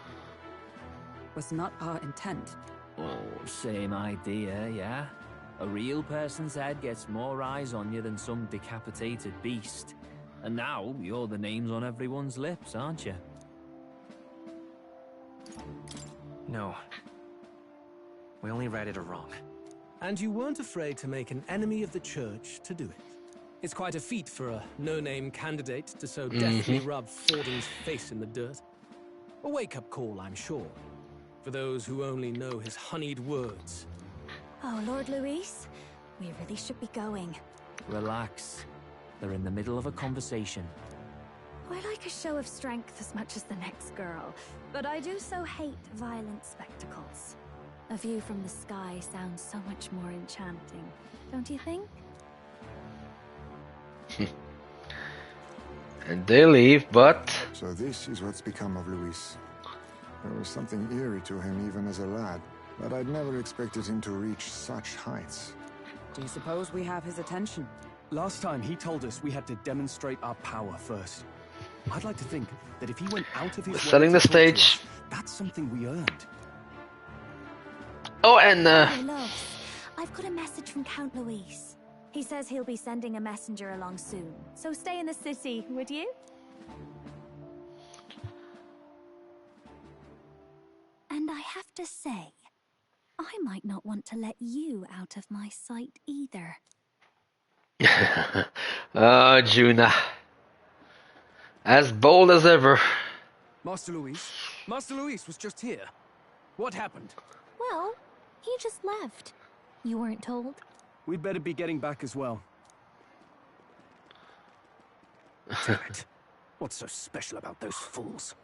was not our intent. Oh, same idea, yeah? A real person's head gets more eyes on you than some decapitated beast. And now, you're the names on everyone's lips, aren't you? No. We only read it wrong. And you weren't afraid to make an enemy of the church to do it. It's quite a feat for a no-name candidate to so deftly rub Forden's face in the dirt. A wake-up call, I'm sure, for those who only know his honeyed words. Oh, Lord Luis, we really should be going. Relax. They're in the middle of a conversation. I like a show of strength as much as the next girl, but I do so hate violent spectacles. A view from the sky sounds so much more enchanting, don't you think? And they leave, but... So this is what's become of Luis. There was something eerie to him even as a lad, but I'd never expected him to reach such heights. Do you suppose we have his attention? Last time he told us we had to demonstrate our power first. I'd like to think that if he went out of his way setting to the talk to stage. us, that's something we earned. Oh, and My loves, I've got a message from Count Luis. He says he'll be sending a messenger along soon, so stay in the city, would you? And I have to say, I might not want to let you out of my sight either. Oh, Juna. As bold as ever. Master Luis? Master Luis was just here. What happened? Well, he just left. You weren't told? We'd better be getting back as well. Damn it. What's so special about those fools?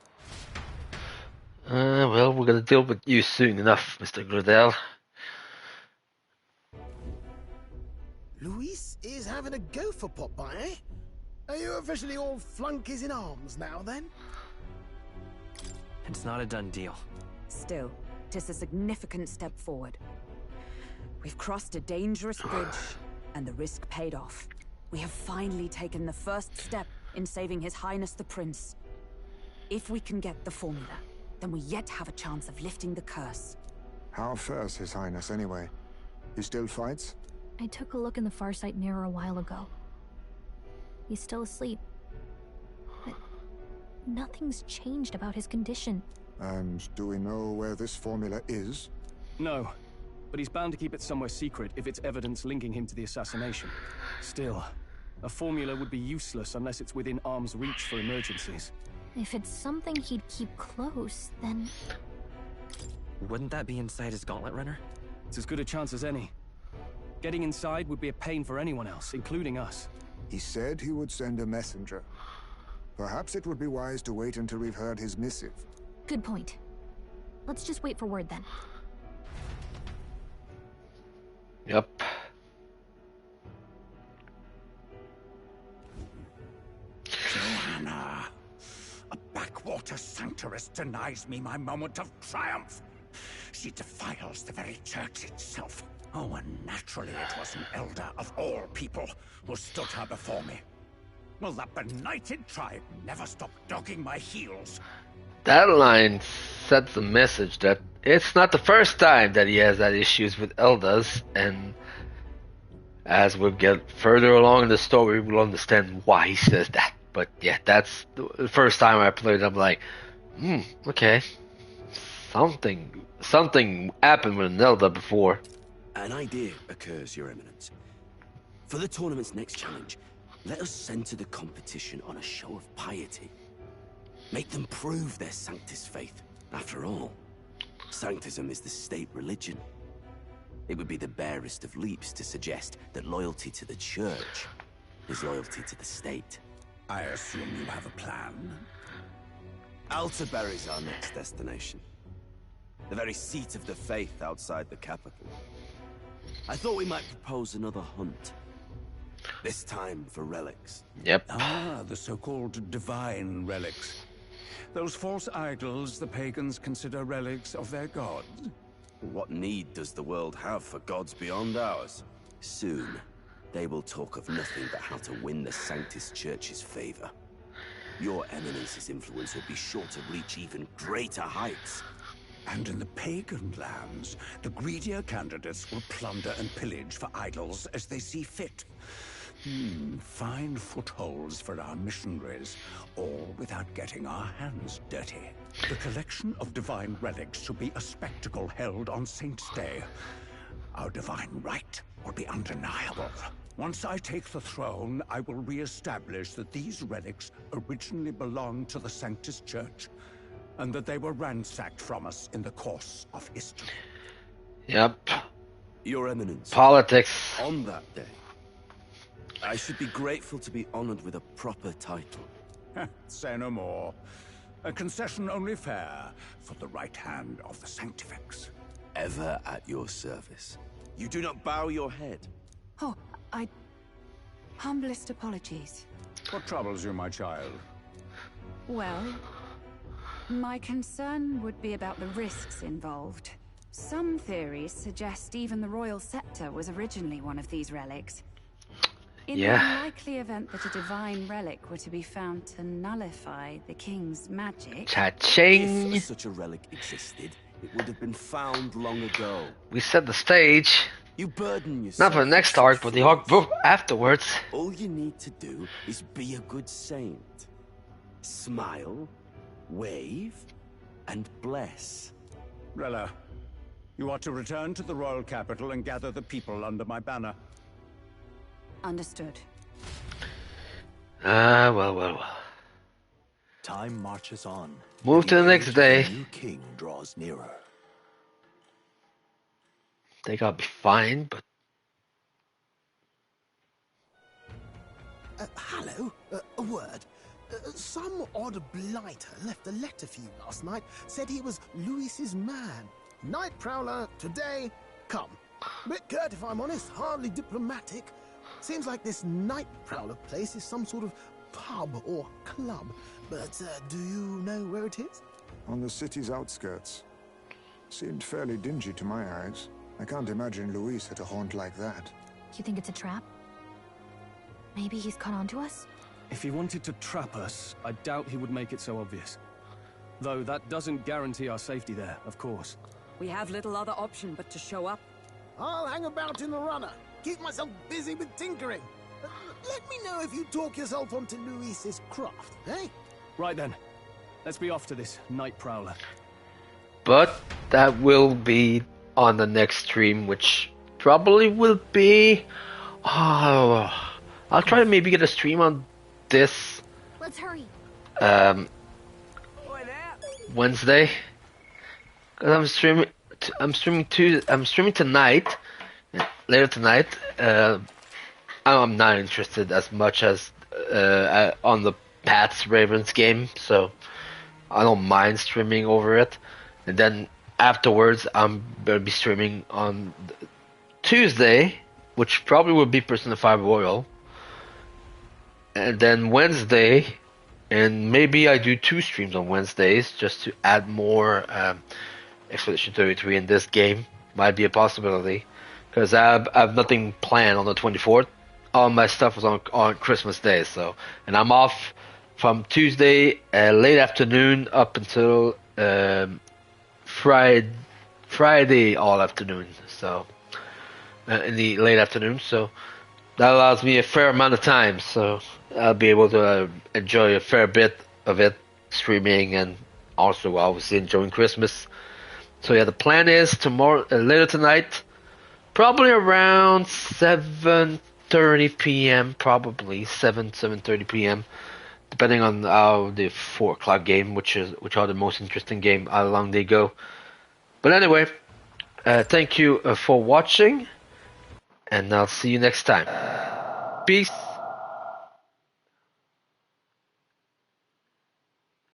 Well, we're gonna deal with you soon enough, Mr. Gradell. Luis is having a go for Popeye, eh? Are you officially all flunkies in arms now, then? It's not a done deal. Still, 'tis a significant step forward. We've crossed a dangerous bridge, and the risk paid off. We have finally taken the first step in saving His Highness the Prince. If we can get the formula, then we yet have a chance of lifting the curse. How fares His Highness, anyway? He still fights? I took a look in the Farsight mirror a while ago. He's still asleep. But nothing's changed about his condition. And do we know where this formula is? No, but he's bound to keep it somewhere secret if it's evidence linking him to the assassination. Still, a formula would be useless unless it's within arm's reach for emergencies. If it's something he'd keep close, then... Wouldn't that be inside his gauntlet runner? It's as good a chance as any. Getting inside would be a pain for anyone else, including us. He said he would send a messenger. Perhaps it would be wise to wait until we've heard his missive. Good point. Let's just wait for word then. Yep. Joanna, a backwater sanctuarist denies me my moment of triumph. She defiles the very church itself. Oh, and naturally it was an elder of all people who stood her before me. Will that benighted tribe never stop dogging my heels? That line sends a message that it's not the first time that he has had issues with Eldas, and as we get further along in the story, we'll understand why he says that. But yeah, that's the first time I played. I'm like, okay, something happened with Nelda before. An idea occurs, Your Eminence. For the tournament's next challenge, let us center the competition on a show of piety. Make them prove their Sanctus faith. After all, Sanctism is the state religion. It would be the barest of leaps to suggest that loyalty to the Church is loyalty to the state. I assume you have a plan? Altaberry is our next destination. The very seat of the faith outside the capital. I thought we might propose another hunt. This time for relics. Yep. Ah, the so-called divine relics. Those false idols the pagans consider relics of their gods. What need does the world have for gods beyond ours? Soon, they will talk of nothing but how to win the Sanctus Church's favor. Your Eminence's influence will be sure to reach even greater heights. And in the pagan lands, the greedier candidates will plunder and pillage for idols as they see fit. Fine footholds for our missionaries, all without getting our hands dirty. The collection of divine relics should be a spectacle held on Saint's Day. Our divine right will be undeniable. Once I take the throne, I will re-establish that these relics originally belonged to the Sanctus Church, and that they were ransacked from us in the course of history. Yep. Your Eminence. Politics. On that day, I should be grateful to be honored with a proper title. Say no more. A concession only fair for the right hand of the Sanctifex. Ever at your service. You do not bow your head. Oh, humblest apologies. What troubles you, my child? Well, my concern would be about the risks involved. Some theories suggest even the royal scepter was originally one of these relics. In the unlikely event that a divine relic were to be found to nullify the king's magic... Cha-ching! If such a relic existed, it would have been found long ago. We set the stage. You burden yourself. Not for the next arc, but the arc afterwards. All you need to do is be a good saint. Smile, wave, and bless. Rella, you are to return to the royal capital and gather the people under my banner. Understood. Well. Time marches on. Move to the next day. The new king draws nearer. Think I'll be fine, but... Hello? A word. Some odd blighter left a letter for you last night. Said he was Louis's man. Night Prowler, today, come. Bit curt if I'm honest, hardly diplomatic. Seems like this Night Prowler place is some sort of pub or club. But do you know where it is? On the city's outskirts. Seemed fairly dingy to my eyes. I can't imagine Luis at a haunt like that. You think it's a trap? Maybe he's caught on to us? If he wanted to trap us, I doubt he would make it so obvious. Though that doesn't guarantee our safety there, of course. We have little other option but to show up. I'll hang about in the runner. Keep myself busy with tinkering. Let me know if you talk yourself onto Luis's craft, eh? Right then. Let's be off to this Night Prowler. But that will be on the next stream, which probably will be... Oh, I'll try to maybe get a stream on this... Let's hurry. Wednesday. Cause I'm streaming tonight. Later tonight. I'm not interested as much as on the Pats Ravens game, so I don't mind streaming over it. And then afterwards, I'm gonna be streaming on Tuesday, which probably will be Persona 5 Royal. And then Wednesday, and maybe I do 2 streams on Wednesdays just to add more Expedition 33 in this game. Might be a possibility, because I have nothing planned on the 24th. All my stuff was on Christmas Day, so, and I'm off from Tuesday late afternoon up until Friday all afternoon, so in the late afternoon. So that allows me a fair amount of time. So I'll be able to enjoy a fair bit of it streaming and also obviously enjoying Christmas. So yeah, the plan is tomorrow, later tonight, probably around 7:30 p.m. Probably 7:30 p.m. Depending on how the 4 o'clock game, which are the most interesting game, how long they go. But anyway, thank you for watching, and I'll see you next time. Peace.